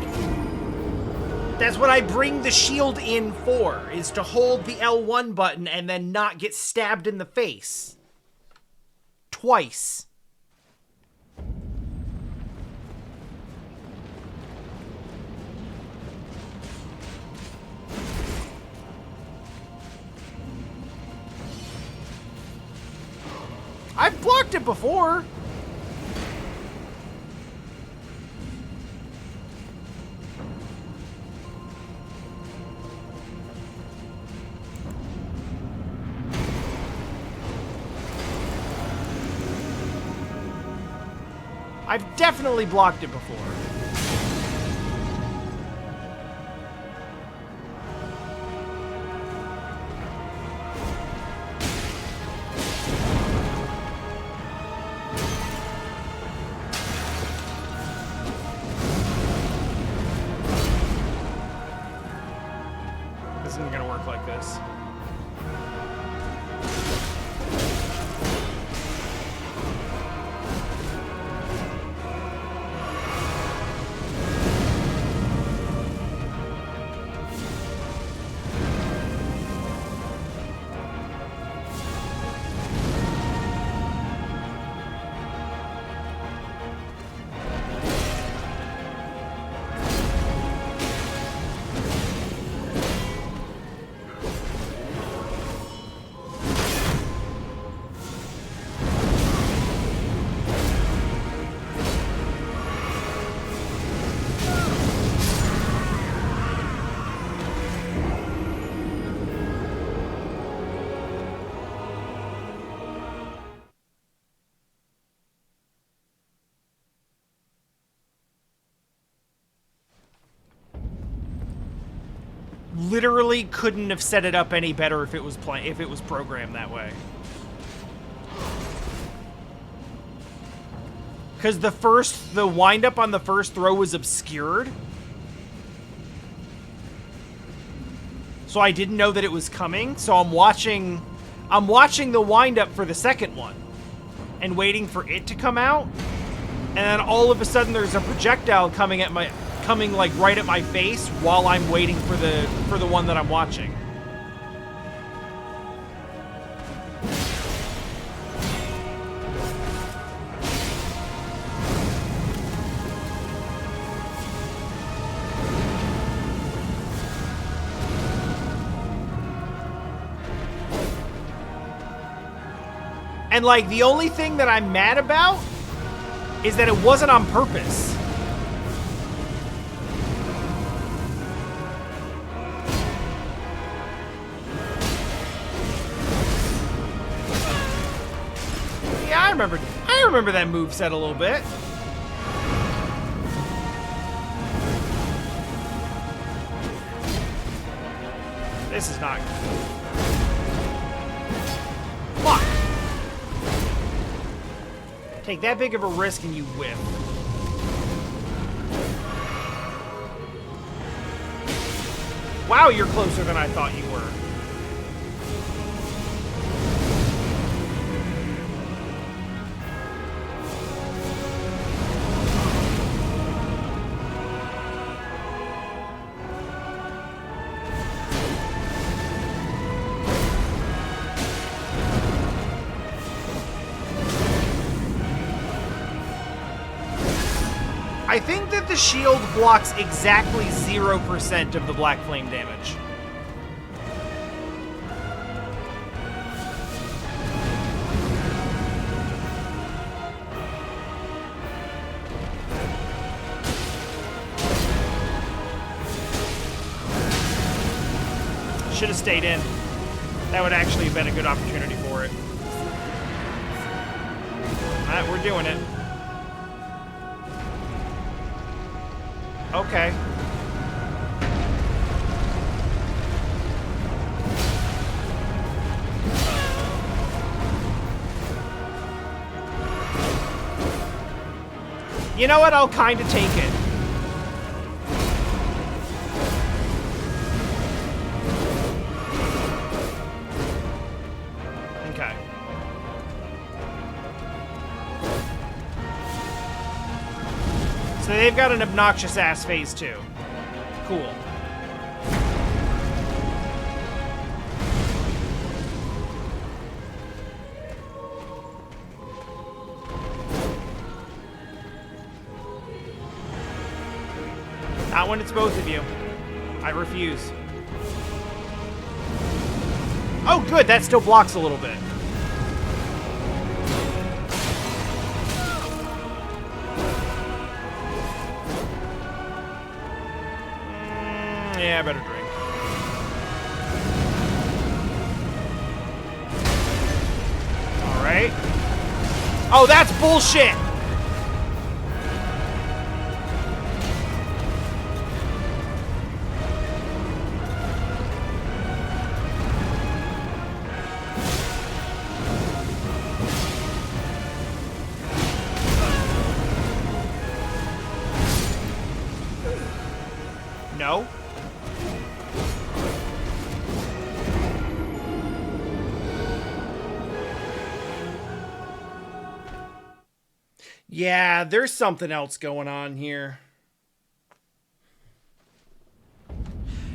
that's what I bring the shield in for, is to hold the L1 button and then not get stabbed in the face. Twice. I've blocked it before. I've definitely blocked it before. This isn't gonna work like this. Literally couldn't have set it up any better if it was programmed that way. Because the wind up on the first throw was obscured. So I didn't know that it was coming, so I'm watching the wind up for the second one and waiting for it to come out. And then all of a sudden there's a projectile coming like right at my face while I'm waiting for the one that I'm watching. And, like, the only thing that I'm mad about is that it wasn't on purpose. Yeah, I remember that moveset a little bit. This is not good. Fuck! Take that big of a risk and you whiff. Wow, you're closer than I thought you were. I think that the shield blocks exactly 0% of the black flame damage. Should have stayed in. That would actually have been a good opportunity for it. Alright, we're doing it. Okay. You know what? I'll kind of take it. Okay. So they've got an obnoxious ass phase too. Cool. Not when it's both of you. I refuse. Oh, good. That still blocks a little bit. Yeah, I better drink. All right. Oh, that's bullshit. No. Yeah, there's something else going on here.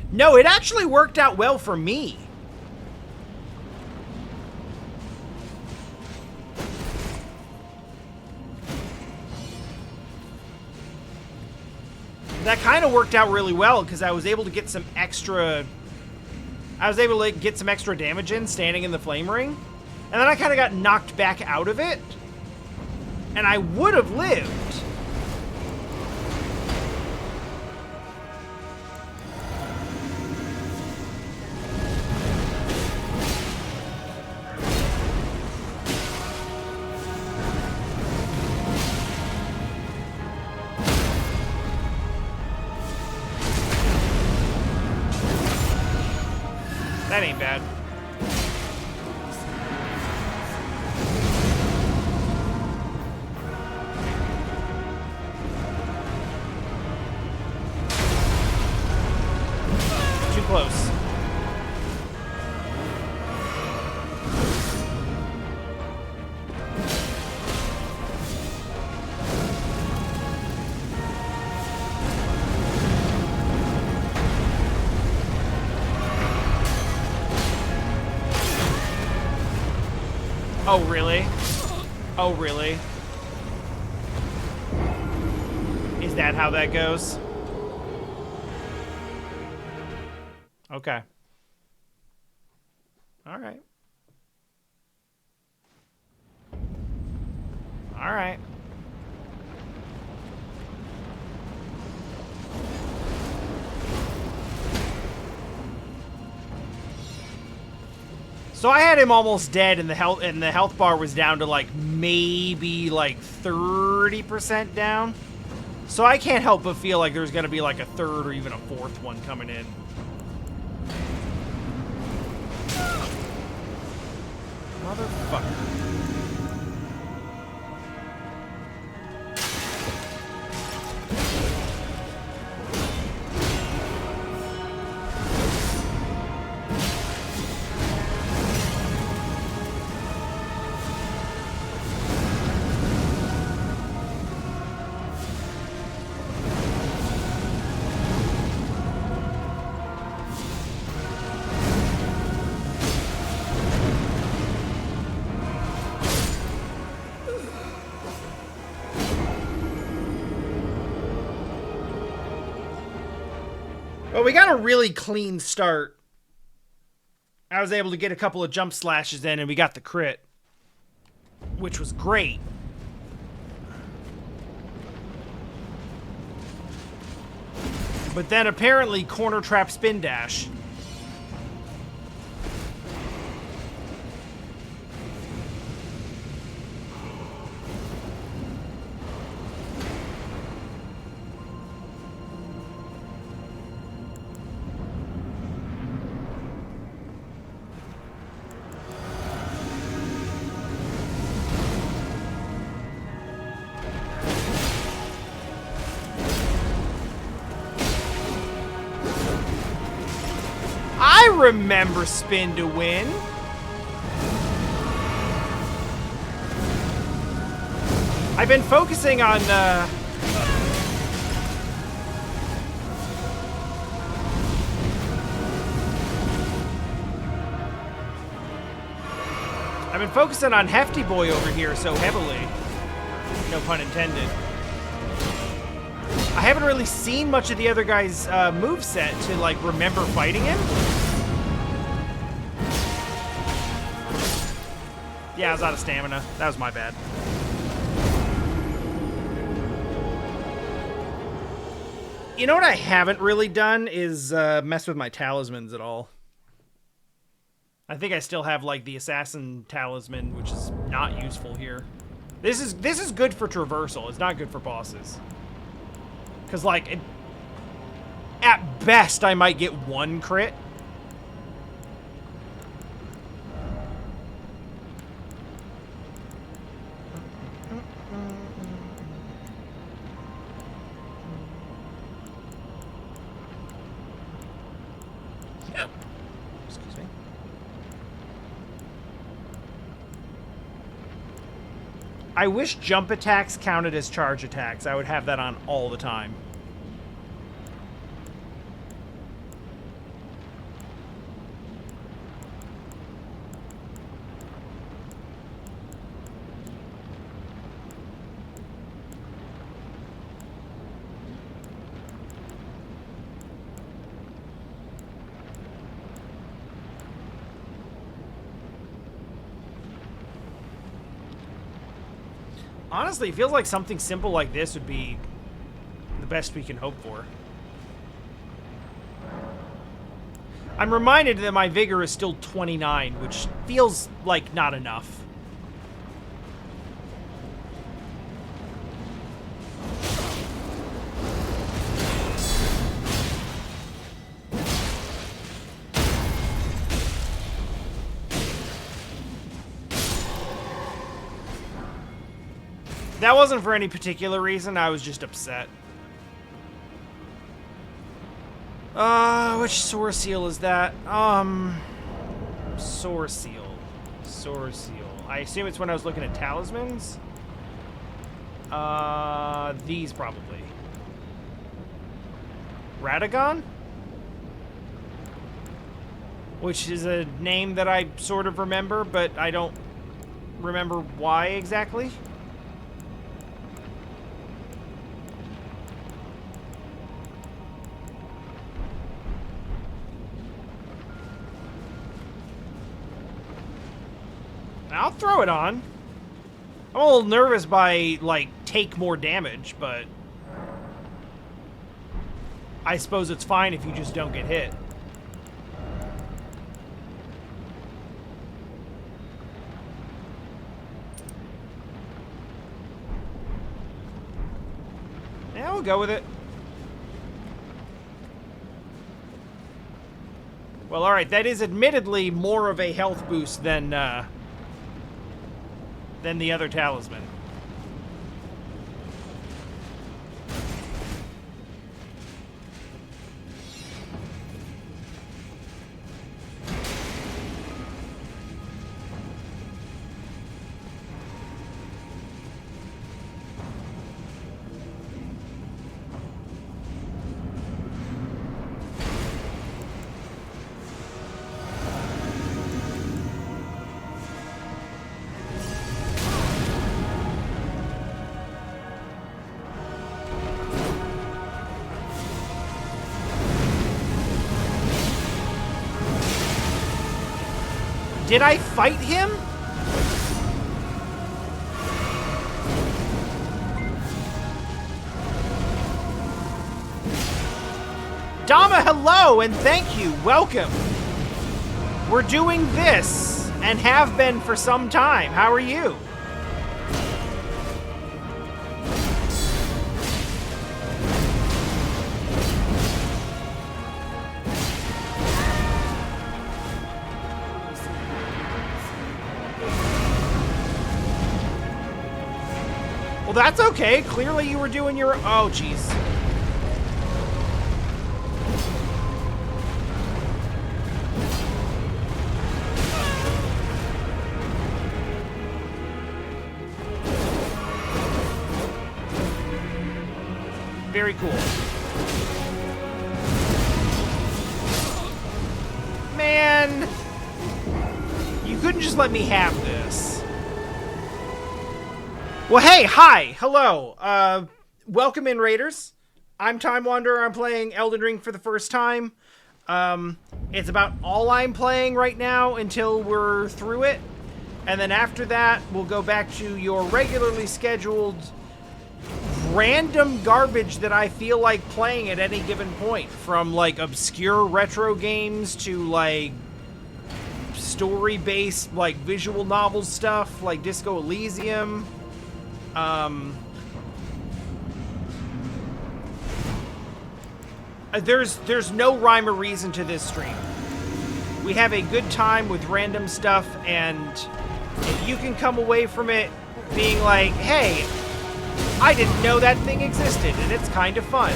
No, it actually worked out well for me. That kind of worked out really well because I was able to get some extra... I was able to get some extra damage in standing in the flame ring. And then I kind of got knocked back out of it. And I would have lived. That ain't bad. Too close. Oh, really? Oh, really? Is that how that goes? Okay. All right. All right. So I had him almost dead, and the health bar was down to like maybe like 30% down. So I can't help but feel like there's gonna be like a third or even a fourth one coming in. Motherfucker. Well, we got a really clean start. I was able to get a couple of jump slashes in, and we got the crit, which was great. But then apparently corner trap spin dash. I remember spin to win. I've been focusing on Hefty Boy over here so heavily. No pun intended. I haven't really seen much of the other guy's moveset to like remember fighting him. Yeah, I was out of stamina. That was my bad. You know what I haven't really done is mess with my talismans at all. I think I still have like the assassin talisman, which is not useful here. This is good for traversal. It's not good for bosses. Cause like, at best I might get one crit. Excuse me. I wish jump attacks counted as charge attacks. I would have that on all the time. Honestly, it feels like something simple like this would be the best we can hope for. I'm reminded that my vigor is still 29, which feels like not enough. That wasn't for any particular reason, I was just upset. Which Soar Seal is that? Soar Seal. Soar Seal. I assume it's when I was looking at talismans? These probably. Radagon? Which is a name that I sort of remember, but I don't remember why exactly. I'll throw it on. I'm a little nervous by, like, take more damage, but I suppose it's fine if you just don't get hit. Yeah, we'll go with it. Well, alright, that is admittedly more of a health boost than the other talisman. Did I fight him? Dama, hello, and thank you. Welcome. We're doing this, and have been for some time. How are you? Well, that's okay. Clearly you were doing your... Oh, jeez. Very cool. Man! You couldn't just let me have this. Well, hey, hi, hello, welcome in, Raiders. I'm Time Wanderer. I'm playing Elden Ring for the first time. It's about all I'm playing right now until we're through it. And then after that, we'll go back to your regularly scheduled random garbage that I feel like playing at any given point. From, like, obscure retro games to, like, story-based, like, visual novel stuff, like Disco Elysium. There's no rhyme or reason to this stream. We have a good time with random stuff, and if you can come away from it being like, hey, I didn't know that thing existed, and it's kind of fun.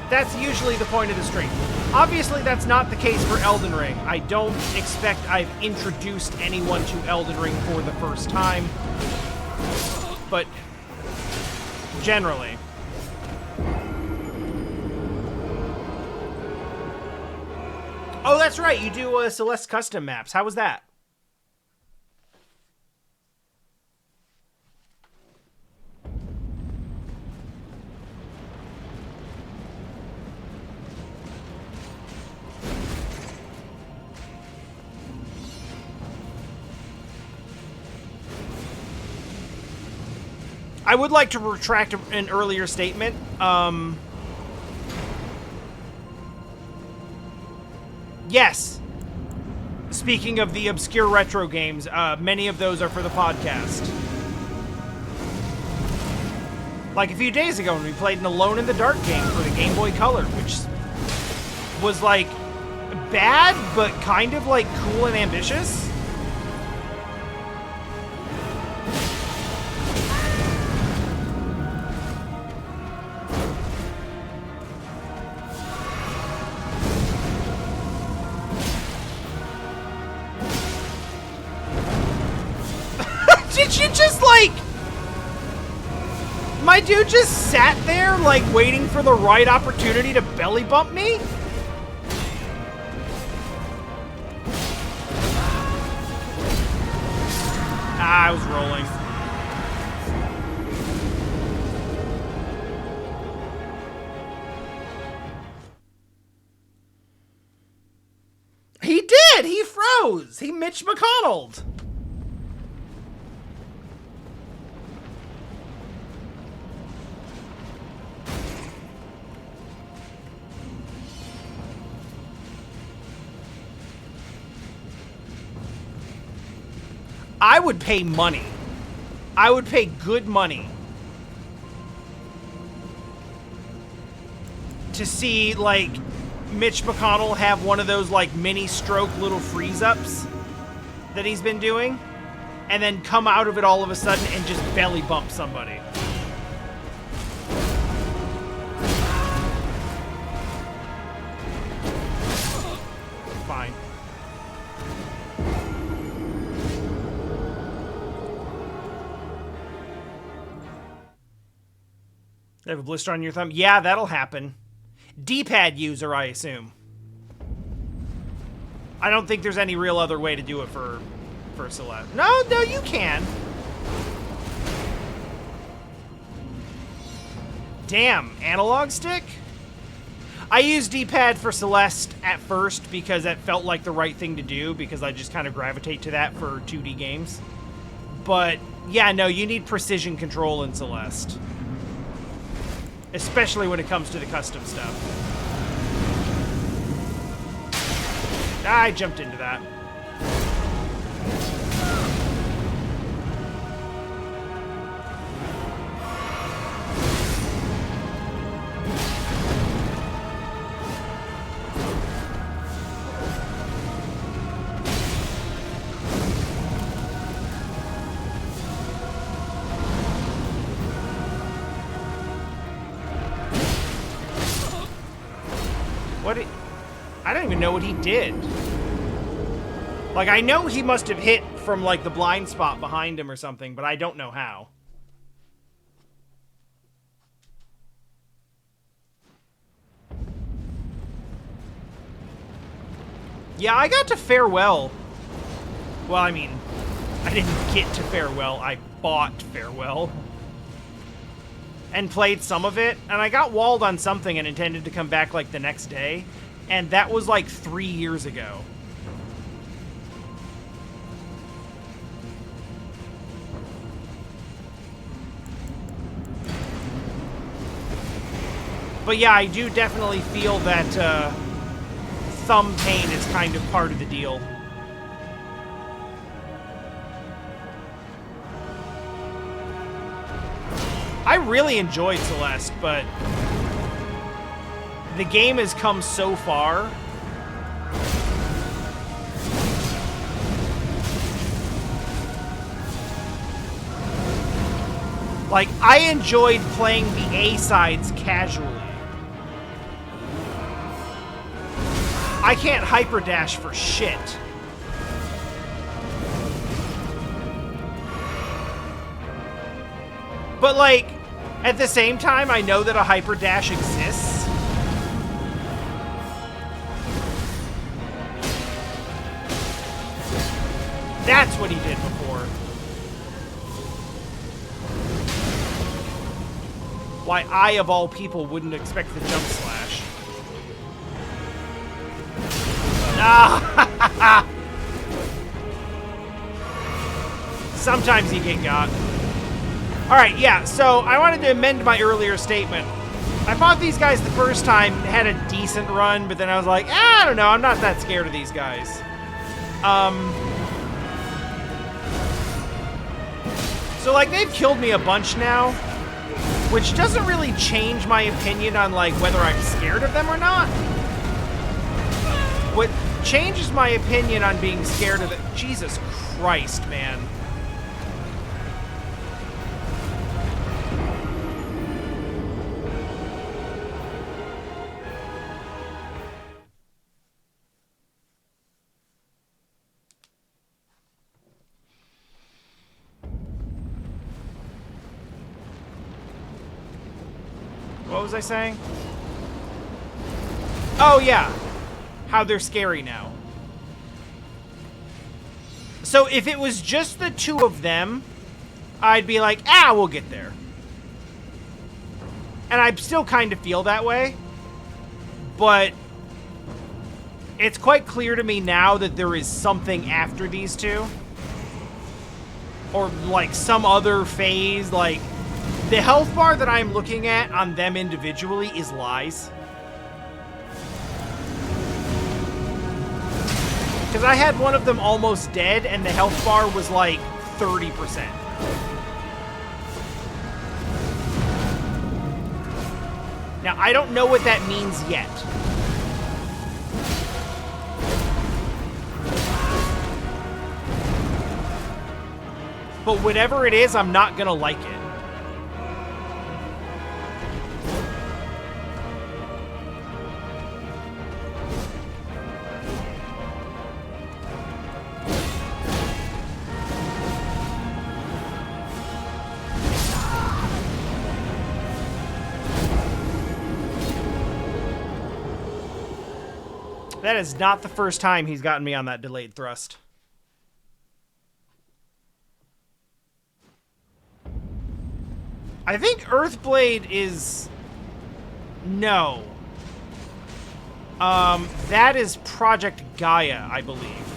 That's usually the point of the stream. Obviously, that's not the case for Elden Ring. I don't expect I've introduced anyone to Elden Ring for the first time. But generally. Oh, that's right. You do Celeste custom maps. How was that? I would like to retract an earlier statement. Yes. Speaking of the obscure retro games, many of those are for the podcast. Like a few days ago when we played an Alone in the Dark game for the Game Boy Color, which was like bad, but kind of like cool and ambitious. Did you just, like... My dude just sat there, like, waiting for the right opportunity to belly bump me? Ah, I was rolling. He did! He froze! He Mitch McConnell'd! I would pay money. I would pay good money to see, like, Mitch McConnell have one of those, like, mini stroke little freeze-ups that he's been doing, and then come out of it all of a sudden and just belly bump somebody. Fine. They have a blister on your thumb? Yeah, that'll happen. D-pad user, I assume. I don't think there's any real other way to do it for Celeste. No, you can. Damn, analog stick? I used D-pad for Celeste at first because that felt like the right thing to do, because I just kind of gravitate to that for 2D games. But, yeah, no, you need precision control in Celeste. Especially when it comes to the custom stuff. I jumped into that. I don't even know what he did. Like, I know he must have hit from, like, the blind spot behind him or something, but I don't know how. Yeah, I got to Farewell. Well, I mean, I didn't get to Farewell. I bought Farewell. And played some of it, and I got walled on something and intended to come back, like, the next day. And that was, like, 3 years ago. But yeah, I do definitely feel that thumb pain is kind of part of the deal. I really enjoyed Celeste, but the game has come so far. Like, I enjoyed playing the A-sides casually. I can't hyperdash for shit. But, like, at the same time, I know that a hyperdash exists. That's what he did before. Why I, of all people, wouldn't expect the jump slash. Ah! Sometimes you get got. Alright, yeah, so I wanted to amend my earlier statement. I fought these guys the first time, had a decent run, but then I was like, I don't know, I'm not that scared of these guys. So, like, they've killed me a bunch now, which doesn't really change my opinion on, like, whether I'm scared of them or not. What changes my opinion on being scared of it... Jesus Christ, man. What was I saying? Oh, yeah. How they're scary now. So if it was just the two of them, I'd be like, we'll get there. And I still kind of feel that way. But it's quite clear to me now that there is something after these two. Or, like, some other phase, like... The health bar that I'm looking at on them individually is lies. Because I had one of them almost dead, and the health bar was like 30%. Now, I don't know what that means yet. But whatever it is, I'm not gonna like it. That is not the first time he's gotten me on that delayed thrust. I think Earthblade is... No. That is Project Gaia, I believe.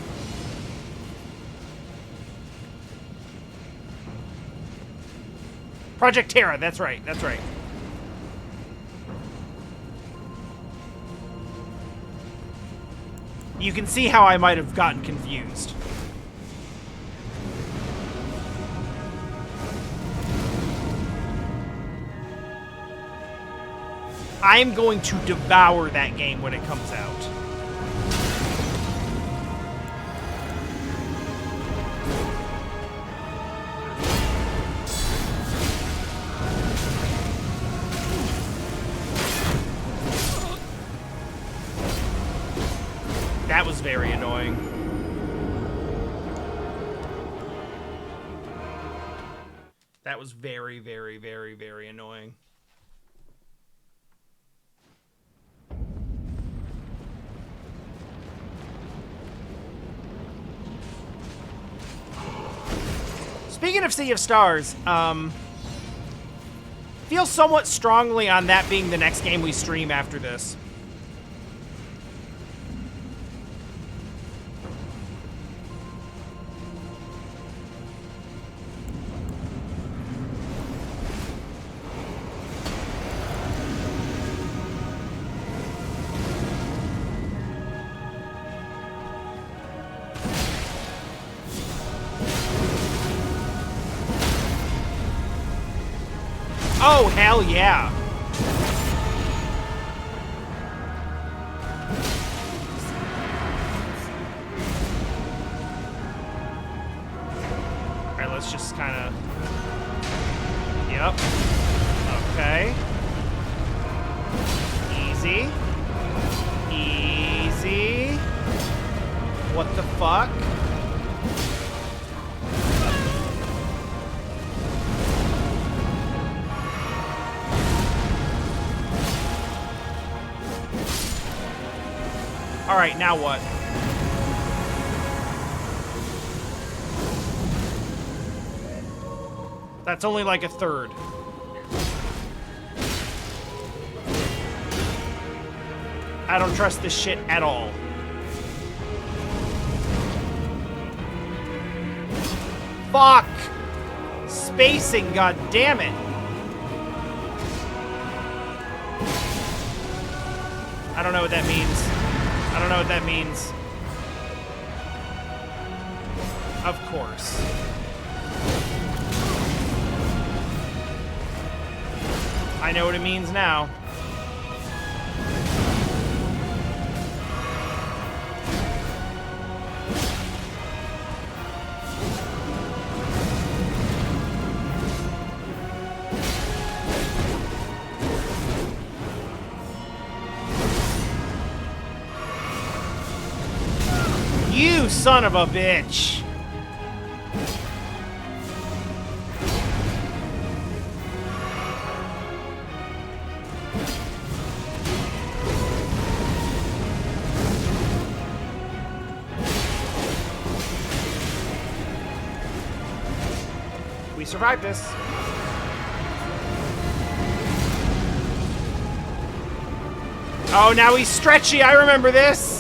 Project Terra, that's right, that's right. You can see how I might have gotten confused. I'm going to devour that game when it comes out. That was very annoying. That was very, very, very, very annoying. Speaking of Sea of Stars, feel somewhat strongly on that being the next game we stream after this. Oh, hell yeah. Alright, let's just kind of... Yep. Okay. Easy. Easy. What the fuck? Alright, now what? That's only like a third. I don't trust this shit at all. Fuck! Spacing, god damn it! I don't know what that means. I don't know what that means. Of course. I know what it means now. You son of a bitch! We survived this. Oh, now he's stretchy. I remember this.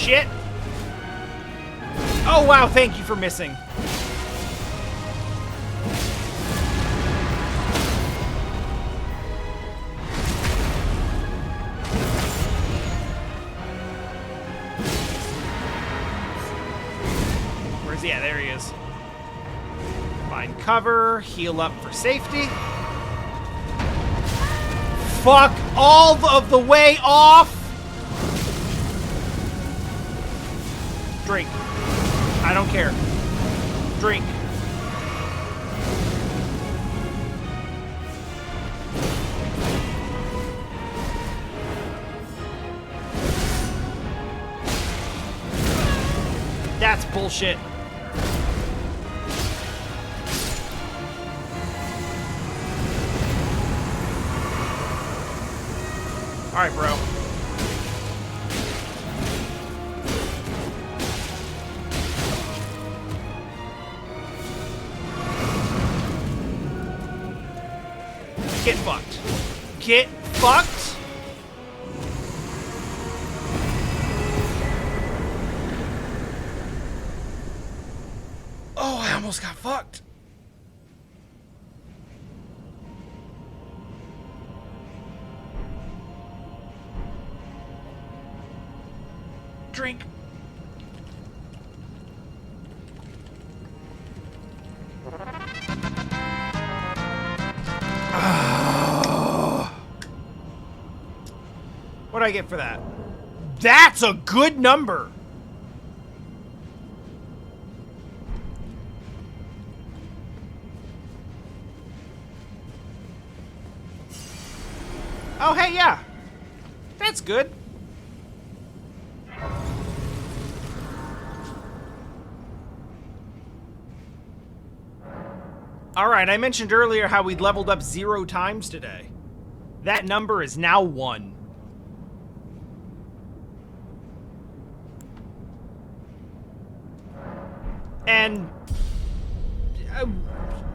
shit. Oh, wow, thank you for missing. Where's he at? There he is. Find cover, heal up for safety. Fuck all of the way off! Drink. I don't care. Drink. That's bullshit. All right, bro. Get fucked. Get fucked. Oh, I almost got fucked. Drink. What do I get for that? That's a good number. Oh, hey, yeah. That's good. All right, I mentioned earlier how we'd leveled up 0 times today. That number is now 1. And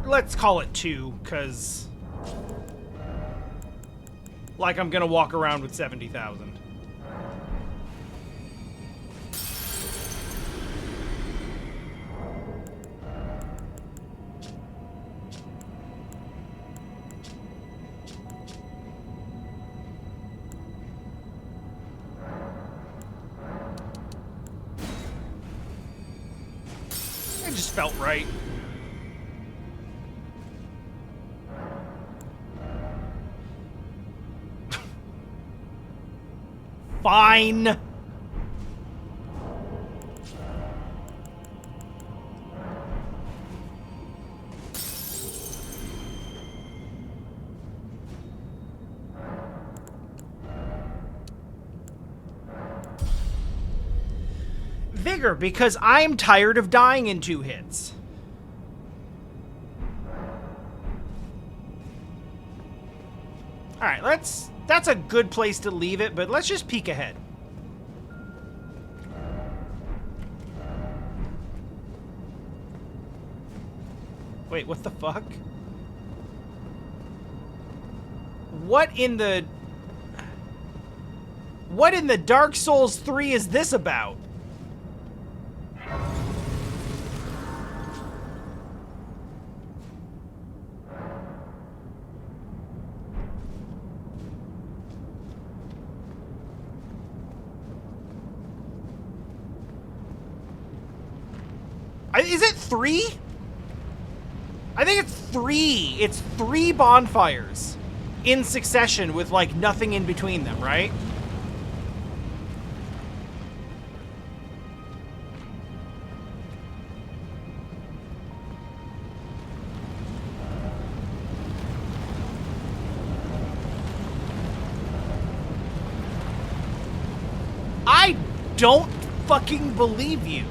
let's call it 2, because like I'm gonna walk around with 70,000. It just felt right. Fine. Vigor, because I'm tired of dying in 2 hits. Alright, that's a good place to leave it, but let's just peek ahead. Wait, what the fuck? What in the Dark Souls 3 is this about? Is it 3? I think it's 3. It's 3 bonfires in succession with, like, nothing in between them, right? I don't fucking believe you.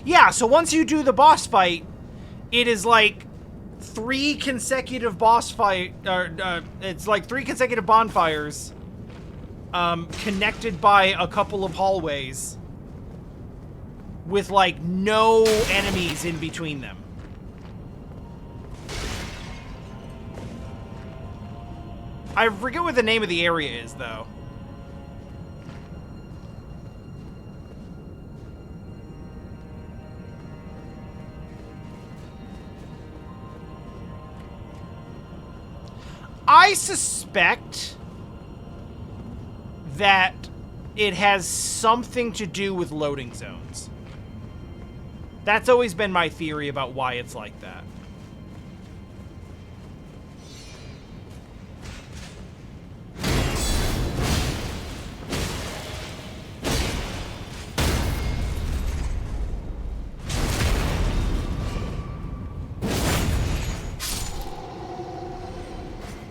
Yeah, so once you do the boss fight, it is like 3 consecutive boss fight, it's like 3 consecutive bonfires, connected by a couple of hallways. with, like, no enemies in between them. I forget what the name of the area is, though. I suspect that it has something to do with loading zones. That's always been my theory about why it's like that.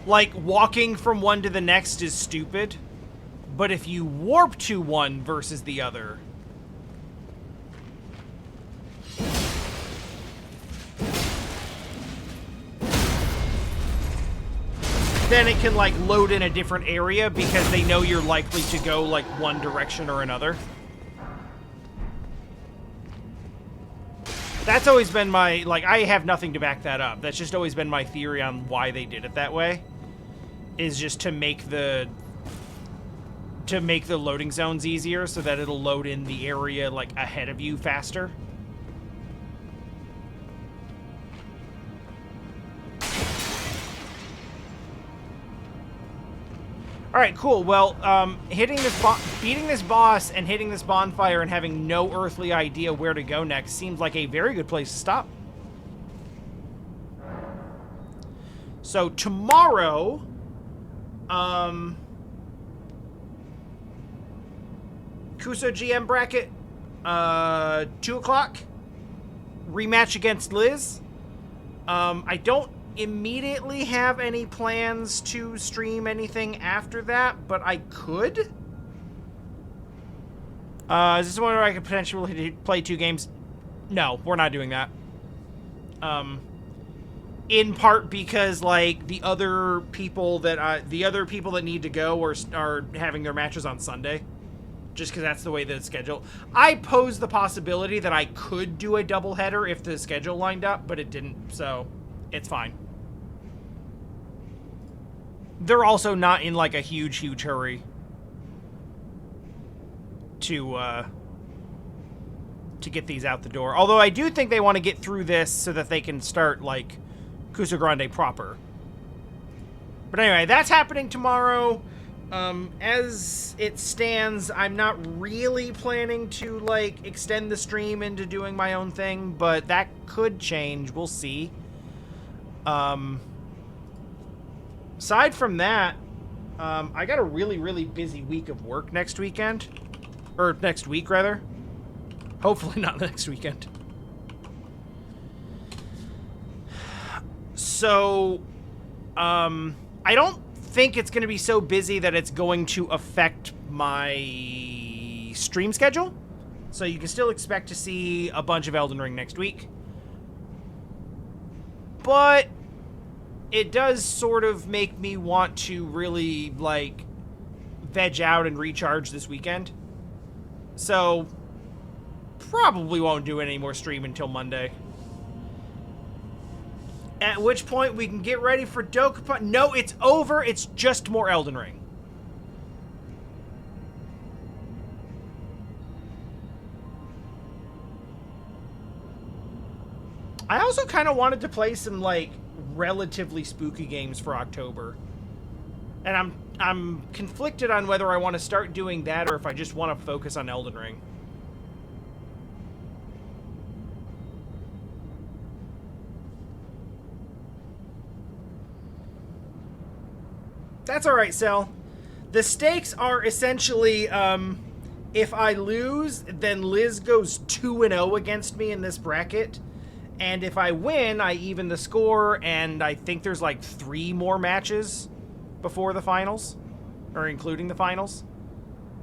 Like, walking from one to the next is stupid, but if you warp to one versus the other... then it can, like, load in a different area because they know you're likely to go, like, one direction or another. That's always been my, like, I have nothing to back that up. That's just always been my theory on why they did it that way. Is just to make the loading zones easier so that it'll load in the area, like, ahead of you faster. Alright, cool. Well, beating this boss and hitting this bonfire and having no earthly idea where to go next seems like a very good place to stop. So, tomorrow... Kuso GM bracket, 2 o'clock, rematch against Liz. I don't immediately have any plans to stream anything after that, but I could. Is this one where I could potentially play 2 games? No, we're not doing that. In part because, like, the other people that need to go are having their matches on Sunday, just because that's the way that it's scheduled. I posed the possibility that I could do a doubleheader if the schedule lined up, but it didn't, so it's fine. They're also not in, like, a huge hurry to get these out the door. Although I do think they want to get through this so that they can start, like, Cusa Grande proper. But anyway, that's happening tomorrow. As it stands, I'm not really planning to, like, extend the stream into doing my own thing, but that could change. We'll see. Aside from that, I got a really busy week of work next weekend. Or next week, rather. Hopefully not next weekend. So, I don't think it's going to be so busy that it's going to affect my stream schedule. So you can still expect to see a bunch of Elden Ring next week. But it does sort of make me want to really, like, veg out and recharge this weekend. So, probably won't do any more stream until Monday. At which point we can get ready for Dokapon. No, it's over. It's just more Elden Ring. I also kind of wanted to play some, like, relatively spooky games for October. And I'm conflicted on whether I want to start doing that or if I just want to focus on Elden Ring. That's alright, Cell. The stakes are essentially, if I lose, then Liz goes 2-0 against me in this bracket. And if I win, I even the score, and I think there's like 3 more matches before the finals. Or including the finals.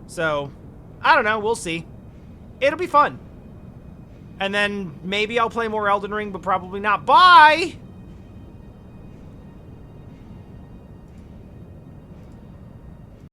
So, I don't know, we'll see. It'll be fun. And then maybe I'll play more Elden Ring, but probably not. Bye!